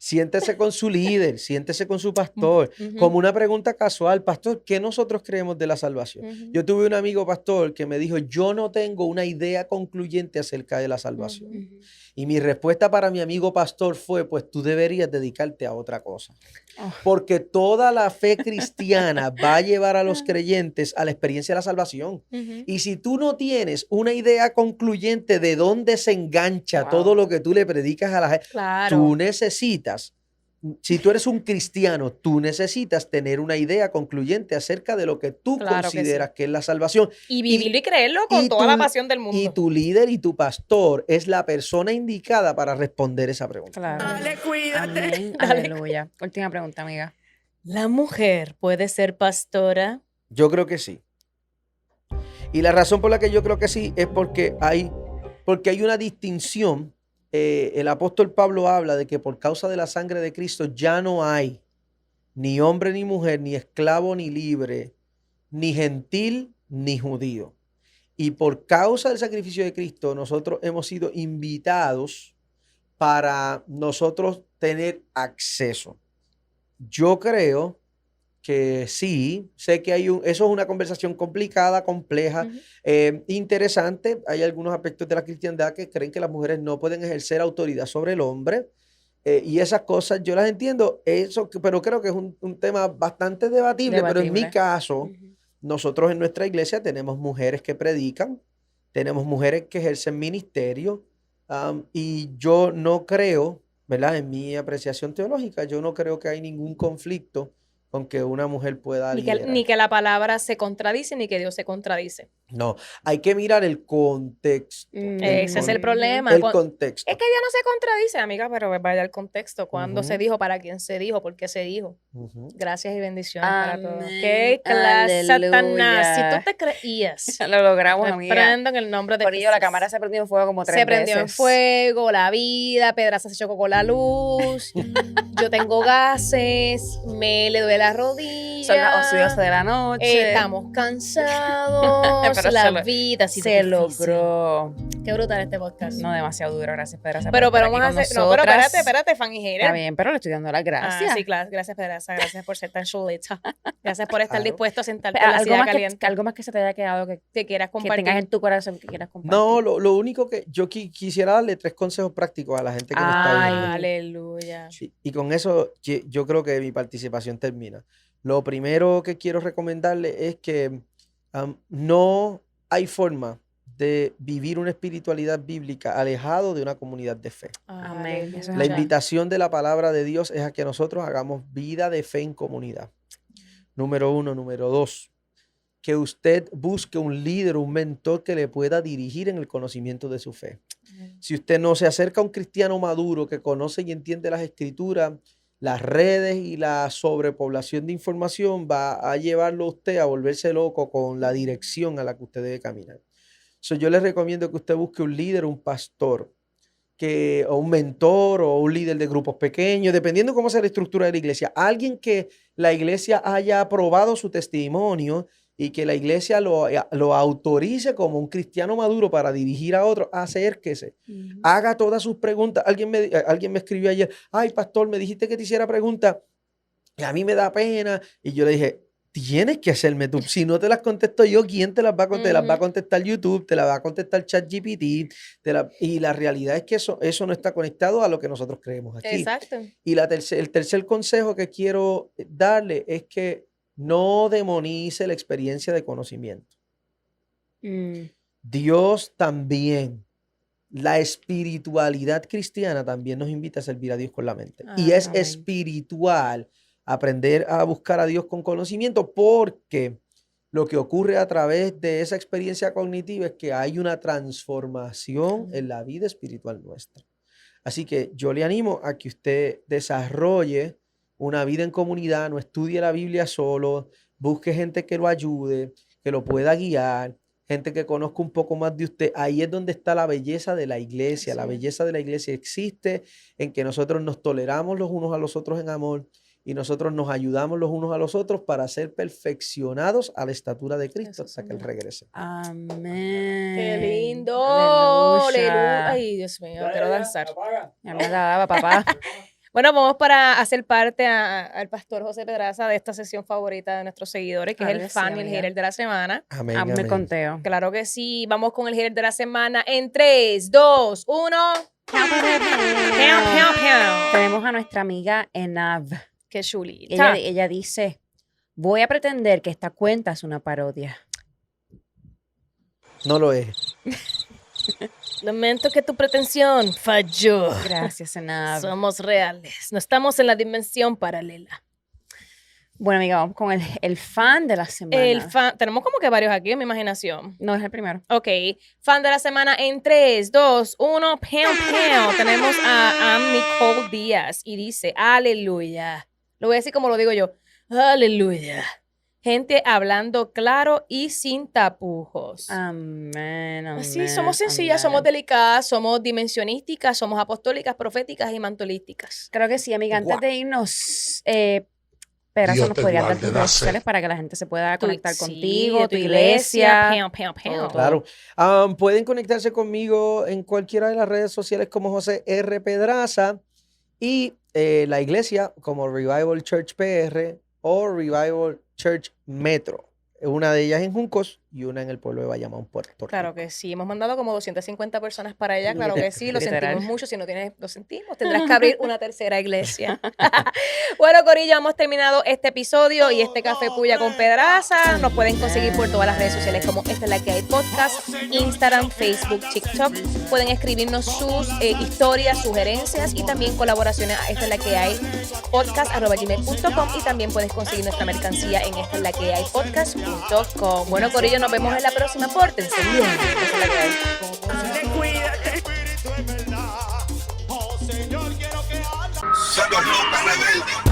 Siéntese con su líder, siéntese con su pastor. Ujú. Como una pregunta casual, pastor, ¿qué nosotros creemos de la salvación? Ujú. Yo tuve un amigo pastor que me dijo, yo no tengo una idea concluyente acerca de la salvación. Ujú. Y mi respuesta para mi amigo pastor fue, pues tú deberías dedicarte a otra cosa. Oh. Porque toda la fe cristiana va a llevar a los creyentes a la experiencia de la salvación. Ujú. Y si tú no tienes una idea concluyente de dónde se engancha Wow. todo lo que tú le predicas a la gente, Claro. tú necesitas, si tú eres un cristiano, tú necesitas tener una idea concluyente acerca de lo que tú Claro que consideras que es la salvación. Y vivirlo y creerlo con y toda tu- la pasión del mundo. Y tu líder y tu pastor es la persona indicada para responder esa pregunta. Claro. Amén, Dale. aleluya. Última pregunta, amiga. ¿La mujer puede ser pastora? Yo creo que sí. Y la razón por la que yo creo que sí es porque hay una distinción. El apóstol Pablo habla de que por causa de la sangre de Cristo ya no hay ni hombre ni mujer, ni esclavo ni libre, ni gentil ni judío. Y por causa del sacrificio de Cristo, nosotros hemos sido invitados para nosotros tener acceso. Yo creo que sí, sé que eso es una conversación complicada, compleja, Ujú. interesante. Hay algunos aspectos de la cristiandad que creen que las mujeres no pueden ejercer autoridad sobre el hombre. Y esas cosas yo las entiendo, pero creo que es un tema bastante debatible, pero en mi Debatible. caso, nosotros en nuestra iglesia tenemos mujeres que predican, tenemos mujeres que ejercen ministerio, y yo no creo, ¿verdad? En mi apreciación teológica, yo no creo que hay ningún conflicto con que una mujer pueda Ni liderar. que la palabra se contradice, ni que Dios se contradice. No, hay que mirar el contexto. Ese es el Ujú. problema. El Es contexto. que Dios no se contradice, amiga, pero vaya el contexto. ¿Cuándo se Ujú. dijo? ¿Para quién se dijo? ¿Por qué se dijo? Ujú. Gracias y bendiciones para todos. Amén. ¡Qué clase, Satanás! Si Aleluya. tú te creías, Lo logramos, amiga. reprendo en el nombre de Por ello, la Jesús. cámara se prendió en fuego como 3 Se prendió en veces. fuego, la vida, Pedraza se chocó con la luz, yo tengo gases, me le duele la rodilla. Son las 11 de la noche. Estamos cansados, Pero la vida ha sido se difícil. logró. Qué brutal este podcast. No demasiado duro, gracias, Pedraza. pero por estar vamos a aquí con hacer. No, pero nosotras. espérate, Fan y Hater. Está bien, pero le estoy dando las gracias. Sí, claro. Gracias, Pedraza. Gracias por ser tan chulita. Gracias por estar Claro. dispuesto a sentarte en la algo, silla más caliente. algo más que se te haya quedado Que quieras que compartir. tengas en tu corazón que quieras compartir. No, lo único que yo quisiera darle 3 consejos prácticos a la gente que nos está Ay. viendo. Aleluya. Sí, y con eso yo creo que mi participación termina. Lo primero que quiero recomendarle es que no hay forma de vivir una espiritualidad bíblica alejado de una comunidad de fe. Amén. Eso es La así. invitación de la palabra de Dios es a que nosotros hagamos vida de fe en comunidad. Número 1. Número 2, que usted busque un líder, un mentor que le pueda dirigir en el conocimiento de su fe. Si usted no se acerca a un cristiano maduro que conoce y entiende las escrituras, las redes y la sobrepoblación de información va a llevarlo a usted a volverse loco con la dirección a la que usted debe caminar. Yo les recomiendo que usted busque un líder, un pastor, o un mentor o un líder de grupos pequeños, dependiendo cómo sea la estructura de la iglesia. Alguien que la iglesia haya aprobado su testimonio y que la iglesia lo autorice como un cristiano maduro para dirigir a otros. Acérquese, haga todas sus preguntas. Alguien me escribió ayer: ay, pastor, me dijiste que te hiciera preguntas y a mí me da pena. Y yo le dije: tienes que hacerme tú. Si no te las contesto yo, ¿quién te las va a contestar? Las va a contestar YouTube, te las va a contestar ChatGPT. Y la realidad es que eso no está conectado a lo que nosotros creemos aquí. Exacto. Y el tercer consejo que quiero darle es que no demonice la experiencia de conocimiento. Dios también, la espiritualidad cristiana también nos invita a servir a Dios con la mente. Y es Amén. espiritual aprender a buscar a Dios con conocimiento, porque lo que ocurre a través de esa experiencia cognitiva es que hay una transformación en la vida espiritual nuestra. Así que yo le animo a que usted desarrolle una vida en comunidad, no estudie la Biblia solo, busque gente que lo ayude, que lo pueda guiar, gente que conozca un poco más de usted. Ahí es donde está la belleza de la iglesia. La belleza de la iglesia existe en que nosotros nos toleramos los unos a los otros en amor y nosotros nos ayudamos los unos a los otros para ser perfeccionados a la estatura de Cristo hasta que Él regrese. Amén. ¡Qué lindo! Aleluya. Ay, Dios mío, quiero danzar. Ya me la daba, papá. Bueno, vamos para hacer parte al pastor José Pedraza de esta sesión favorita de nuestros seguidores, que Claro es que el sí, fan y el amiga. hater de la semana. Amén. Hazme amén. conteo. Claro que sí. Vamos con el hater de la semana en 3, 2, 1. Tenemos a nuestra amiga Enav. Qué chulita. Ella dice: voy a pretender que esta cuenta es una parodia. No lo es. Lamento que tu pretensión falló. Gracias, Enav. Somos reales. No estamos en la dimensión paralela. Bueno, amiga, vamos con el fan de la semana. El fan, tenemos como que varios aquí en mi imaginación. No es el primero. Ok, fan de la semana en 3, 2, 1, tenemos a Nicole Díaz y dice: aleluya. Lo voy a decir como lo digo yo: aleluya. Gente hablando claro y sin tapujos. Amén, amén. Así, somos sencillas, amén. somos delicadas, somos dimensionísticas, somos apostólicas, proféticas y mantolísticas. Creo que sí, amiga. Antes Guau. de irnos, Pedraza, Dios nos te podrías dar guarde, tus da redes sed. sociales para que la gente se pueda conectar Sí, contigo, de tu iglesia. Todo. Claro. Pueden conectarse conmigo en cualquiera de las redes sociales como José R. Pedraza y la iglesia como Revival Church PR o Revival Church Metro. Una de ellas en Juncos y una en el pueblo de Bayamón, Puerto Rico. Claro que sí, hemos mandado como 250 personas para allá, claro que sí, lo Literal. sentimos mucho, si no tienes, lo sentimos, tendrás que abrir una tercera iglesia. Bueno, corillo, hemos terminado este episodio y este Café Puya con Pedraza. Nos pueden conseguir por todas las redes sociales como Esta es la que hay podcast, Instagram, Facebook, TikTok. Pueden escribirnos sus historias, sugerencias y también colaboraciones a Esta es la que hay podcast@gmail.com, y también puedes conseguir nuestra mercancía en esta es la que hay podcast.com. Bueno, corillo, nos vemos en la próxima. Pórtense bien. Esta es la que hay. Se nos rompe rebelde.